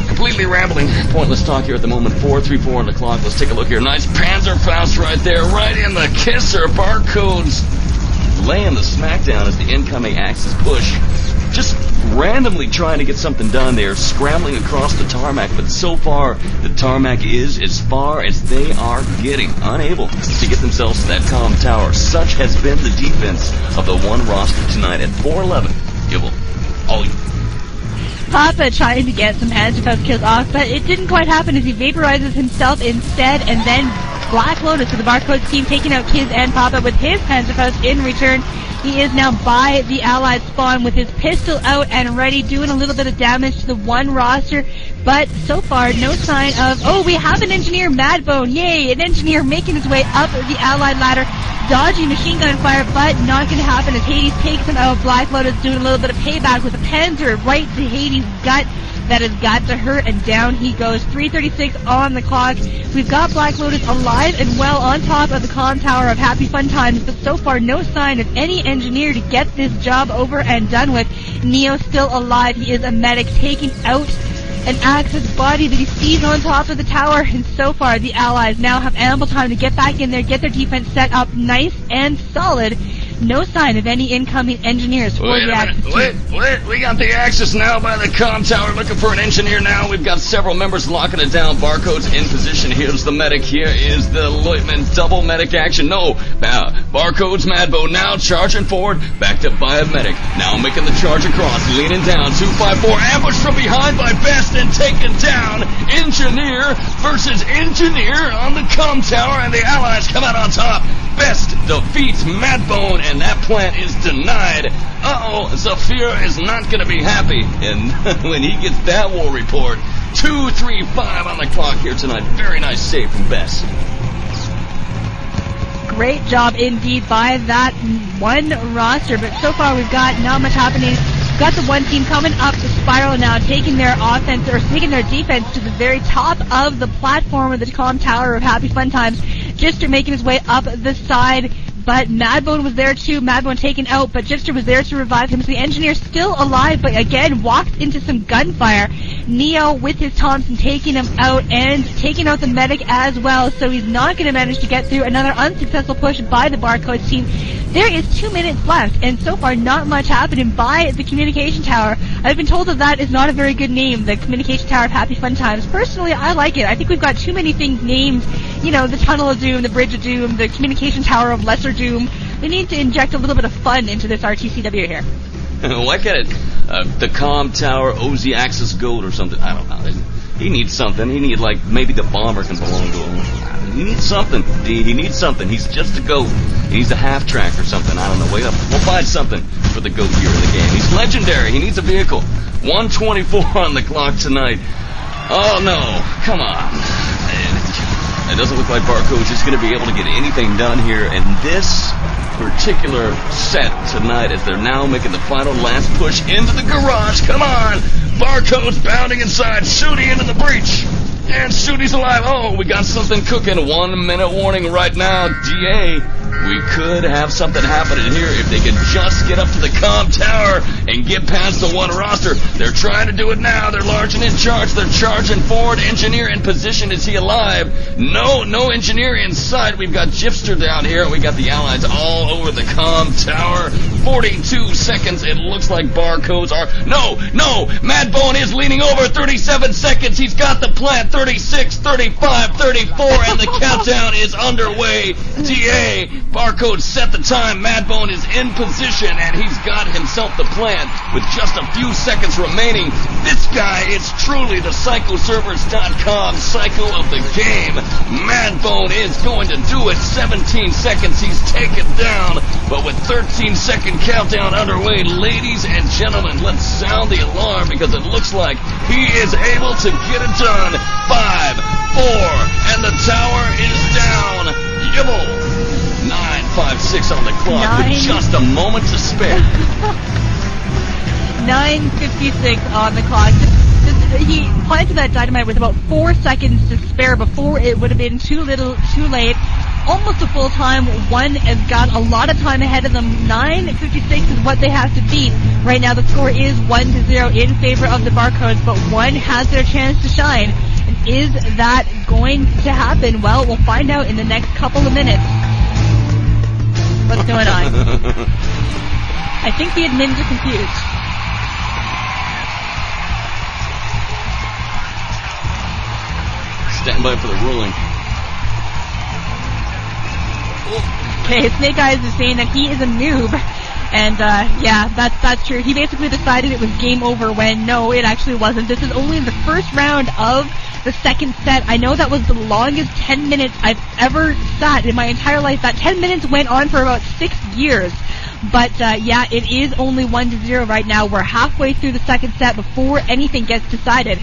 Completely rambling, pointless talk here at the moment. 4:34 on the clock. Let's take a look here. Nice Panzerfaust right there, right in the kisser. Barcodes laying the smackdown as the incoming Axis push. Just randomly trying to get something done there, scrambling across the tarmac, but so far the tarmac is as far as they are getting, unable to get themselves to that comm tower. Such has been the defense of the one roster tonight at 4:11. Gibble, all you. Papa trying to get some Panzerfaust kills off, but it didn't quite happen as he vaporizes himself instead, and then Black Lotus with the Barcodes team taking out Kiz and Papa with his Panzerfaust in return. He is now by the Allied spawn with his pistol out and ready, doing a little bit of damage to the one roster. But so far, no sign of... Oh, we have an engineer, Madbone. Yay, an engineer making his way up the Allied ladder, dodging machine gun fire, but not going to happen as Hades takes him out. Black Lotus doing a little bit of payback with a Panzer right to Hades' gut. That has got to hurt, and down he goes. 3:36 on the clock. We've got Black Lotus alive and well on top of the comm tower of Happy Fun Times, but so far no sign of any engineer to get this job over and done with. Neo still alive. He is a medic taking out an Axis body that he sees on top of the tower, and so far the Allies now have ample time to get back in there, get their defense set up nice and solid. No sign of any incoming engineers for the Axis. Wait, we got the Axis now by the comm tower, looking for an engineer now. We've got several members locking it down. Barcodes in position. Here's the medic. Here is the Lieutenant. Double medic action. No. Barcodes, Madbo now charging forward. Backed up by a medic. Now making the charge across. Leaning down. 254. Ambushed from behind by Best and taken down. Engineer versus engineer on the comm tower, and the Allies come out on top. Best defeats Madbone, and that plant is denied. Uh-oh, Zafir is not going to be happy. And when he gets that war report, 2:35 on the clock here tonight. Very nice save from Best. Great job indeed by that one roster, but so far we've got not much happening got the one team coming up the spiral now, taking their offense, or taking their defense to the very top of the platform of the comm tower of Happy Fun Times. Jipster making his way up the side, but Madbone was there too. Madbone taken out, but Jipster was there to revive him. So the engineer still alive, but again walked into some gunfire. Neo with his Thompson taking him out and taking out the medic as well. So he's not going to manage to get through. Another unsuccessful push by the Barcodes team. There is 2 minutes left, and so far not much happening by the communication tower. I've been told that is not a very good name, the communication tower of Happy Fun Times. Personally, I like it. I think we've got too many things named, you know, the Tunnel of Doom, the Bridge of Doom, the communication tower of Lesser Doom. We need to inject a little bit of fun into this RTCW here. Why can't it the comm tower, OZ Axis Gold or something? I don't know. He needs something. He needs, like, maybe the bomber can belong to him. He needs something. He needs something. He's just a goat. He needs a half track or something. I don't know. Wait up. We'll find something for the goat here in the game. He's legendary. He needs a vehicle. 124 on the clock tonight. Oh, no. Come on. It doesn't look like Barcodes is going to be able to get anything done here in this particular set tonight as they're now making the final last push into the garage. Come on! Barcodes bounding inside. Shooty into the breach. And Shooty's alive. Oh, we got something cooking. 1 minute warning right now. DeeAy, we could have something happening here if they can just get up to the comm tower and get past the one roster. They're trying to do it now. They're large and in charge. They're charging forward. Engineer in position. Is he alive? No engineer in sight. We've got Jipster down here. We got the allies all over the comm tower. 42 seconds. It looks like Barcodes are... No! Madbone is leaning over. 37 seconds. He's got the plant. 36, 35, 34, and the countdown is underway. DeeAy, Barcodes set the time. Madbone is in position, and he's got himself the plant with just a few seconds remaining. This guy is truly the PsychoServers.com psycho of the game. Madbone is going to do it. 17 seconds, he's taken down, but with 13-second countdown underway, ladies and gentlemen, let's sound the alarm because it looks like he is able to get it done. 5, 4, and the tower is down. Yibble. 9:56 on the clock with just a moment to spare. 9:56 on the clock. He planted that dynamite with about 4 seconds to spare before it would have been too little, too late. Almost a full time. One has got a lot of time ahead of them. 9:56 is what they have to beat. Right now the score is 1-0 in favor of the Barcodes, but one has their chance to shine. And is that going to happen? Well, we'll find out in the next couple of minutes. What's going on? I think the admins are confused. Stand by for the ruling. Okay, Snake Eyes is saying that he is a noob. And, yeah, that's true. He basically decided it was game over when, no, it actually wasn't. This is only the first round of the second set. I know that was the longest 10 minutes I've ever sat in my entire life. That 10 minutes went on for about 6 years. But, yeah, it is only 1-0 right now. We're halfway through the second set before anything gets decided.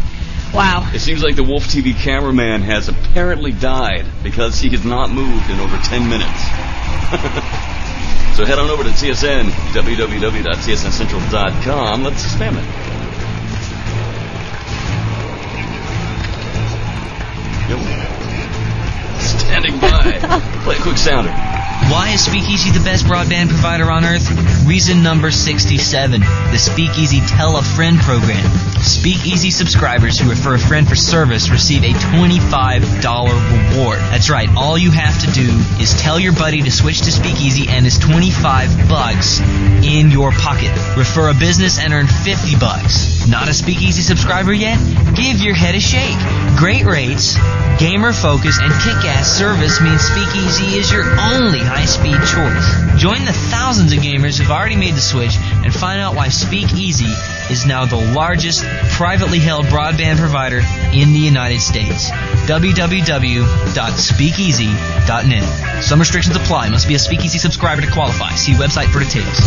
Wow. It seems like the Wolf TV cameraman has apparently died because he has not moved in over 10 minutes. So head on over to TSN, www.tsncentral.com. Let's spam it. Yep. Standing by. Play a quick sounder. Why is Speakeasy the best broadband provider on Earth? Reason number 67, the Speakeasy Tell a Friend program. Speakeasy subscribers who refer a friend for service receive a $25 reward. That's right, all you have to do is tell your buddy to switch to Speakeasy and it's $25 in your pocket. Refer a business and earn $50. Not a Speakeasy subscriber yet? Give your head a shake. Great rates, gamer focus, and kick-ass service means Speakeasy is your only high-speed choice. Join the thousands of gamers who've already made the switch and find out why Speakeasy is now the largest privately held broadband provider in the United States. www.speakeasy.net. Some restrictions apply. Must be a Speakeasy subscriber to qualify. See website for details.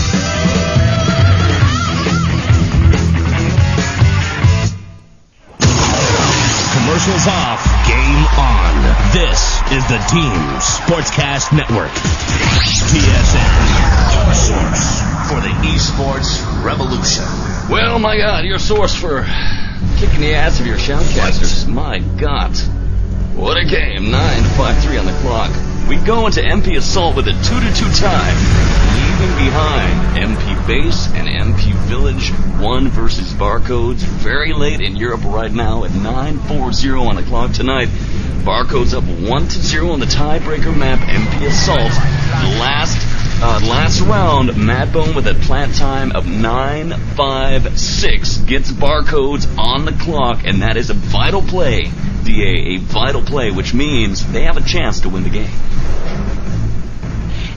Commercials off, game on. This is the Team Sportscast Network. TSN, your source for the esports revolution. Well, my God, your source for kicking the ass of your Shoutcasters. My God. What a game. 9:53 on the clock. We go into MP Assault with a 2-2 tie, leaving behind MP Base and MP Village, 1 versus Barcodes. Very late in Europe right now at 9:40 on the clock tonight. Barcodes up 1-0 on the tiebreaker map, MP Assault. Last round, Madbone with a plant time of 9:56 gets Barcodes on the clock, and that is a vital play. DeeAy, a vital play, which means they have a chance to win the game.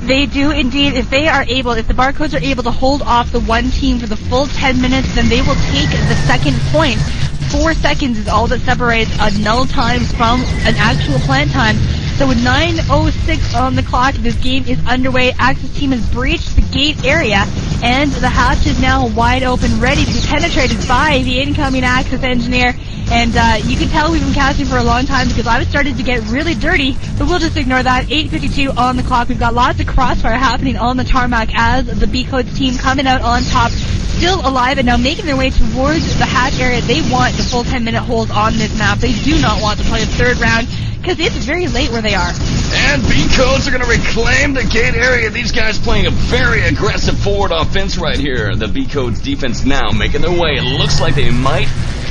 They do indeed. If the Barcodes are able to hold off the one team for the full 10 minutes, then they will take the second point. 4 seconds is all that separates a null time from an actual plant time. So with 9:06 on the clock, this game is underway. Axis team has breached the gate area, and the hatch is now wide open, ready to be penetrated by the incoming Axis engineer. And you can tell we've been casting for a long time because I was starting to get really dirty, but we'll just ignore that. 8:52 on the clock. We've got lots of crossfire happening on the tarmac as the B-Codes team coming out on top, still alive and now making their way towards the hatch area. They want the full 10-minute hold on this map. They do not want to play a third round because it's very late where they are. And B-Codes are going to reclaim the gate area. These guys playing a very aggressive forward offense right here. The B-Codes defense now making their way. It looks like they might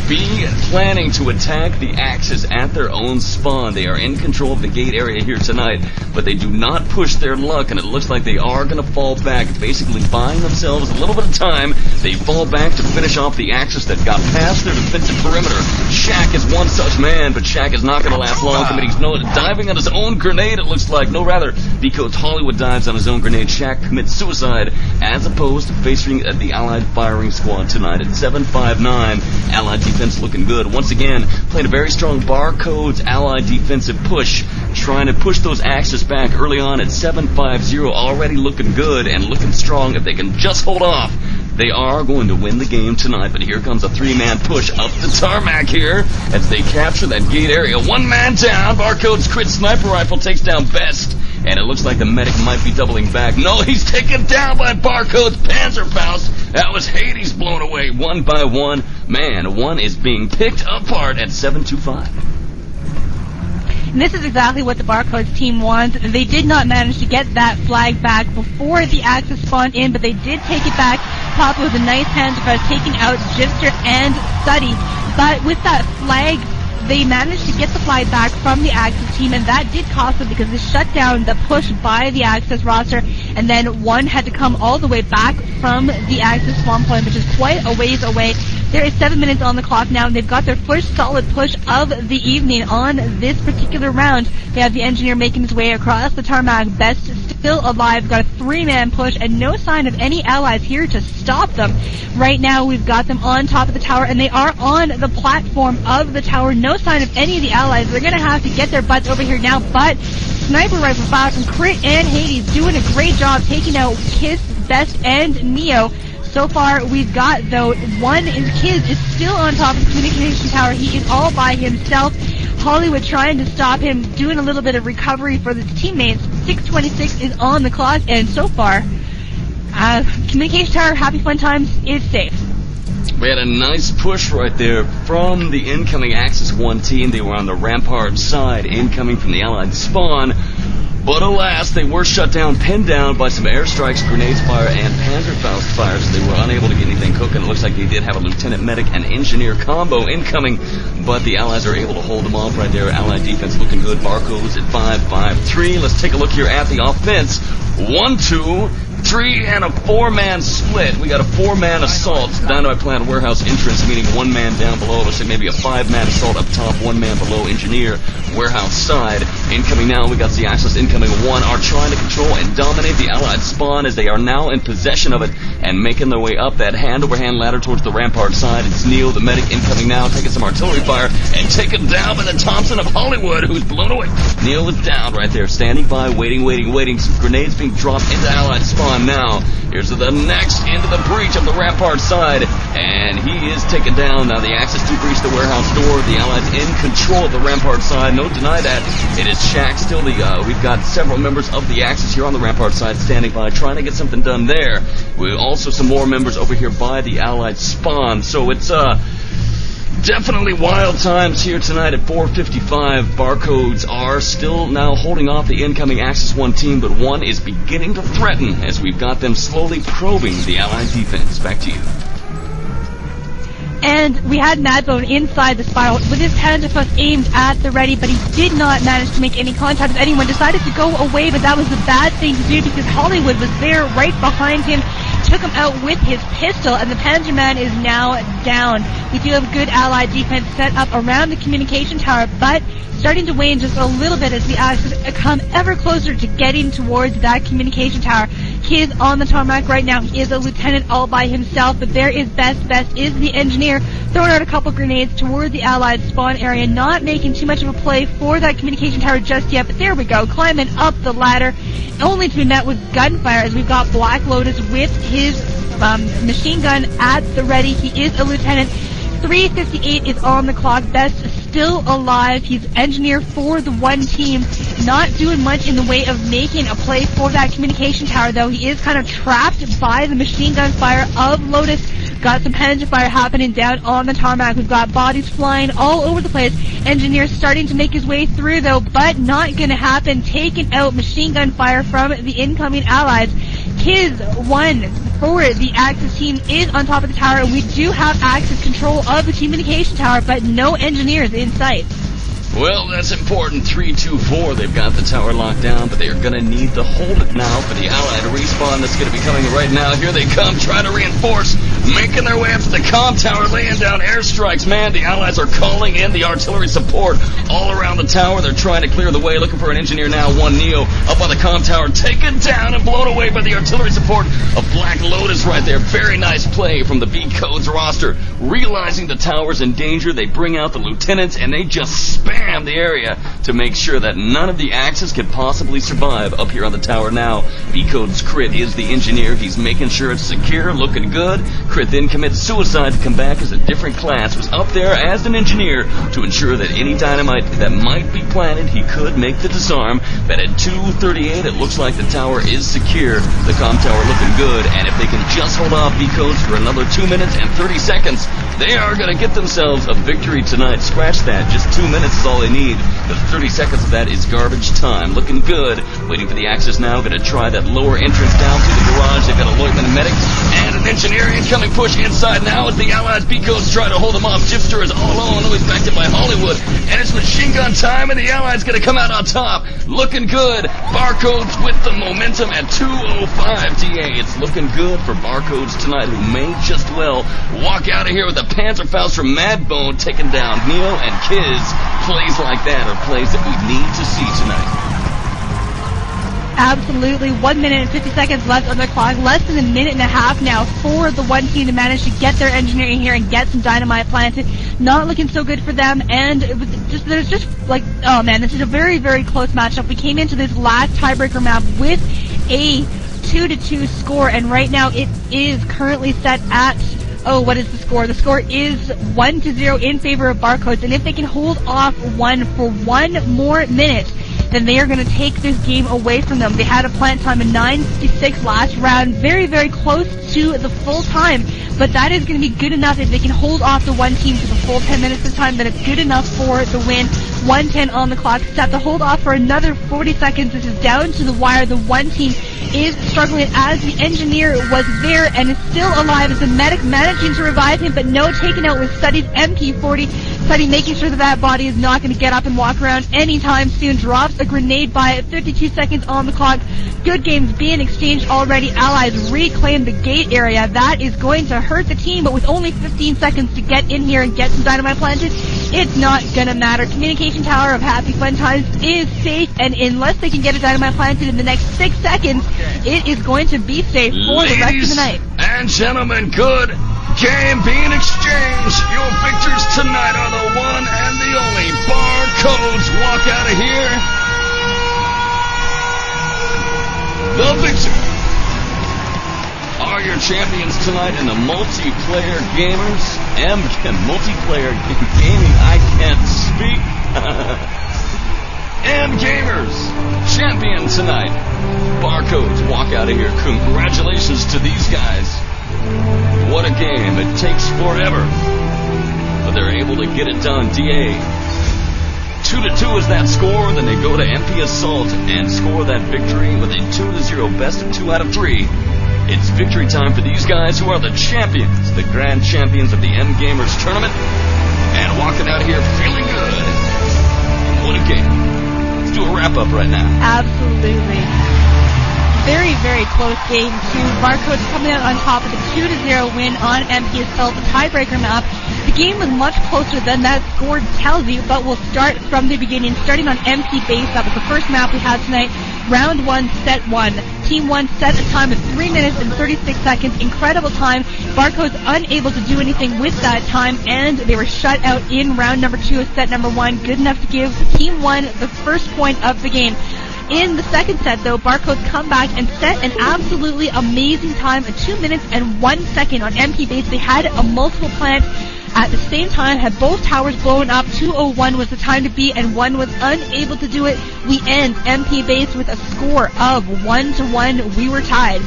be planning to attack the Axis at their own spawn. They are in control of the gate area here tonight, but they do not push their luck, and it looks like they are going to fall back, basically buying themselves a little bit of time. They fall back to finish off the Axis that got past their defensive perimeter. Shaq is one such man, but Shaq is not going to last long, committing diving on his own grenade, it looks like. No, rather, B-Codes Hollywood dives on his own grenade. Shaq commits suicide, as opposed to facing the Allied firing squad tonight at 7:59. Allied defense looking good. Once again, playing a very strong Barcodes Allied defensive push, trying to push those Axis back early on at 7:50, already looking good and looking strong. If they can just hold off, they are going to win the game tonight. But here comes a 3-man push up the tarmac here as they capture that gate area. 1 man down. Barcodes crit sniper rifle takes down Best. And it looks like the medic might be doubling back. No, he's taken down by Barcodes Panzerfaust. That was Hades blown away 1 by 1. Man, 1 is being picked apart at 7:25. And this is exactly what the Barcodes team wants. They did not manage to get that flag back before the Axis spawned in, but they did take it back. Papa with a nice Panzerfaust taking out Gipster and Suddy. But with that flag, they managed to get the flag back from the Axis team, and that did cost them because it shut down the push by the Axis roster, and then 1 had to come all the way back from the Axis spawn point, which is quite a ways away. There is 7 minutes on the clock now, and they've got their first solid push of the evening on this particular round. They have the engineer making his way across the tarmac. Best still alive, got a 3-man push, and no sign of any allies here to stop them. Right now, we've got them on top of the tower, and they are on the platform of the tower. No sign of any of the allies. They're going to have to get their butts over here now, but sniper rifle fire from Crit and Hades doing a great job taking out Kiss, Best, and Neo. So far, we've got, though, Kiz is still on top of the communication tower. He is all by himself. Hollywood trying to stop him, doing a little bit of recovery for the teammates. 6:26 is on the clock, and so far, communication tower, happy fun times, is safe. We had a nice push right there from the incoming Axis 1 team. They were on the Rampart side, incoming from the Allied spawn. But alas, they were shut down, pinned down by some airstrikes, grenades fire, and Panzerfaust fire, so they were unable to get anything cooking. It looks like they did have a lieutenant medic and engineer combo incoming, but the Allies are able to hold them off right there. Allied defense looking good. Barcodes at 5-5-3. Let's take a look here at the offense. 1, 2, 3, and a 4-man split. We got a 4-man assault. Dynamite plant warehouse entrance, meaning 1 man down below. Let's say maybe a 5-man assault up top, 1 man below engineer warehouse side. Incoming now, we got the Axis incoming 1 are trying to control and dominate the Allied spawn as they are now in possession of it and making their way up that hand-over-hand ladder towards the Rampart side. It's Neil, the medic, incoming now, taking some artillery fire and taken down by the Thompson of Hollywood, who's blown away. Neil is down right there, standing by, waiting. Some grenades being dropped into Allied spawn. on now. Here's the next into the breach of the rampart side, and he is taken down. Now the Axis to breach the warehouse door. The Allies in control of the rampart side. No deny that. It is Shaq still. We've got several members of the Axis here on the rampart side standing by, trying to get something done there. We also some more members over here by the Allied spawn. So it's definitely wild times here tonight at 4:55. Barcodes are still now holding off the incoming Axis 1 team, but one is beginning to threaten as we've got them slowly probing the Allied defense. Back to you. And we had Madbone inside the spiral with his Panzerfaust aimed at the ready, but he did not manage to make any contact with anyone. Decided to go away, but that was a bad thing to do because Hollywood was there right behind him. Took him out with his pistol, and the Panzerman is now down. We do have good Allied defense set up around the communication tower, but starting to wane just a little bit as the Axis come ever closer to getting towards that communication tower. He is on the tarmac right now. He is a lieutenant all by himself, but there is Best is the engineer, throwing out a couple grenades toward the Allied spawn area, not making too much of a play for that communication tower just yet, but there we go, climbing up the ladder, only to be met with gunfire as we've got Black Lotus with his machine gun at the ready. He is a lieutenant. 3:58 is on the clock. Best still alive. He's engineer for the one team. Not doing much in the way of making a play for that communication tower, though. He is kind of trapped by the machine gun fire of Lotus. Got some Panzer fire happening down on the tarmac. We've got bodies flying all over the place. Engineer starting to make his way through, though, but not going to happen. Taking out machine gun fire from the incoming Allies. Kiz 1 for the Axis team is on top of the tower, and we do have Axis control of the communication tower, but no engineers in sight. Well, that's important. 3-2-4. They've got the tower locked down, but they are going to need to hold it now for the Allied respawn that's going to be coming right now. Here they come, trying to reinforce, making their way up to the comm tower, laying down airstrikes. Man, the Allies are calling in the artillery support all around the tower. They're trying to clear the way, looking for an engineer now. One Neo up on the comm tower, taken down and blown away by the artillery support of Black Lotus right there. Very nice play from the B-Codes roster. Realizing the tower's in danger, they bring out the lieutenants, and they just spam the area to make sure that none of the Axis can possibly survive up here on the tower now. B-Code's Crit is the engineer. He's making sure it's secure, looking good. Crit then commits suicide to come back as a different class. Was up there as an engineer to ensure that any dynamite that might be planted, he could make the disarm. But at 2:38, it looks like the tower is secure. The comm tower looking good, and if they can just hold off B-Codes for another 2 minutes and 30 seconds, they are going to get themselves a victory tonight. Scratch that. Just 2 minutes is all they need. The 30 seconds of that is garbage time. Looking good. Waiting for the Axis now. Going to try that lower entrance down to the garage. They've got a Leutnant medic and an engineer. Incoming push inside now as the Allies B-Codes try to hold him off. Jipster is all alone. He's backed up by Hollywood. And it's machine gun time, and the Allies going to come out on top. Looking good. Barcodes with the momentum at 2:05. DeeAy. It's looking good for Barcodes tonight, who may just well walk out of here with a Panzerfaust from Madbone, taking down Neo and Kiz. Plays like that are plays that we need to see tonight. Absolutely. 1 minute and 50 seconds left on the clock. Less than a minute and a half now for the one team to manage to get their engineer in here and get some dynamite planted. Not looking so good for them, and it was there's just like, oh man, this is a very, very close matchup. We came into this last tiebreaker map with a 2-2 score, and right now it is currently set at, oh, what is the score? The score is 1-0 in favor of Barcodes, and if they can hold off one for 1 more minute, then they are going to take this game away from them. They had a plant time of 9:56 last round, very, very close to the full time, but that is going to be good enough. If they can hold off the one team to the full 10 minutes this time, then it's good enough for the win. 1:10 on the clock. Set to hold off for another 40 seconds. This is down to the wire. The one team is struggling as the engineer was there and is still alive as the medic managing to revive him, but no taken out with Study's MP40. Study making sure that that body is not going to get up and walk around anytime soon. Drops a grenade by 52 seconds on the clock. Good games being exchanged already. Allies reclaim the gate area. That is going to hurt the team, but with only 15 seconds to get in here and get some dynamite planted, it's not going to matter. Communication tower of Happy Fun Times is safe, and unless they can get a dynamite planted in the next 6 seconds, it is going to be safe for the rest of the night. And gentlemen, good game being exchanged. Your victors tonight are the one and the only Barcodes. Walk out of here the victor. champions tonight in the multiplayer gamers. Multiplayer gaming, I can't speak. MGamers, champion tonight. Barcodes walk out of here. Congratulations to these guys. What a game. It takes forever, but they're able to get it done. DeeAy, 2-2 is that score. Then they go to MP Assault and score that victory with a 2-0 best of 2 out of 3. It's victory time for these guys who are the champions, the grand champions of the MGamers tournament, and walking out here feeling good. What a game. Let's do a wrap-up right now. Absolutely. Very, very close game, too. Barcodes coming out on top with a 2-0 win on MP Assault, the tiebreaker map. The game was much closer than that score tells you, but we'll start from the beginning, starting on MP Base. That was the first map we had tonight. Round 1, set 1. Team 1 set a time of 3 minutes and 36 seconds. Incredible time. Barcodes unable to do anything with that time, and they were shut out in round number 2 of set number 1. Good enough to give Team 1 the first point of the game. In the second set, though, Barcodes come back and set an absolutely amazing time of 2 minutes and 1 second on MP Base. They had a multiple plant at the same time, had both towers blown up. 2:01 was the time to beat, and 1 was unable to do it. We end MP Base with a score of 1-1. We were tied.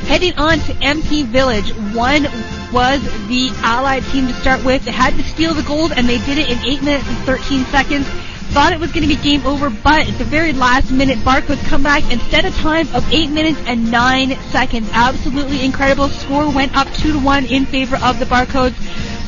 Heading on to MP Village, 1 was the allied team to start with. They had to steal the gold, and they did it in 8 minutes and 13 seconds. Thought it was going to be game over, but at the very last minute, Barcodes come back and set a time of 8 minutes and 9 seconds. Absolutely incredible. Score went up 2-1 in favor of the Barcodes.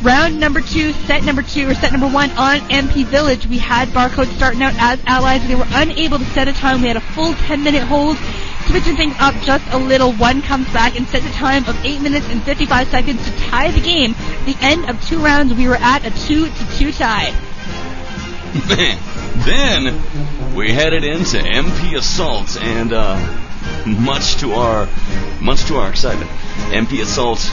Round number 2, set number 1 on MP Village. We had Barcodes starting out as allies. They were unable to set a time. We had a full 10-minute hold. Switching things up just a little, 1 comes back and sets a time of 8 minutes and 55 seconds to tie the game. The end of 2 rounds, we were at a 2-2 tie. Man, then we headed into MP Assault, and much to our excitement, MP Assault.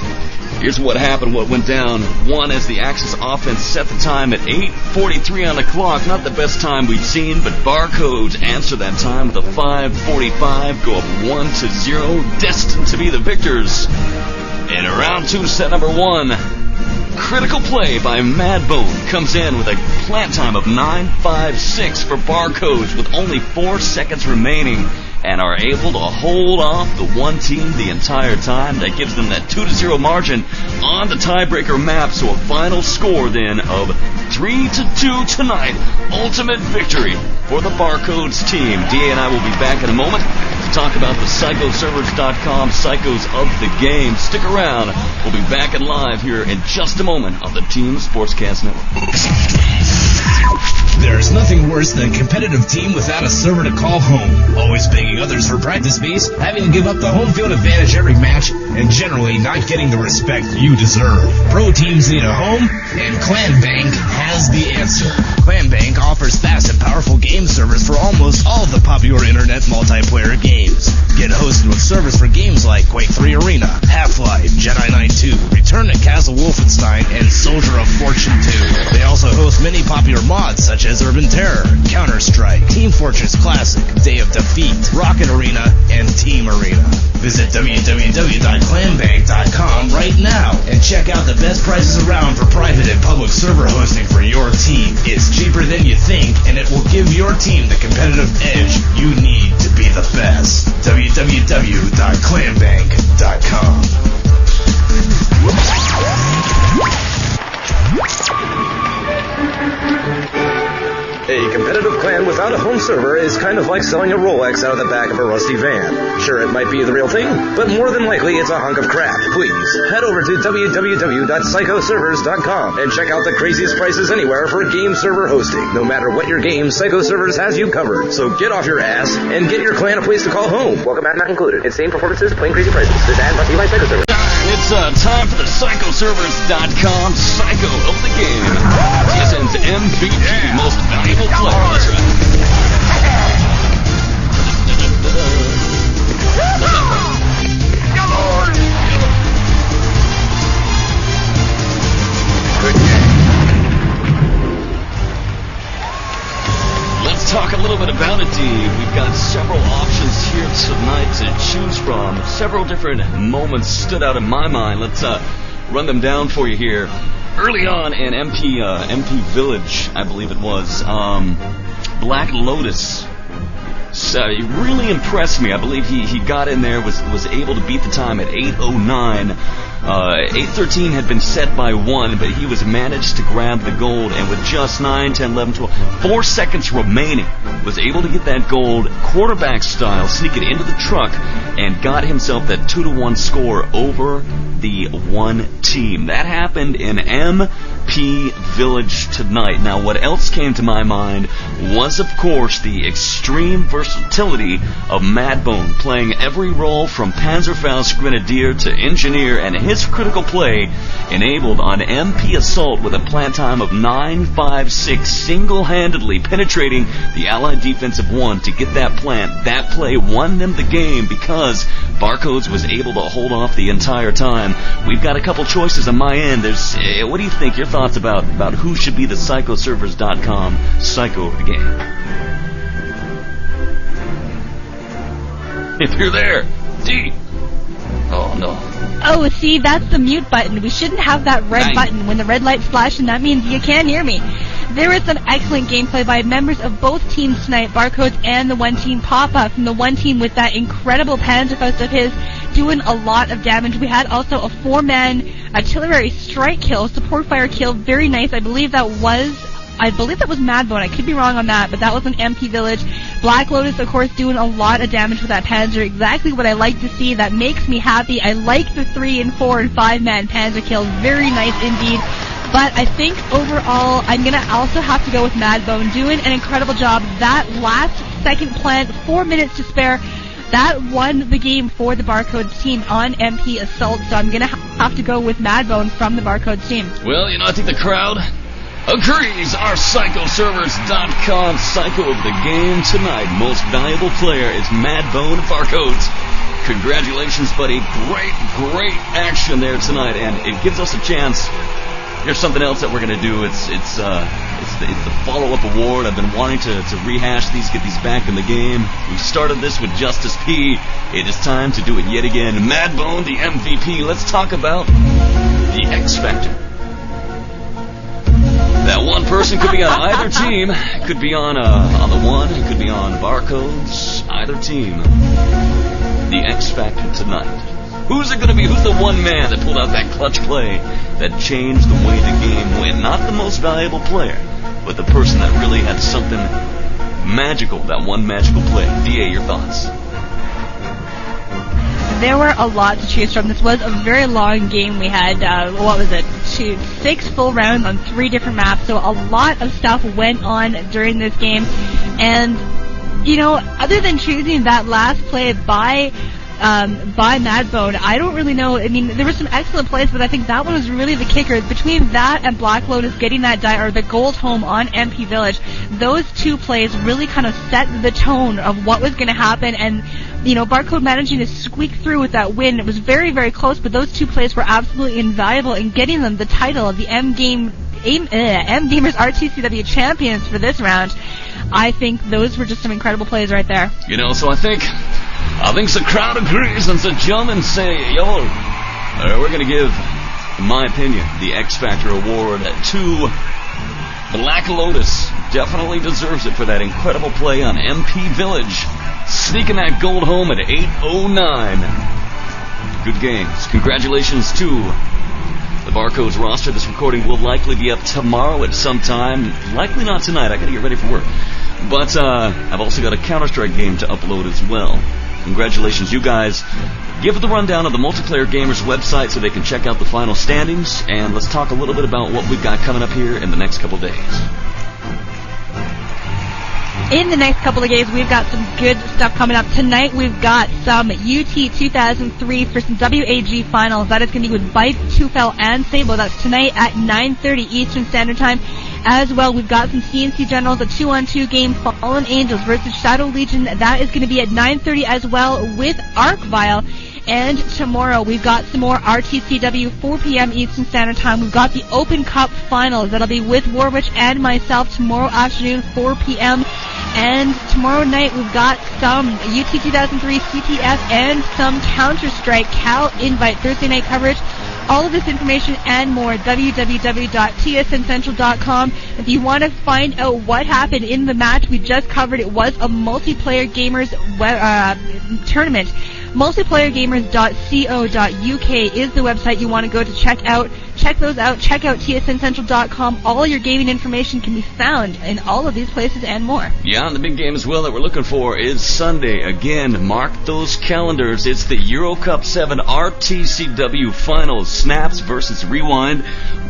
Here's what happened, what went down. 1 as the Axis offense set the time at 8:43 on the clock. Not the best time we've seen, but Barcodes answer that time with a 5:45, go up 1-0, destined to be the victors. In round 2, set number 1, critical play by Madbone comes in with a plant time of 9:56 for Barcodes with only 4 seconds remaining, and are able to hold off the one team the entire time. That gives them that 2-0 margin on the tiebreaker map. So a final score then of 3-2 tonight. Ultimate victory for the Barcodes team. DeeAy and I will be back in a moment to talk about the PsychoServers.com Psychos of the Game. Stick around. We'll be back and live here in just a moment on the Team Sportscast Network. There's nothing worse than a competitive team without a server to call home. Always begging others for practice space, having to give up the home field advantage every match, and generally not getting the respect you deserve. Pro teams need a home, and ClanBank has the answer. ClanBank offers fast and powerful game servers for almost all the popular internet multiplayer games. Get hosted with servers for games like Quake 3 Arena, Half-Life, Jedi Knight 2, Return to Castle Wolfenstein, and Soldier of Fortune 2. They also host many popular mods such as Urban Terror, Counter-Strike, Team Fortress Classic, Day of Defeat, Rocket Arena, and Team Arena. Visit www.clanbank.com right now and check out the best prices around for private and public server hosting for your team. It's cheaper than you think, and it will give your team the competitive edge you need to be the best. www.clanbank.com. A competitive clan without a home server is kind of like selling a Rolex out of the back of a rusty van. Sure, it might be the real thing, but more than likely it's a hunk of crap. Please, head over to www.psychoservers.com and check out the craziest prices anywhere for game server hosting. No matter what your game, PsychoServers has you covered. So get off your ass and get your clan a place to call home. Welcome back, not included. Insane performances, plain crazy prices. This ad brought to you by PsychoServers. It's time for the PsychoServers.com Psycho of the Game. TSN's MVP, most valuable player. That's right. Let's talk a little bit about it, Dee. We've got several options here tonight to choose from. Several different moments stood out in my mind. Let's run them down for you here. Early on in MP Village, I believe it was, Black Lotus. So he really impressed me. I believe he got in there, was able to beat the time at 8:09. 8:13 had been set by 1, but he was managed to grab the gold, and with just 9, 10, 11, 12, 4 seconds remaining, was able to get that gold quarterback style, sneak it into the truck, and got himself that 2-1 score over the one team. That happened in MP Village tonight. Now, what else came to my mind was, of course, the extreme versatility of Madbone, playing every role from Panzerfaust Grenadier to Engineer, and his critical play enabled on MP Assault with a plant time of 9.56, single-handedly penetrating the Allied defensive 1 to get that plant. That play won them the game because Barcodes was able to hold off the entire time. We've got a couple choices on my end. There's, what do you think? Your thoughts about who should be the PsychoServers.com Psycho of the game? If you're there, D. Oh, no. Oh, see, that's the mute button. We shouldn't have that red button. When the red light's flashing, that means you can't hear me. There was some excellent gameplay by members of both teams tonight, Barcodes and the one team Papa. From the one team with that incredible Panzerfaust of his, doing a lot of damage. We had also a 4-man artillery strike kill, support fire kill, very nice. I believe that was Madbone. I could be wrong on that, but that was an MP Village. Black Lotus, of course, doing a lot of damage with that Panzer. Exactly what I like to see. That makes me happy. I like the 3 and 4 and 5-man Panzer kills. Very nice indeed. But I think overall, I'm going to also have to go with Madbone, doing an incredible job. That last second plant, 4 minutes to spare, that won the game for the Barcodes team on MP Assault. So I'm going to have to go with Madbone from the Barcodes team. Well, I think the crowd agrees. Our PsychoServers.com Psycho of the game tonight. Most valuable player is Madbone Barcodes. Congratulations, buddy. Great action there tonight, and it gives us a chance. Here's something else that we're going to do. It's the follow-up award. I've been wanting to rehash these, get these back in the game. We started this with Justice P. It is time to do it yet again. Madbone, the MVP. Let's talk about the X Factor. That one person could be on either team. It could be on the one. It could be on Barcodes. Either team. The X Factor tonight. Who's it going to be? Who's the one man that pulled out that clutch play that changed the way the game went? Not the most valuable player, but the person that really had something magical, that one magical play. DeeAy, your thoughts? There were a lot to choose from. This was a very long game. We had, 6 full rounds on 3 different maps, so a lot of stuff went on during this game. And, other than choosing that last play by Madbone, I don't really know. I mean, there were some excellent plays, but I think that one was really the kicker. Between that and Black Lotus getting that the gold home on MP Village, those 2 plays really kind of set the tone of what was going to happen, and Barcode managing to squeak through with that win. It was very, very close, but those 2 plays were absolutely invaluable in getting them the title of the MGamers RTCW champions for this round. I think those were just some incredible plays right there. So I think the crowd agrees, and the gentlemen say, we're going to give, in my opinion, the X Factor award to Black Lotus. Definitely deserves it for that incredible play on MP Village, sneaking that gold home at 8:09. Good games. Congratulations to the Barcodes roster. This recording will likely be up tomorrow at some time. Likely not tonight. I got to get ready for work. But I've also got a Counter-Strike game to upload as well. Congratulations, you guys. Give the rundown of the Multiplayer Gamers website so they can check out the final standings, and let's talk a little bit about what we've got coming up here in the next couple days. In the next couple of days, we've got some good stuff coming up. Tonight, we've got some UT 2003 for some WAG finals. That is going to be with Bite, Tufel, and Sable. That's tonight at 9:30 Eastern Standard Time. as well. We've got some CNC Generals, a 2-on-2 game, Fallen Angels versus Shadow Legion. That is going to be at 9:30 as well with Arcvile. And tomorrow we've got some more RTCW, 4 p.m. Eastern Standard Time. We've got the Open Cup Finals. That'll be with Warwitch and myself tomorrow afternoon, 4 p.m. And tomorrow night we've got some UT 2003 CTF and some Counter-Strike Cal Invite Thursday night coverage. All of this information and more, www.tsncentral.com. If you want to find out what happened in the match we just covered, it was a multiplayer gamers tournament. Multiplayergamers.co.uk is the website you want to go to check out. Check those out. Check out tsncentral.com. All your gaming information can be found in all of these places and more. Yeah, and the big game as well that we're looking for is Sunday. Again, mark those calendars. It's the Euro Cup 7 RTCW Finals. Snaps versus Rewind.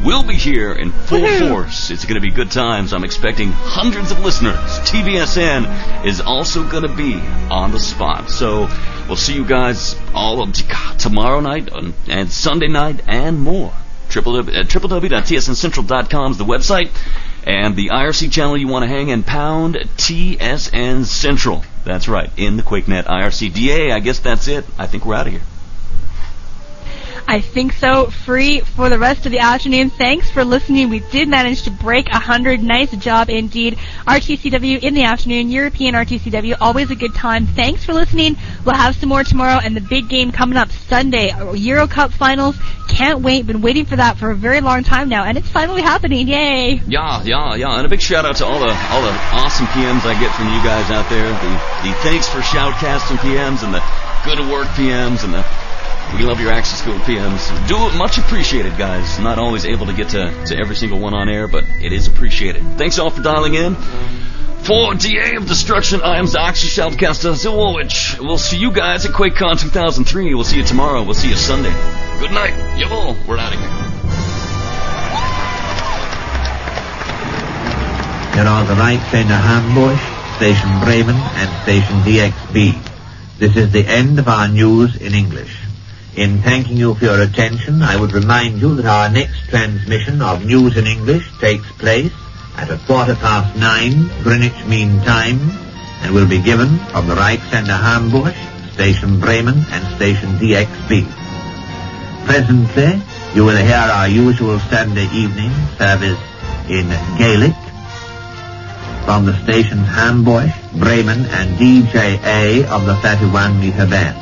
We'll be here in full force. It's going to be good times. I'm expecting hundreds of listeners. TVSN is also going to be on the spot. So we'll see you guys all tomorrow night and Sunday night and more. www.tsncentral.com is the website, and the IRC channel you want to hang in, pound TSN Central. That's right, in the QuakeNet IRC. DeeAy, I guess that's it. I think we're out of here. I think so. Free for the rest of the afternoon. Thanks for listening. We did manage to break 100. Nice job indeed. RTCW in the afternoon. European RTCW. Always a good time. Thanks for listening. We'll have some more tomorrow, and the big game coming up Sunday. Euro Cup Finals. Can't wait. Been waiting for that for a very long time now, and it's finally happening. Yay! Yeah. And a big shout out to all the awesome PMs I get from you guys out there. The thanks for Shoutcasting PMs and the good work PMs and the we love your access code PMs. Do it, much appreciated, guys. Not always able to get to every single one on air, but it is appreciated. Thanks all for dialing in. For DeeAy of Destruction, I am Zoxy Shoutcast Warwitch. We'll see you guys at QuakeCon 2003. We'll see you tomorrow. We'll see you Sunday. Good night. Jawohl. We're out of here. There are the Reichsender Hamburg, Station Bremen, and Station DXB. This is the end of our news in English. In thanking you for your attention, I would remind you that our next transmission of News in English takes place at 9:15 Greenwich Mean Time and will be given from the Reichsender Hamburg, Station Bremen, and Station DXB. Presently, you will hear our usual Sunday evening service in Gaelic from the stations Hamburg, Bremen, and DeeAy of the 31-meter band.